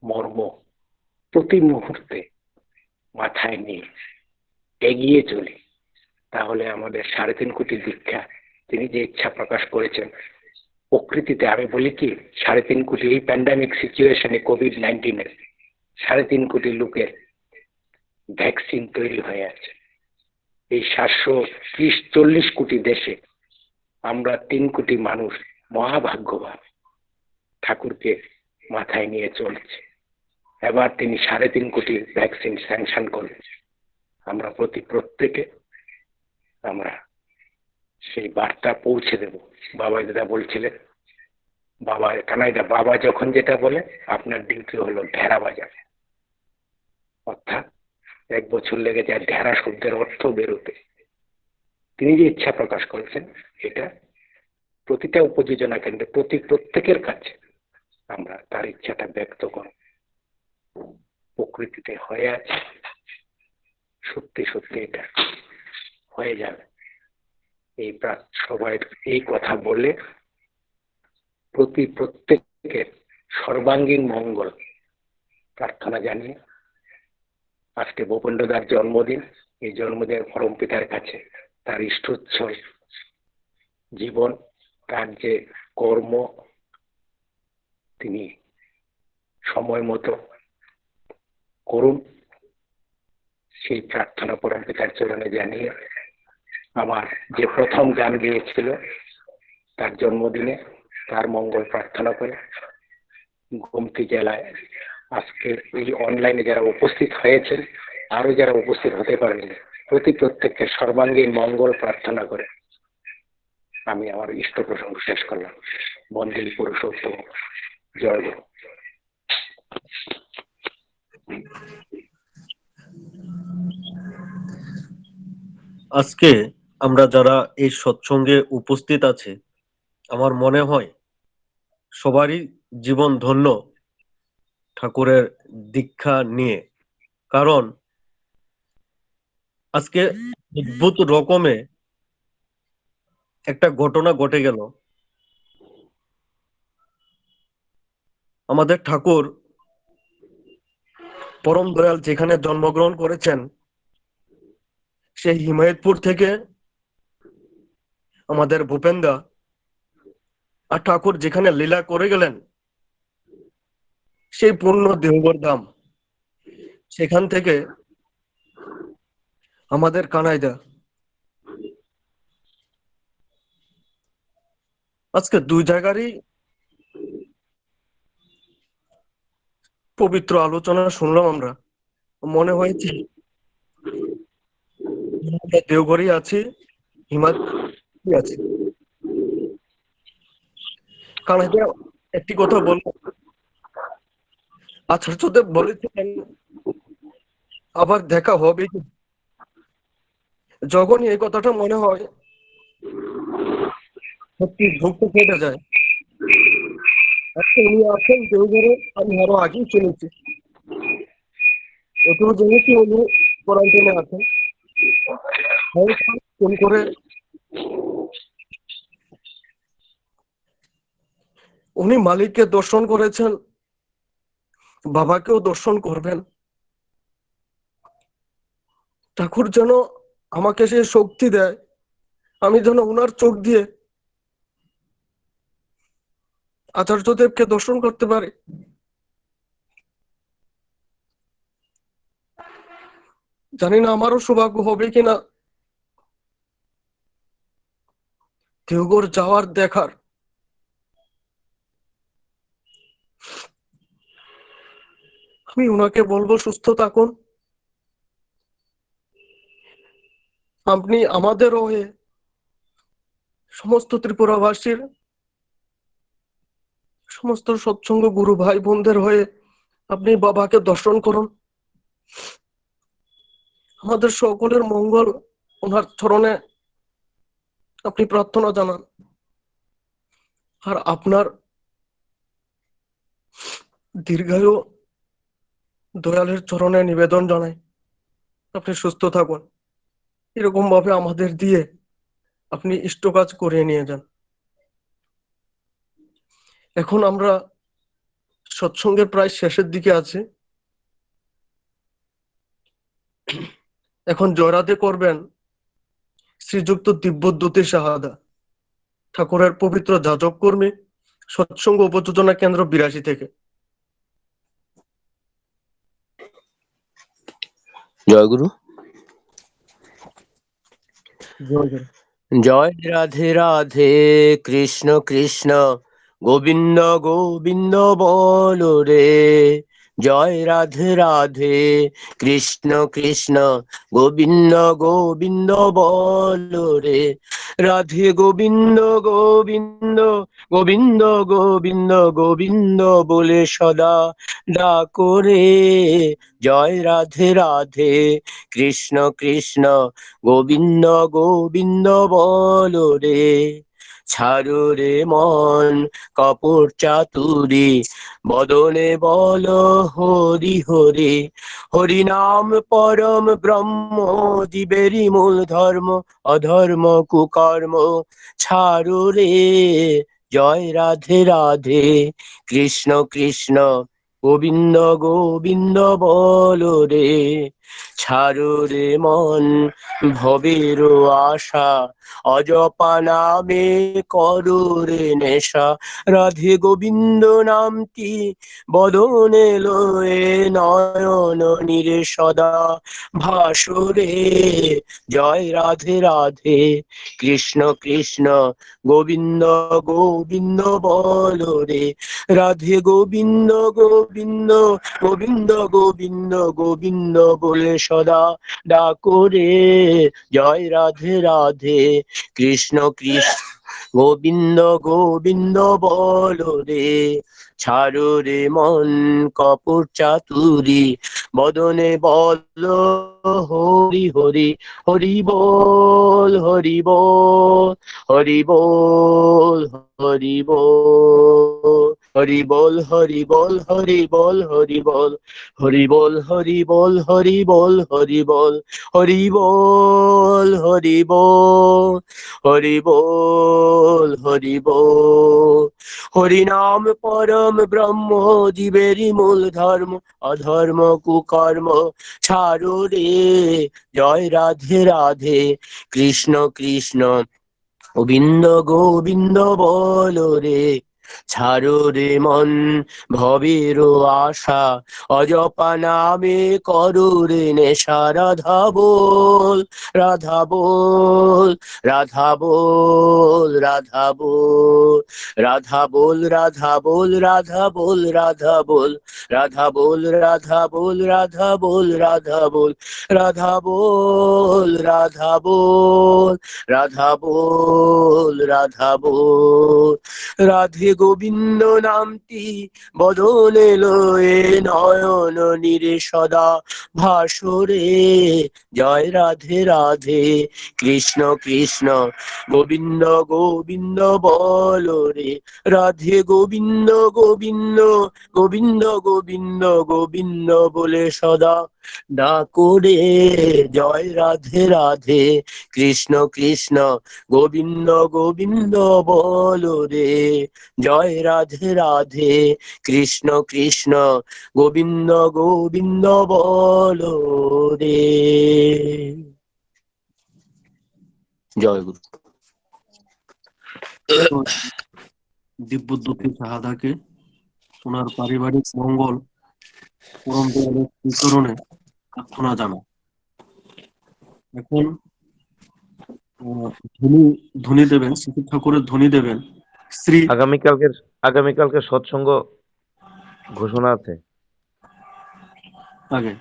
মর্ম প্রতি মুহূর্তে মাথায় নিয়ে এগিয়ে চলি, তাহলে আমাদের 3.5 কোটি দীক্ষা তিনি যে ইচ্ছা প্রকাশ করেছেন, প্রকৃতিতে আমি বলি কি 3.5 কোটি এই প্যান্ডামিক সিচুয়েশনে কোভিড-19 3.5 কোটি লোকের ভ্যাকসিন তৈরি হয়ে আছে। এই 730-40 কোটি দেশে আমরা 3 কোটি মানুষ মহাভাগ্যবান ঠাকুরকে মাথায় নিয়ে চলছে। এবার তিনি 3.5 কোটি ভ্যাকসিন স্যাংশন করলেন। আমরা প্রত্যেকে আমরা সেই বার্তা পৌঁছে দেব। বাবা যেটা বলছিলেন, বাবা কানাইদা বাবা যখন যেটা বলে আপনার ডিউটি হলো ঢেরা বাজাবে, অর্থাৎ 1 বছর লেগে যায় ঢেরা শব্দের অর্থ বেরোতে। তিনি যে ইচ্ছা প্রকাশ করেছেন এটা প্রতিটা উপযোজনা কেন্দ্রে প্রত্যেকের কাছে আমরা তার ইচ্ছাটা ব্যক্ত করব। প্রকৃতিতে হয়ে আছে, সত্যি সত্যি এটা হয়ে যাবে। এই সবাই এই কথা বলে প্রত্যেকের সর্বাঙ্গীন মঙ্গল প্রার্থনা জানিয়ে আজকে ভূপেন্দ্রদার জন্মদিন। এই জন্মদিনের পরম পিতার কাছে তার ইষ্টোচ্ছল জীবন, তার যে কর্ম তিনি সময় মতো করুন, সেই প্রার্থনা পরম পিতার চরণে জানিয়ে আমার যে প্রথম গান গেয়েছিল তার জন্মদিনে তার মঙ্গল প্রার্থনা করে গোমতী জেলায় আজকে এই অনলাইনে যারা উপস্থিত হয়েছেন, আরো যারা উপস্থিত হতে পারেন, প্রত্যেককে সর্বাঙ্গীন মঙ্গল প্রার্থনা করে আমি আমার ইষ্ট প্রসঙ্গ শেষ করলাম। বন্দে পুরুষোত্তম, জয় গুরু। আজকে আমরা যারা এই সৎসঙ্গে উপস্থিত আছে, আমার মনে হয় সবারই জীবন ধন্য ঠাকুরের দীক্ষা নিয়ে। কারণ আজকে অদ্ভুত রকমে একটা ঘটনা ঘটে গেল। আমাদের ঠাকুর পরম দয়াল যেখানে জন্মগ্রহণ করেছেন, সেই হিমায়তপুর থেকে আমাদের ভূপেন্দা আর ঠাকুর যেখানে লীলা করে গেলেন, সেই পূর্ণ দেওঘর ধাম, সেখান থেকে আমাদের কানাইদা আজকে 2 জায়গারই পবিত্র আলোচনা শুনলাম। আমরা মনে হয়েছে দেওঘরই আছি, হিমাদ্রি আছি। কানাইদা একটি কথা বলবো, আচার্যদেব বলেছিলেন আবার দেখা হবে। যখনই এই কথাটা মনে হয় সত্যি দুঃখ কেটে যায়। উনি আছেন দেওঘরে, আমি আরো আগেই শুনেছি, এটুকু জেনেছি উনি কোয়ারেন্টাইনে আছেন। ফোন করে উনি মালিককে দর্শন করেছেন, বাবাকেও দর্শন করবেন। ঠাকুর যেন আমাকে সেই শক্তি দেয়, আমি যেন ওনার চোখ দিয়ে আচার্যদেবকে দর্শন করতে পারি। জানি না আমারও সৌভাগ্য হবে কিনা দেওঘর যাওয়ার, দেখার। আমি ওনাকে বলবো সুস্থ থাকুন। আপনি আমাদের হয়ে সমস্ত ত্রিপুরাবাসীর সমস্ত সৎসঙ্গ গুরু ভাই বোনদের হয়ে আপনি বাবাকে দর্শন করুন। আমাদের সকলের মঙ্গল ওনার চরণে আপনি প্রার্থনা জানান। আর আপনার দীর্ঘায়ু দয়ালের চরণে নিবেদন জানাই, আপনি সুস্থ থাকুন। এরকম ভাবে আমাদের দিয়ে আপনি ইষ্ট কাজ করিয়ে নিয়ে যান। এখন আমরা সৎসঙ্গের প্রায় শেষের দিকে আছি। এখন জয়রাধে করবেন শ্রীযুক্ত দিব্যজ্যোতি শাহাদা, ঠাকুরের পবিত্র যাজক কর্মী, সৎসঙ্গ উপযোজনা কেন্দ্র 82 থেকে। জয়গুরু। জয় গুরু। জয় রাধে রাধে, কৃষ্ণ কৃষ্ণ গোবিন্দ গোবিন্দ বলো রে। জয় রাধে রাধে, কৃষ্ণ কৃষ্ণ গোবিন্দ গোবিন্দ বলো রে। রাধে গোবিন্দ গোবিন্দ গোবিন্দ গোবিন্দ গোবিন্দ বলে সদা ডাকো রে। জয় রাধে রাধে, কৃষ্ণ কৃষ্ণ গোবিন্দ গোবিন্দ বলো রে। ছাড়ো রে মন কপট চাতুরি, বদনে বল হরি হরি। হরি নাম পরম ব্রহ্ম, জীবেরই মূল ধর্ম, অধর্ম কুকর্ম ছাড়ো রে। জয় রাধে রাধে, কৃষ্ণ কৃষ্ণ গোবিন্দ গোবিন্দ বলো রে। ছাড়ো রে মন ভবের আশা, অজপা নামে করো রে নেশা। রাধে গোবিন্দ নামটি বদনে লয়ে, নয়ন নিরে সদা ভাসরে। জয় রাধে রাধে, কৃষ্ণ কৃষ্ণ গোবিন্দ গোবিন্দ বলো রে। রাধে গোবিন্দ গোবিন্দ গোবিন্দ গোবিন্দ গোবিন্দ বলে সদা ডাকো রে। জয় রাধে রাধে, কৃষ্ণ কৃষ্ণ গোবিন্দ গোবিন্দ বলো রে। ছাড়ো রে মন কপট চাতুরি, বদনে বল হরি হরি। হরি বল হরি বল, হরি বল হরি বল। হরি বল হরি বল হরি বল হরি বল। হরি বল হরি বল হরি বল হরি বল। হরি বল হরি বল, হরি বল হরি বল। হরি নাম পরম ব্রহ্ম, জীবেরই মূল ধর্ম, অধর্ম কুকর্ম ছাড়ো রে। জয় রাধে রাধে, কৃষ্ণ কৃষ্ণ গোবিন্দ গোবিন্দ বলো রে। ছাড়ো রে মন ভবের আশা, অজপা নামে করো রে নেশা। রাধা বল রাধা বল, রাধা বল রাধা বল। রাধা বল রাধা বল, রাধা বল রাধা বল। রাধা বল রাধা বল, রাধা বল রাধা বল। রাধা বল রাধা বল, রাধা বল রাধা বল। রাধে গোবিন্দ নামটি বদলে লয়ে, নয়ন নিরে সদা ভাসরে। জয় রাধে রাধে, কৃষ্ণ কৃষ্ণ গোবিন্দ গোবিন্দ বলো রে। রাধে গোবিন্দ গোবিন্দ গোবিন্দ গোবিন্দ গোবিন্দ বলে সদা ডাকো রে। জয় রাধে রাধে, কৃষ্ণ কৃষ্ণ গোবিন্দ গোবিন্দ বলো রে। জয় রাধে রাধে, কৃষ্ণ কৃষ্ণ গোবিন্দ গোবিন্দ বলো রে। জয় গুরু। দিব্যজ্যোতি শাহাদাকে ওনার পারিবারিক মঙ্গল পরম দয়ালের চরণে প্রার্থনা জানা। এখন ধ্বনি দেবেন, শ্রী ঠাকুরের ধ্বনি দেবেন শ্রী। আগামীকালকে সৎসঙ্গ ঘোষণা আছে। আগে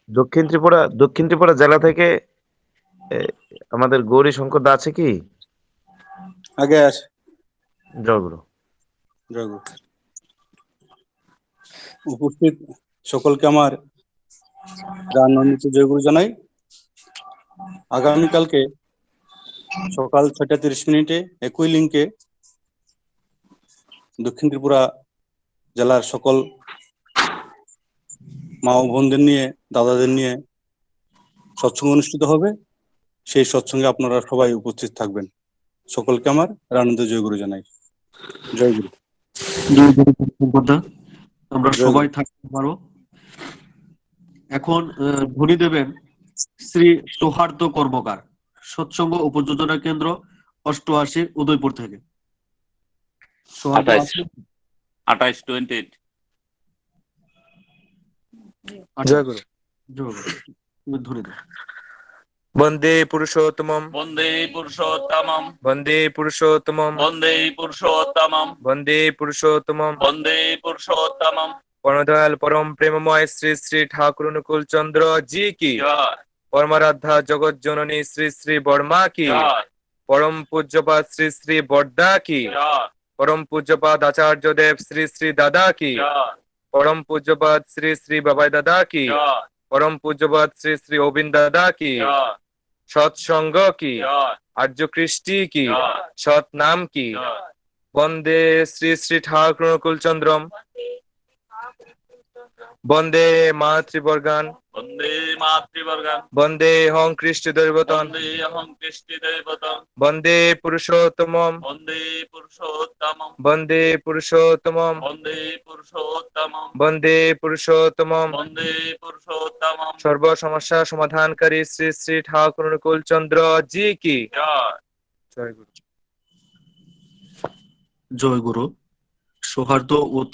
দক্ষিণ ত্রিপুরা জেলা থেকে আমাদের গৌরী শঙ্কর দা আছে কি? আগে আছে। জয়গুরু। জয়গুরু। উপস্থিত সকলকে আমার আনন্দিত জয়গুরু জানাই। আগামীকালকে সকাল 6:30 একই লিঙ্কে দক্ষিণ ত্রিপুরা জেলার সকল মা ও বোনদের নিয়ে, দাদাদের নিয়ে সৎসঙ্গ অনুষ্ঠিত হবে, সেই সৎসঙ্গে আপনারা সবাই উপস্থিত থাকবেন। সকলকে আমার আনন্দ জয়গুরু জানাই। জয়গুরু। জয় গুরু কথা আমরা জয় সবাই গুরু। থাকতে পারো। এখন ধ্বনি দেবেন শ্রী সৌহার্দ্য কর্মকার, সৎসঙ্গ উপযোজনা কেন্দ্র 88 উদয়পুর থেকে। সৌহার্দ্য 28 আছে? 28-28 জয় গুরু। জয় গুরু। তুমি ধ্বনি দাও। বন্দে পুরুষোত্তমম বন্দে পুরুষোত্তমম বন্দে পুরুষোত্তমম বন্দে পুরুষোত্তমম বন্দে পুরুষোত্তমম বন্দে পুরুষোত্তমম। পরমদয়াল পরম প্রেমময় শ্রী শ্রী ঠাকুর অনুকূল চন্দ্র জি কি, জয় পরমারাধ্যা জগৎ জননী শ্রী শ্রী বর্মা কি, জয় পরম পূজ্যপাদ শ্রী শ্রী বর্দা কি, জয় পরম পূজ্যপাদ আচার্য দেব শ্রী শ্রী দাদা কি, জয় পরম পূজ্যপাদ শ্রী শ্রী বাবাই দাদা কি, জয় পরম পূজ্যপাদ শ্রী শ্রী অবিন্দ দাদা কি, জয় সৎসঙ্গ কি, জয় আর্য কৃষ্টি কি, জয় সৎ নাম কি। জয়। বন্দে শ্রী শ্রী ঠাকুর অনুকূল চন্দ্রম বন্দে মাতৃবর্গান বন্দে মাতৃবর্গান বন্দে হং কৃষ্টি দৈবতন বন্দে অহং কৃষ্টি দৈবতম বন্দে পুরুষোত্তমম বন্দে পুরুষোত্তমম বন্দে পুরুষোত্তমম বন্দে পুরুষোত্তমম বন্দে পুরুষোত্তমম বন্দে পুরুষোত্তমম। সর্ব সমস্যা সমাধানকারী শ্রী শ্রী ঠাকুর অনুকূল চন্দ্র জি কি। জয়। জয় গুরু। জয় গুরু। সৌহার্দ্য ও